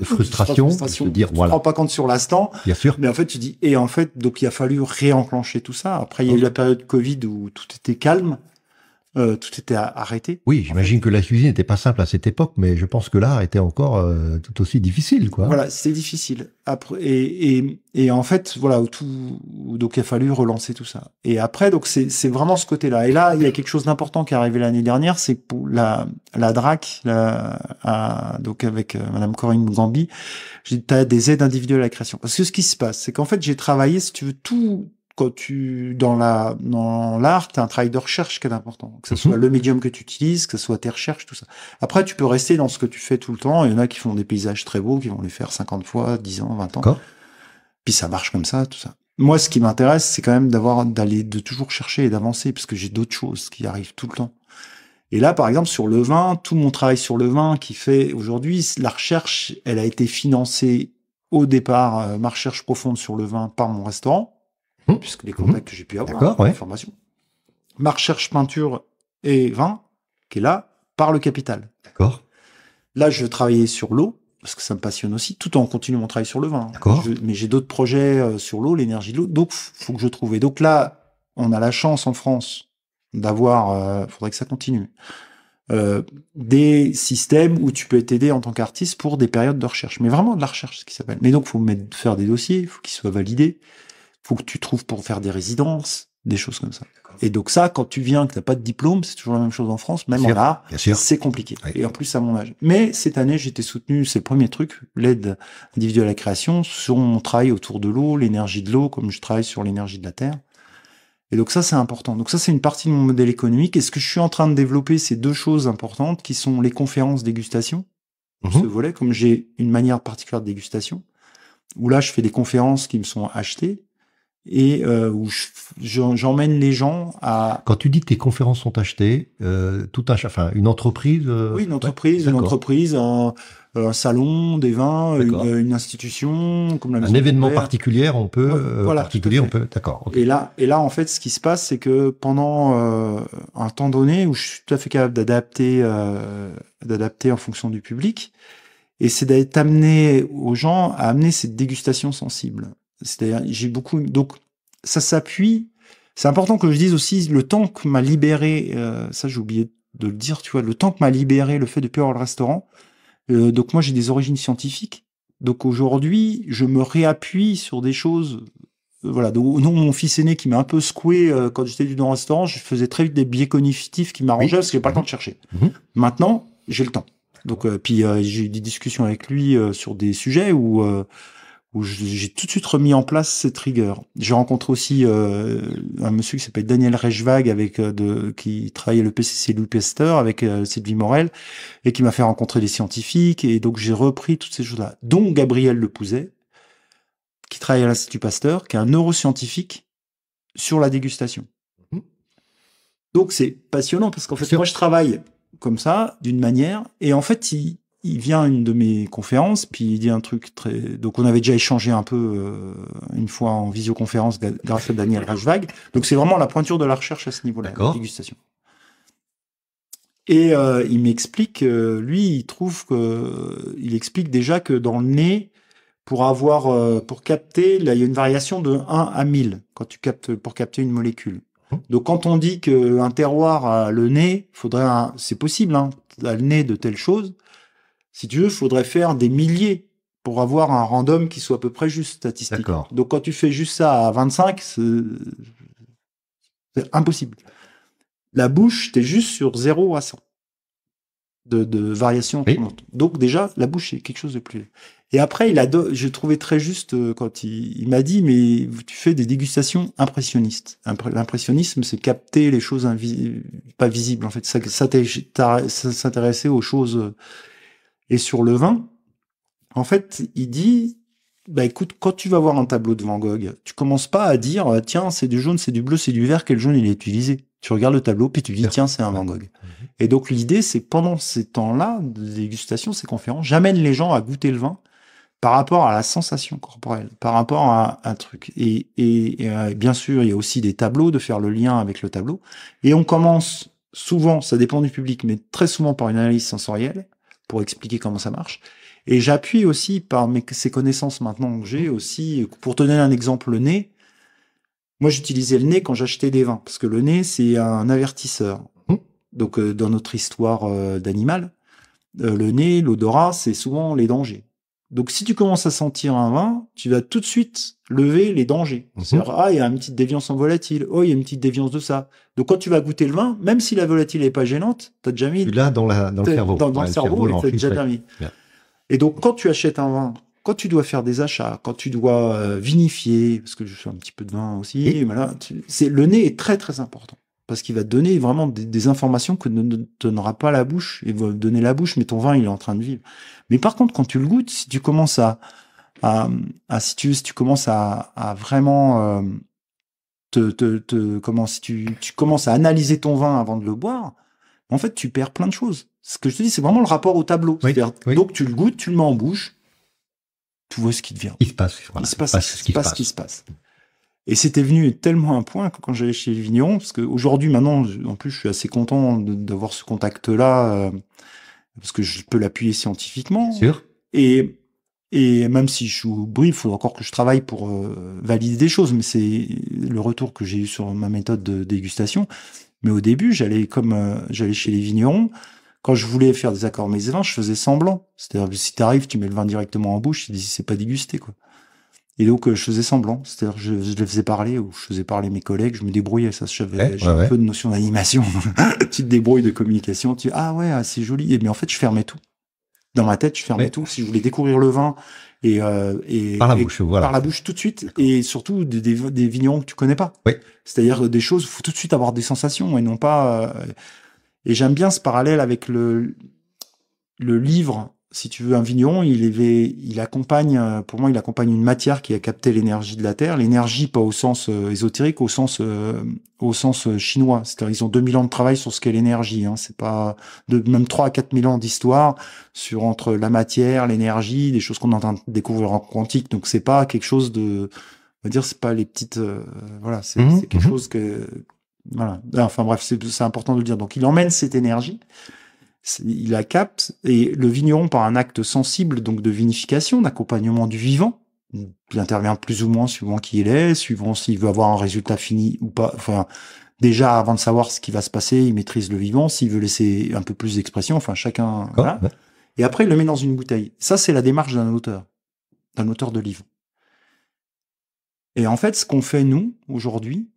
frustration. De dire, voilà. Tu te rends pas compte sur l'instant. Bien sûr. Mais en fait, tu dis, et en fait, donc il a fallu réenclencher tout ça. Après, il y a eu la période Covid où tout était calme. tout était arrêté. Oui, j'imagine que la cuisine n'était pas simple à cette époque, mais je pense que l'art était encore tout aussi difficile, quoi. Voilà, c'était difficile. Après, et en fait, voilà, donc il a fallu relancer tout ça. Et après, donc c'est vraiment ce côté-là. Et là, il y a quelque chose d'important qui est arrivé l'année dernière, c'est pour la DRAC, donc avec Madame Corinne Gambi, t'as des aides individuelles à la création. Parce que ce qui se passe, c'est qu'en fait, j'ai travaillé, si tu veux, quand dans l'art, t'as un travail de recherche qui est important. Que ce soit le médium que tu utilises, que ce soit tes recherches, tout ça. Après, tu peux rester dans ce que tu fais tout le temps. Il y en a qui font des paysages très beaux, qui vont les faire 50 fois, 10 ans, 20 ans. D'accord. Puis ça marche comme ça, tout ça. Moi, ce qui m'intéresse, c'est quand même de toujours chercher et d'avancer, parce que j'ai d'autres choses qui arrivent tout le temps. Et là, par exemple, sur le vin, tout mon travail sur le vin qui fait aujourd'hui, la recherche, elle a été financée au départ, ma recherche profonde sur le vin par mon restaurant, puisque les contacts que j'ai pu avoir, l'information. Ma recherche peinture et vin, qui est là, par le capital. D'accord. Là, je travaillais sur l'eau, parce que ça me passionne aussi, tout en continuant mon travail sur le vin. D'accord. Mais j'ai d'autres projets sur l'eau, l'énergie de l'eau, donc faut que je trouve. Et donc là, on a la chance en France d'avoir, faudrait que ça continue, des systèmes où tu peux être aidé en tant qu'artiste pour des périodes de recherche. Mais vraiment de la recherche, ce qui s'appelle. Mais donc, faut faire des dossiers, faut qu'ils soient validés. Faut que tu trouves pour faire des résidences, des choses comme ça. Et donc ça, quand tu viens, que t'as pas de diplôme, c'est toujours la même chose en France, même en art, c'est compliqué. Oui. Et en plus, à mon âge. Mais cette année, j'ai été soutenu, c'est le premier truc, l'aide individuelle à la création, sur mon travail autour de l'eau, l'énergie de l'eau, comme je travaille sur l'énergie de la terre. Et donc ça, c'est important. Donc ça, c'est une partie de mon modèle économique. Et ce que je suis en train de développer, c'est deux choses importantes, qui sont les conférences dégustation, ce volet, comme j'ai une manière particulière de dégustation, où là, je fais des conférences qui me sont achetées, et où j'emmène les gens à... Quand tu dis que tes conférences sont achetées, une entreprise... Oui, une entreprise, un salon, des vins, une institution, comme la Maison un événement Père. particulier, on peut... D'accord. Okay. Et là, en fait, ce qui se passe, c'est que pendant un temps donné, où je suis tout à fait capable d'adapter en fonction du public, et c'est d'être amené aux gens à amener cette dégustation sensible. C'est-à-dire, donc, ça s'appuie. C'est important que je dise aussi le temps que m'a libéré, ça j'ai oublié de le dire, tu vois, le temps que m'a libéré le fait de plus avoir le restaurant. Donc moi j'ai des origines scientifiques. Donc aujourd'hui, je me réappuie sur des choses. Voilà. Donc non, mon fils aîné qui m'a un peu secoué quand j'étais dans le restaurant, je faisais très vite des biais cognitifs qui m'arrangeaient parce que j'ai pas le temps de chercher. Maintenant, j'ai le temps. Donc puis j'ai eu des discussions avec lui sur des sujets où j'ai tout de suite remis en place cette rigueur. J'ai rencontré aussi un monsieur qui s'appelle Daniel Reichwag qui travaille à l'EPCC Louis Pasteur avec Sylvie Morel et qui m'a fait rencontrer des scientifiques et donc j'ai repris toutes ces choses-là, dont Gabriel Lepouzet qui travaille à l'Institut Pasteur, qui est un neuroscientifique sur la dégustation. Donc c'est passionnant parce qu'en fait moi je travaille comme ça d'une manière et en fait il vient à une de mes conférences, puis il dit un truc très... Donc, on avait déjà échangé un peu une fois en visioconférence grâce à Daniel Reichwag. Donc, c'est vraiment la pointure de la recherche à ce niveau-là, la dégustation. Et il m'explique, lui, il explique déjà que dans le nez, pour capter, là, il y a une variation de 1 à 1000 pour capter une molécule. Donc, quand on dit qu'un terroir a le nez, c'est possible, hein, a le nez de telle chose. Si tu veux, il faudrait faire des milliers pour avoir un random qui soit à peu près juste statistique. D'accord. Donc, quand tu fais juste ça à 25, c'est impossible. La bouche, t'es juste sur 0 à 100 de variation. Oui. Donc, déjà, la bouche, c'est quelque chose de plus... Et après, j'ai trouvé très juste quand il m'a dit, mais tu fais des dégustations impressionnistes. L'impressionnisme, c'est capter les choses pas visibles. En fait, ça s'intéressait aux choses... Et sur le vin, en fait, il dit, bah écoute, quand tu vas voir un tableau de Van Gogh, tu commences pas à dire, tiens, c'est du jaune, c'est du bleu, c'est du vert, quel jaune il est utilisé. Tu regardes le tableau, puis tu dis, tiens, c'est un Van Gogh. Et donc l'idée, c'est que pendant ces temps-là de dégustation, ces conférences, j'amène les gens à goûter le vin par rapport à la sensation corporelle, par rapport à un truc. Et bien sûr, il y a aussi des tableaux, de faire le lien avec le tableau. Et on commence souvent, ça dépend du public, mais très souvent par une analyse sensorielle, pour expliquer comment ça marche. Et j'appuie aussi par ces connaissances maintenant que j'ai aussi, pour te donner un exemple, le nez. Moi, j'utilisais le nez quand j'achetais des vins, parce que le nez, c'est un avertisseur. Donc, dans notre histoire d'animal, le nez, l'odorat, c'est souvent les dangers. Donc, si tu commences à sentir un vin, tu vas tout de suite lever les dangers. C'est-à-dire, il y a une petite déviance en volatile. Oh, il y a une petite déviance de ça. Donc, quand tu vas goûter le vin, même si la volatile n'est pas gênante, t'as déjà mis... Tu l'as dans le cerveau. Dans le cerveau, t'as déjà bien mis. Bien. Et donc, quand tu achètes un vin, quand tu dois faire des achats, quand tu dois vinifier, parce que je fais un petit peu de vin aussi, et voilà, le nez est très, très important. Parce qu'il va te donner vraiment des informations que ne donnera pas la bouche. Il va te donner la bouche, mais ton vin, il est en train de vivre. Mais par contre, quand tu le goûtes, si tu commences si tu commences à vraiment si tu commences à analyser ton vin avant de le boire, en fait, tu perds plein de choses. Ce que je te dis, c'est vraiment le rapport au tableau. Oui, donc, tu le goûtes, tu le mets en bouche, tu vois ce qui te vient. Il se passe ce qui se passe. Et c'était venu tellement à un point que quand j'allais chez les vignerons, parce qu'aujourd'hui, maintenant, en plus, je suis assez content d'avoir ce contact-là, parce que je peux l'appuyer scientifiquement. Sûr. Et même si je suis au bruit, il faut encore que je travaille pour valider des choses, mais c'est le retour que j'ai eu sur ma méthode de dégustation. Mais au début, j'allais chez les vignerons. Quand je voulais faire des accords mets et vins, je faisais semblant. C'est-à-dire que si t'arrives, tu mets le vin directement en bouche, tu dis c'est pas dégusté, quoi. Et donc, je faisais semblant. C'est-à-dire que je les faisais parler, ou je faisais parler mes collègues, je me débrouillais. Ça, j'ai un peu de notion d'animation. Tu te débrouilles de communication. Tu dis, c'est joli. Mais en fait, je fermais tout. Dans ma tête, je fermais tout. Si je voulais découvrir le vin, par la bouche, voilà. Par la bouche tout de suite. Et surtout, des vignerons que tu connais pas. Oui. C'est-à-dire des choses, faut tout de suite avoir des sensations et non pas, et j'aime bien ce parallèle avec le livre. Si tu veux, un vigneron, il accompagne une matière qui a capté l'énergie de la terre. L'énergie, pas au sens ésotérique, au sens chinois. C'est-à-dire, ils ont 2000 ans de travail sur ce qu'est l'énergie. C'est pas même 3 à 4000 ans d'histoire entre la matière, l'énergie, des choses qu'on est en train de découvrir en quantique. Donc, c'est pas quelque chose de, on va dire, c'est pas les petites, c'est quelque chose que, voilà. Enfin, bref, c'est important de le dire. Donc, il emmène cette énergie. Il la capte, et le vigneron, par un acte sensible, donc de vinification, d'accompagnement du vivant, il intervient plus ou moins suivant qui il est, suivant s'il veut avoir un résultat fini ou pas. Enfin, déjà, avant de savoir ce qui va se passer, il maîtrise le vivant. S'il veut laisser un peu plus d'expression, enfin, chacun, voilà. Ouais. Et après, il le met dans une bouteille. Ça, c'est la démarche d'un auteur de livre. Et en fait, ce qu'on fait, nous, aujourd'hui,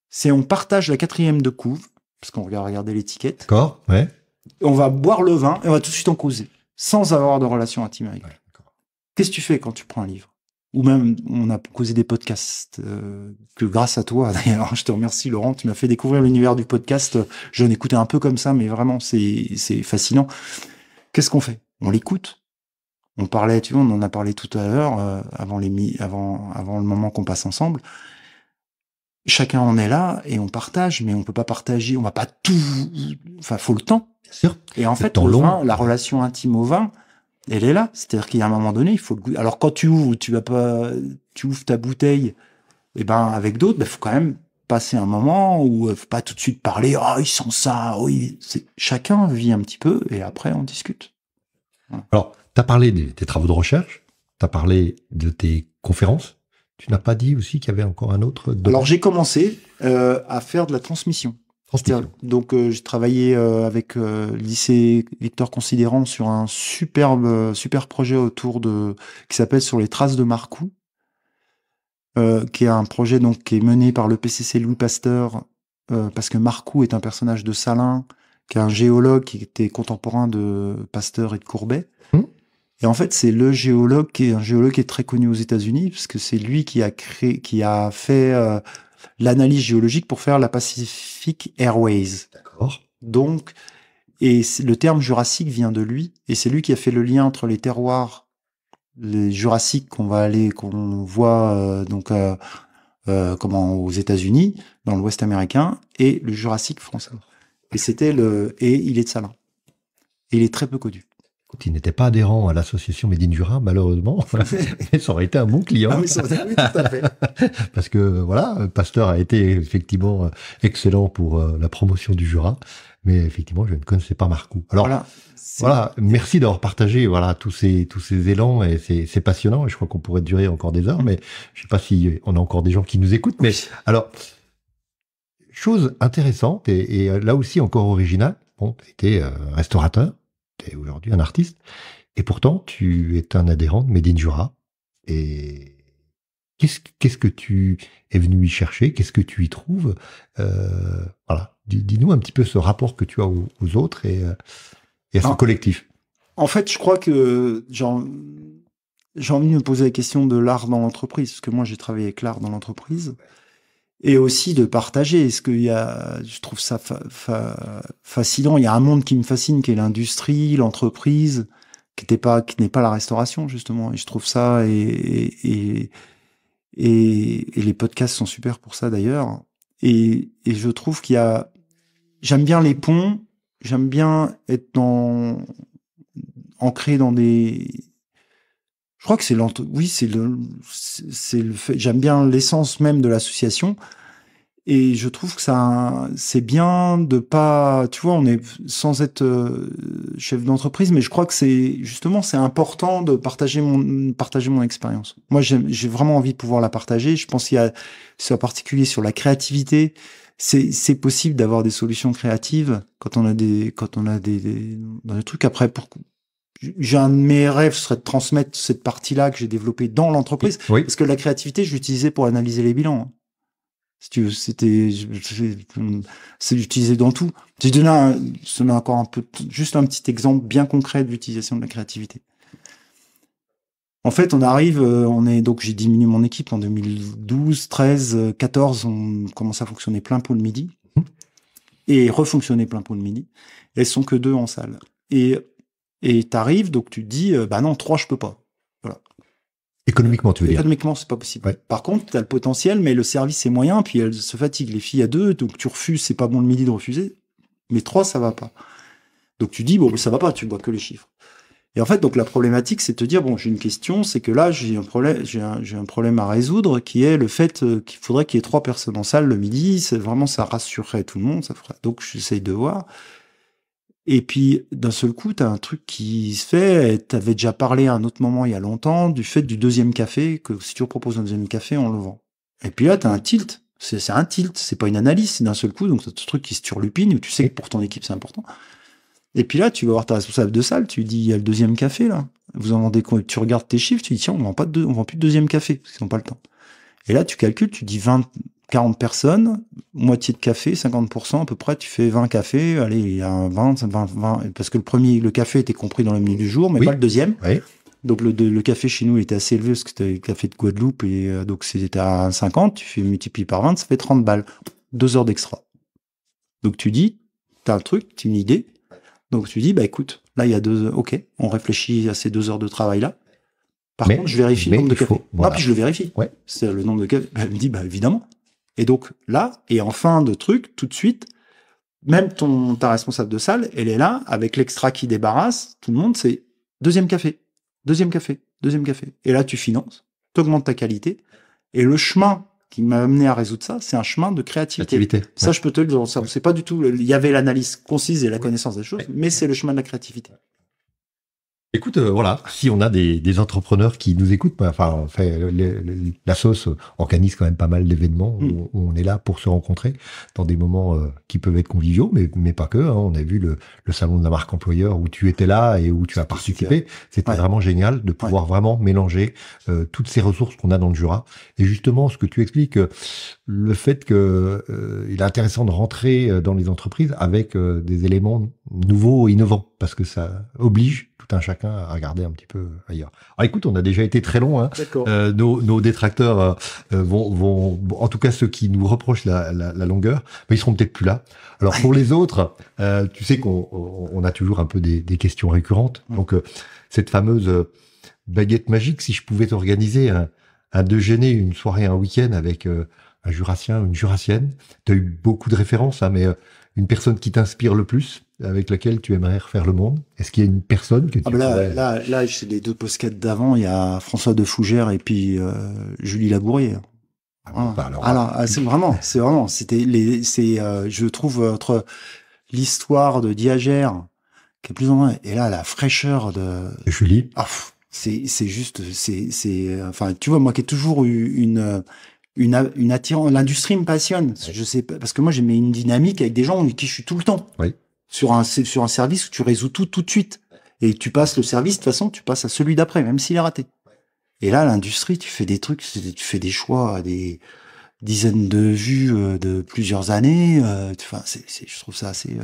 c'est on partage la 4e de couve, parce qu'on va regarder l'étiquette. D'accord, ouais. On va boire le vin et on va tout de suite en causer, sans avoir de relation intime avec lui. Qu'est-ce que tu fais quand tu prends un livre? Ou même, on a causé des podcasts, que grâce à toi, d'ailleurs, je te remercie Laurent, tu m'as fait découvrir l'univers du podcast. Je l'écoutais un peu comme ça, mais vraiment, c'est fascinant. Qu'est-ce qu'on fait? On l'écoute. On parlait, tu vois, on en a parlé tout à l'heure, avant le moment qu'on passe ensemble. Chacun en est là et on partage, mais on peut pas partager, on va pas tout, enfin, faut le temps. Bien sûr. Et en fait, le vin, la relation intime au vin, elle est là. C'est-à-dire qu'il y a un moment donné, il faut le goûter. Alors, quand tu ouvres ta bouteille, avec d'autres, faut quand même passer un moment où faut pas tout de suite parler, il sent ça, chacun vit un petit peu et après, on discute. Voilà. Alors, t'as parlé de tes travaux de recherche, t'as parlé de tes conférences. Tu n'as pas dit aussi qu'il y avait encore un autre domaine? Alors, j'ai commencé à faire de la transmission. Donc, j'ai travaillé avec le lycée Victor Considérant sur un super projet qui s'appelle Sur les traces de Marcoux, qui est un projet donc qui est mené par le PCC Louis Pasteur, parce que Marcoux est un personnage de Salins, qui est un géologue qui était contemporain de Pasteur et de Courbet. Et en fait, c'est un géologue qui est très connu aux États-Unis, parce que c'est lui qui a fait l'analyse géologique pour faire la Pacific Airways. D'accord. Donc, et le terme jurassique vient de lui, et c'est lui qui a fait le lien entre les terroirs, les jurassiques qu'on voit aux États-Unis, dans l'Ouest américain, et le jurassique français. Et il est de Salins. Et il est très peu connu. Il n'était pas adhérent à l'association Made in Jura, malheureusement. Mais ça aurait été un bon client. Oui, tout à fait. Parce que, voilà, Pasteur a été effectivement excellent pour la promotion du Jura. Mais effectivement, je ne connaissais pas Marcoux. Alors, voilà, merci d'avoir partagé, tous ces élans, et c'est passionnant. Et je crois qu'on pourrait durer encore des heures, mais je sais pas si on a encore des gens qui nous écoutent. Mais alors, chose intéressante et là aussi encore originale. Bon, tu étais restaurateur, tu es aujourd'hui un artiste, et pourtant tu es un adhérent de Made in Jura. Et qu'est-ce que tu es venu y chercher? Qu'est-ce que tu y trouves? Voilà, dis-nous un petit peu ce rapport que tu as aux autres et à ce collectif. En fait, je crois que j'ai envie de me poser la question de l'art dans l'entreprise, parce que moi j'ai travaillé avec l'art dans l'entreprise. Et aussi de partager. Est-ce qu'il y a, je trouve ça fascinant. Il y a un monde qui me fascine, qui est l'industrie, l'entreprise, qui n'est pas la restauration, justement. Et je trouve ça, et les podcasts sont super pour ça, d'ailleurs. Et je trouve j'aime bien les ponts, j'aime bien être ancré dans des, je crois que c'est le fait. J'aime bien l'essence même de l'association, et je trouve que c'est bien de pas, tu vois, on est sans être chef d'entreprise, mais je crois que c'est important de partager mon expérience. Moi, j'ai vraiment envie de pouvoir la partager. Je pense qu'il y a, en particulier sur la créativité, c'est possible d'avoir des solutions créatives quand on a des trucs. Après, j'ai un de mes rêves serait de transmettre cette partie-là que j'ai développée dans l'entreprise, oui. Parce que la créativité, je l'utilisais pour analyser les bilans. Si tu veux, c'est utilisé dans tout. Je donne encore juste un petit exemple bien concret de l'utilisation de la créativité. En fait, donc j'ai diminué mon équipe en 2012, 13, 14, on commence à fonctionner plein pot le midi et refonctionner plein pot le midi. Elles sont que 2 en salle. Et t'arrives, donc tu te dis, bah non, 3, je peux pas. Voilà. Économiquement, tu veux dire? Économiquement, c'est pas possible. Ouais. Par contre, t'as le potentiel, mais le service est moyen, puis elles se fatiguent. Les filles à 2, donc tu refuses, c'est pas bon le midi de refuser. Mais 3, ça va pas. Donc tu dis, bon, ça va pas, tu vois que les chiffres. Et en fait, donc la problématique, c'est de te dire, bon, j'ai une question, c'est que là, j'ai un problème à résoudre, qui est le fait qu'il faudrait qu'il y ait 3 personnes en salle le midi. Ça rassurerait tout le monde, donc j'essaye de voir. Et puis, d'un seul coup, t'as un truc qui se fait. T'avais déjà parlé à un autre moment, il y a longtemps, du fait du 2e café, que si tu proposes un 2e café, on le vend. Et puis là, t'as un tilt. C'est un tilt, c'est pas une analyse, c'est d'un seul coup. Donc, c'est ce truc qui se turlupine, où tu sais que pour ton équipe, c'est important. Et puis là, tu vas voir ta responsable de salle, tu lui dis, il y a le 2e café, là. Vous en vendez quoi? Tu regardes tes chiffres, tu dis, tiens, on vend plus de 2e café, parce qu'ils n'ont pas le temps. Et là, tu calcules, tu dis 40 personnes, moitié de café, 50% à peu près, tu fais 20 cafés, allez, il y a 20, parce que le café était compris dans le menu du jour, mais pas le 2e. Oui. Donc le café chez nous était assez élevé, parce que c'était le café de Guadeloupe, et donc c'était à 50, tu fais multiplier par 20, ça fait 30 balles. 2 heures d'extra. Donc tu dis, t'as un truc, t'as une idée, donc tu dis, bah écoute, là il y a ok, on réfléchit à ces 2 heures de travail-là. Par contre, je vérifie le nombre de cafés. Voilà. Ah, puis je le vérifie. Ouais. C'est le nombre de cafés. Elle me dit, bah évidemment. Et donc là, et en fin de truc, tout de suite, même ta responsable de salle, elle est là, avec l'extra qui débarrasse, tout le monde, c'est 2e café, 2e café, 2e café. Et là, tu finances, tu augmentes ta qualité. Et le chemin qui m'a amené à résoudre ça, c'est un chemin de créativité. Ça, je peux te le dire. C'est pas du tout, il y avait l'analyse concise et la connaissance des choses, mais c'est le chemin de la créativité. Écoute, voilà, si on a des entrepreneurs qui nous écoutent, enfin, la sauce organise quand même pas mal d'événements où on est là pour se rencontrer dans des moments qui peuvent être conviviaux, mais pas que. Hein. On a vu le salon de la marque employeur où tu étais là et où tu as participé. C'était vraiment génial de pouvoir vraiment mélanger toutes ces ressources qu'on a dans le Jura. Et justement, ce que tu expliques, le fait que il est intéressant de rentrer dans les entreprises avec des éléments nouveaux et innovants, parce que ça oblige tout un chacun à regarder un petit peu ailleurs. Alors écoute, on a déjà été très long. Hein. Nos détracteurs vont, en tout cas ceux qui nous reprochent la longueur, mais ils seront peut-être plus là. Alors pour les autres, tu sais qu'on a toujours un peu des questions récurrentes. Donc cette fameuse baguette magique, si je pouvais t'organiser un déjeuner, une soirée, un week-end avec un Jurassien, une Jurassienne. Tu as eu beaucoup de références, hein, mais une personne qui t'inspire le plus, avec laquelle tu aimerais refaire le monde. Est-ce qu'il y a une personne que tu là, c'est les 2 podcasts d'avant. Il y a François de Fougère et puis Julie Labourier. C'est vraiment, je trouve entre l'histoire de Diagère, qui est plus ou moins, et là, la fraîcheur de Julie. C'est juste, enfin, tu vois, moi qui ai toujours eu une attirance. L'industrie me passionne. Je sais pas, parce que moi, j'ai une dynamique avec des gens avec qui je suis tout le temps. Oui. Sur un service où tu résous tout de suite. Et tu passes le service, de toute façon, tu passes à celui d'après, même s'il est raté. Et là, l'industrie, tu fais des trucs, tu fais des choix, des dizaines de vues de plusieurs années. Enfin, je trouve ça assez...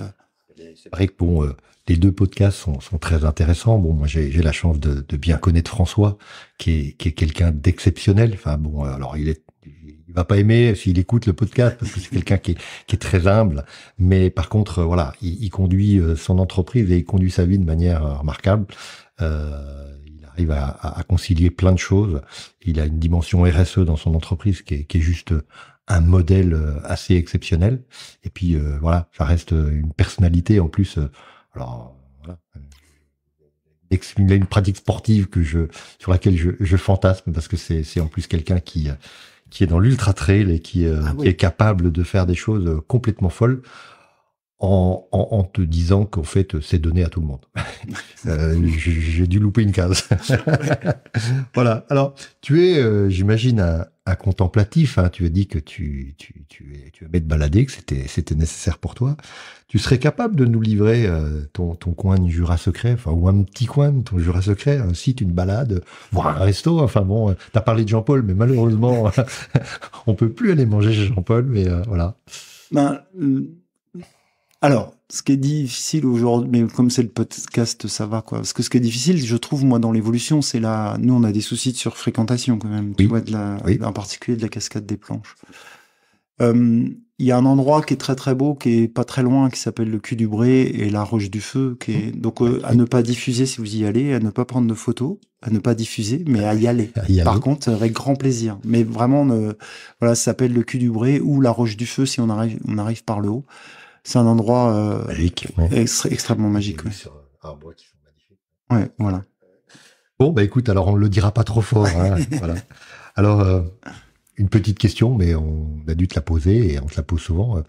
C'est vrai que bon, les deux podcasts sont très intéressants. Bon, moi j'ai la chance de bien connaître François, qui est quelqu'un d'exceptionnel. Enfin bon, alors il va pas aimer s'il écoute le podcast parce que c'est quelqu'un qui est très humble. Mais par contre, voilà, il conduit son entreprise et il conduit sa vie de manière remarquable. Il arrive à concilier plein de choses. Il a une dimension RSE dans son entreprise qui est juste un modèle assez exceptionnel. Et puis voilà, ça reste une personnalité en plus. Alors voilà, il a une pratique sportive sur laquelle je fantasme parce que c'est en plus quelqu'un qui est dans l'ultra trail et qui est capable de faire des choses complètement folles en te disant qu'en fait c'est donné à tout le monde. J'ai dû louper une case. Voilà. Alors tu es, j'imagine, un contemplatif. Hein. Tu as dit que tu aimais te balader, que c'était nécessaire pour toi. Tu serais capable de nous livrer ton coin de Jura secret, enfin ou un petit coin de ton Jura secret, un site, une balade, voire un resto. Enfin bon, t'as parlé de Jean-Paul, mais malheureusement on peut plus aller manger chez Jean-Paul. Mais voilà. Alors, ce qui est difficile aujourd'hui, mais comme c'est le podcast, ça va, quoi. Parce que ce qui est difficile, je trouve, moi, dans l'évolution, c'est nous, on a des soucis de surfréquentation, quand même. Oui. Tu vois, en particulier de la cascade des Planches. Il y a un endroit qui est très, très beau, qui est pas très loin, qui s'appelle le Cul du Bré et la Roche du Feu, donc, à ne pas diffuser si vous y allez, à ne pas prendre de photos, à ne pas diffuser, mais à y aller. Par contre, avec grand plaisir. Mais vraiment, voilà, ça s'appelle le Cul du Bré ou la Roche du Feu si on arrive par le haut. C'est un endroit magique, extrêmement magique. Ouais. Sur un bois qui sont magnifiques. Ouais, voilà. Bon, bah écoute, alors on ne le dira pas trop fort. Hein, voilà. Alors, une petite question, mais on a dû te la poser et on te la pose souvent.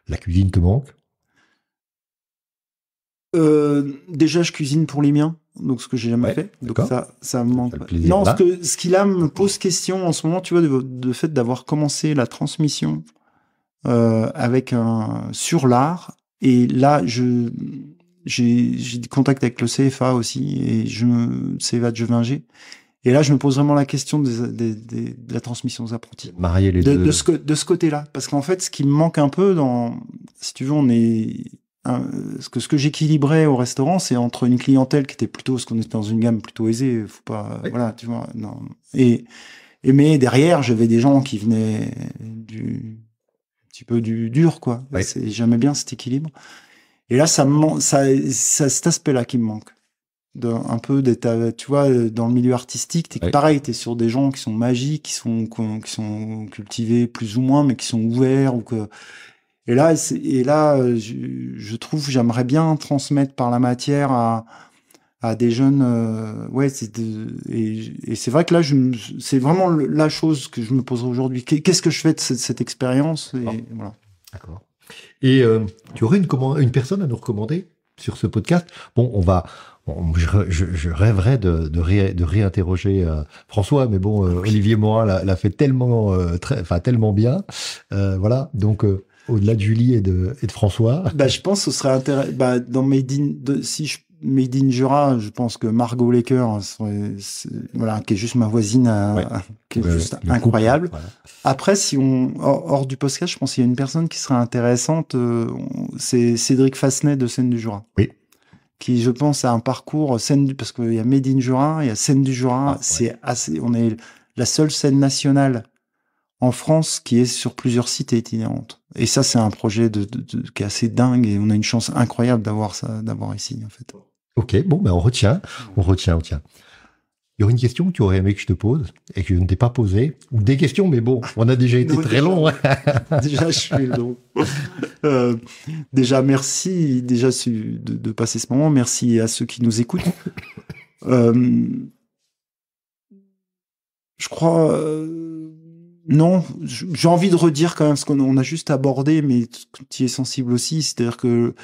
La cuisine te manque ? Déjà, je cuisine pour les miens, donc ce que j'ai jamais fait. Donc ça me manque. Non, ce qui là me pose question en ce moment, tu vois, de fait d'avoir commencé la transmission avec sur l'art, et là j'ai des contacts avec le CFA aussi, et CFA de Jevinger, et là je me pose vraiment la question de la transmission aux apprentis, marier les deux de ce côté-là, parce qu'en fait ce qui me manque un peu si tu veux, ce que j'équilibrais au restaurant, c'est entre une clientèle qui était plutôt, parce qu'on était dans une gamme plutôt aisée, faut pas, voilà, tu vois, non, mais derrière j'avais des gens qui venaient petit peu du dur, quoi. Ouais. J'aimais bien cet équilibre. Et là, c'est cet aspect-là qui me manque. Un peu d'être, tu vois, dans le milieu artistique, pareil, t'es sur des gens qui sont magiques, qui sont cultivés plus ou moins, mais qui sont ouverts, et là, je trouve, j'aimerais bien transmettre par la matière à des jeunes, et c'est vrai que là, c'est vraiment la chose que je me poserai aujourd'hui. Qu'est-ce que je fais de cette expérience? Voilà. D'accord. Et tu aurais une personne à nous recommander sur ce podcast? Bon, je rêverais de réinterroger François, mais bon, Olivier Morin l'a fait tellement bien, voilà. Donc au-delà de Julie et de François. Je pense que ce serait intéressant. Dans Made in Jura, je pense que Margot Lecker, voilà, qui est juste ma voisine, qui est juste incroyable. Couple, voilà. Après, si hors du podcast, je pense qu'il y a une personne qui serait intéressante, c'est Cédric Fassenet de Scène du Jura. Oui. Qui, je pense, a un parcours parce qu'il y a Made in Jura, il y a Scène du Jura, on est la seule scène nationale en France qui est sur plusieurs sites et itinérante. Et ça, c'est un projet qui est assez dingue, et on a une chance incroyable d'avoir ici, en fait. Ok, bon, on retient. Il y aurait une question que tu aurais aimé que je te pose et que je ne t'ai pas posée, ou des questions, mais bon, on a déjà été très long. Déjà, je suis long. Déjà, merci de passer ce moment. Merci à ceux qui nous écoutent. Je crois... non, j'ai envie de redire quand même ce qu'on a juste abordé, mais tu y es sensible aussi, c'est-à-dire que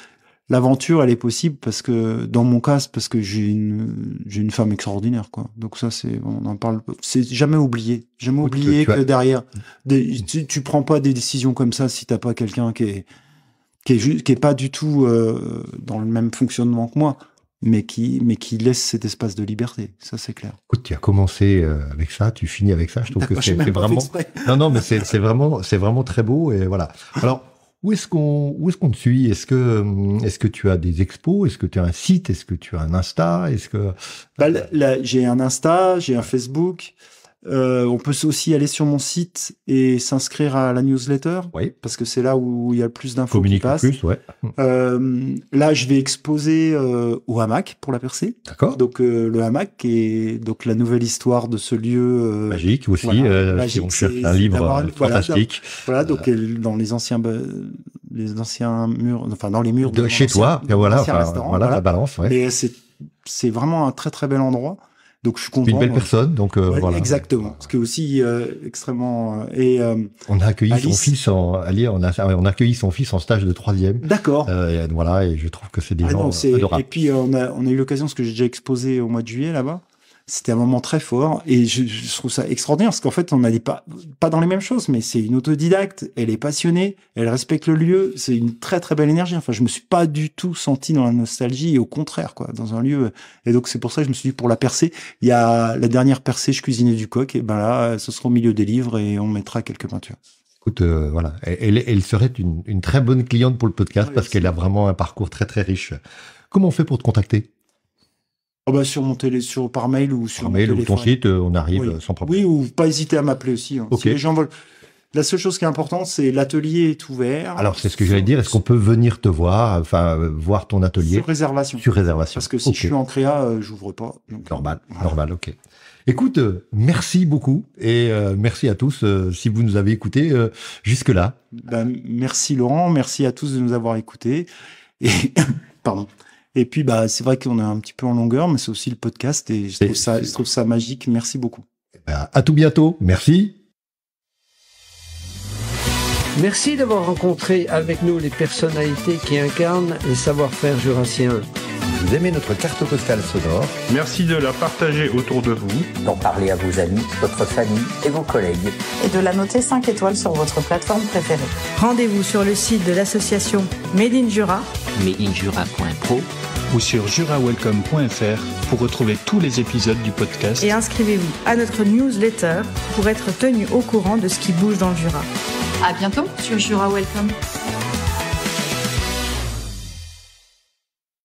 l'aventure, elle est possible parce que, dans mon cas, c'est parce que j'ai une femme extraordinaire, quoi. Donc ça, on en parle, c'est jamais oublié. Jamais oublié que derrière, tu prends pas des décisions comme ça si t'as pas quelqu'un qui est pas du tout dans le même fonctionnement que moi, mais qui laisse cet espace de liberté. Ça, c'est clair. Écoute, tu as commencé avec ça, tu finis avec ça. Je trouve que c'est vraiment. Non, mais c'est vraiment très beau et voilà. Alors, où est-ce qu'on te suit? Est-ce que tu as des expos? Est-ce que tu as un site? Est-ce que tu as un Insta? J'ai un Insta, j'ai un Facebook. On peut aussi aller sur mon site et s'inscrire à la newsletter, parce que c'est là où il y a le plus d'infos qui passent. Plus, ouais. Là, je vais exposer au hamac pour la Percée. D'accord. Donc le hamac est donc la nouvelle histoire de ce lieu magique aussi. Si on cherche un livre fantastique. Voilà, donc dans les anciens murs, enfin dans les murs de chez toi. Voilà, la balance. Ouais. Mais c'est vraiment un très très bel endroit. Donc je suis content. Une belle personne, donc voilà. Exactement. Ce qui est aussi extrêmement. On a accueilli son fils on a accueilli son fils en stage de 3e. D'accord. Voilà, et je trouve que c'est des gens adorables. Et puis on a eu l'occasion, parce que j'ai déjà exposé au mois de juillet là-bas. C'était un moment très fort et je trouve ça extraordinaire parce qu'en fait, on n'allait pas dans les mêmes choses, mais c'est une autodidacte, elle est passionnée, elle respecte le lieu, c'est une très très belle énergie. Enfin, je me suis pas du tout senti dans la nostalgie et au contraire, quoi, dans un lieu. Et donc, c'est pour ça que je me suis dit, pour la Percée, il y a la dernière Percée, je cuisinais du coq, et ben là, ce sera au milieu des livres et on mettra quelques peintures. Écoute, voilà, elle serait une très bonne cliente pour le podcast parce qu'elle a vraiment un parcours très très riche. Comment on fait pour te contacter? Par mail ou sur mon téléphone. Ou ton site, on arrive sans problème. Oui, ou pas hésiter à m'appeler aussi. Si les gens veulent. La seule chose qui est importante, c'est l'atelier est ouvert. Alors, c'est ce que j'allais dire. Est-ce qu'on peut venir te voir, voir ton atelier? Sur réservation. Parce que si je suis en créa, j'ouvre pas. Donc, normal, ok. Écoute, merci beaucoup et merci à tous si vous nous avez écoutés jusque-là. Merci Laurent, merci à tous de nous avoir écoutés. Et pardon. Et puis, c'est vrai qu'on est un petit peu en longueur, mais c'est aussi le podcast et je trouve ça magique. Merci beaucoup. À tout bientôt. Merci. Merci d'avoir rencontré avec nous les personnalités qui incarnent les savoir-faire jurassiens. Vous aimez notre carte postale sonore? Merci de la partager autour de vous. D'en parler à vos amis, votre famille et vos collègues. Et de la noter 5 étoiles sur votre plateforme préférée. Rendez-vous sur le site de l'association Made in Jura, madeinjura.pro ou sur jurawelcome.fr pour retrouver tous les épisodes du podcast. Et inscrivez-vous à notre newsletter pour être tenu au courant de ce qui bouge dans le Jura. À bientôt sur Jura Welcome.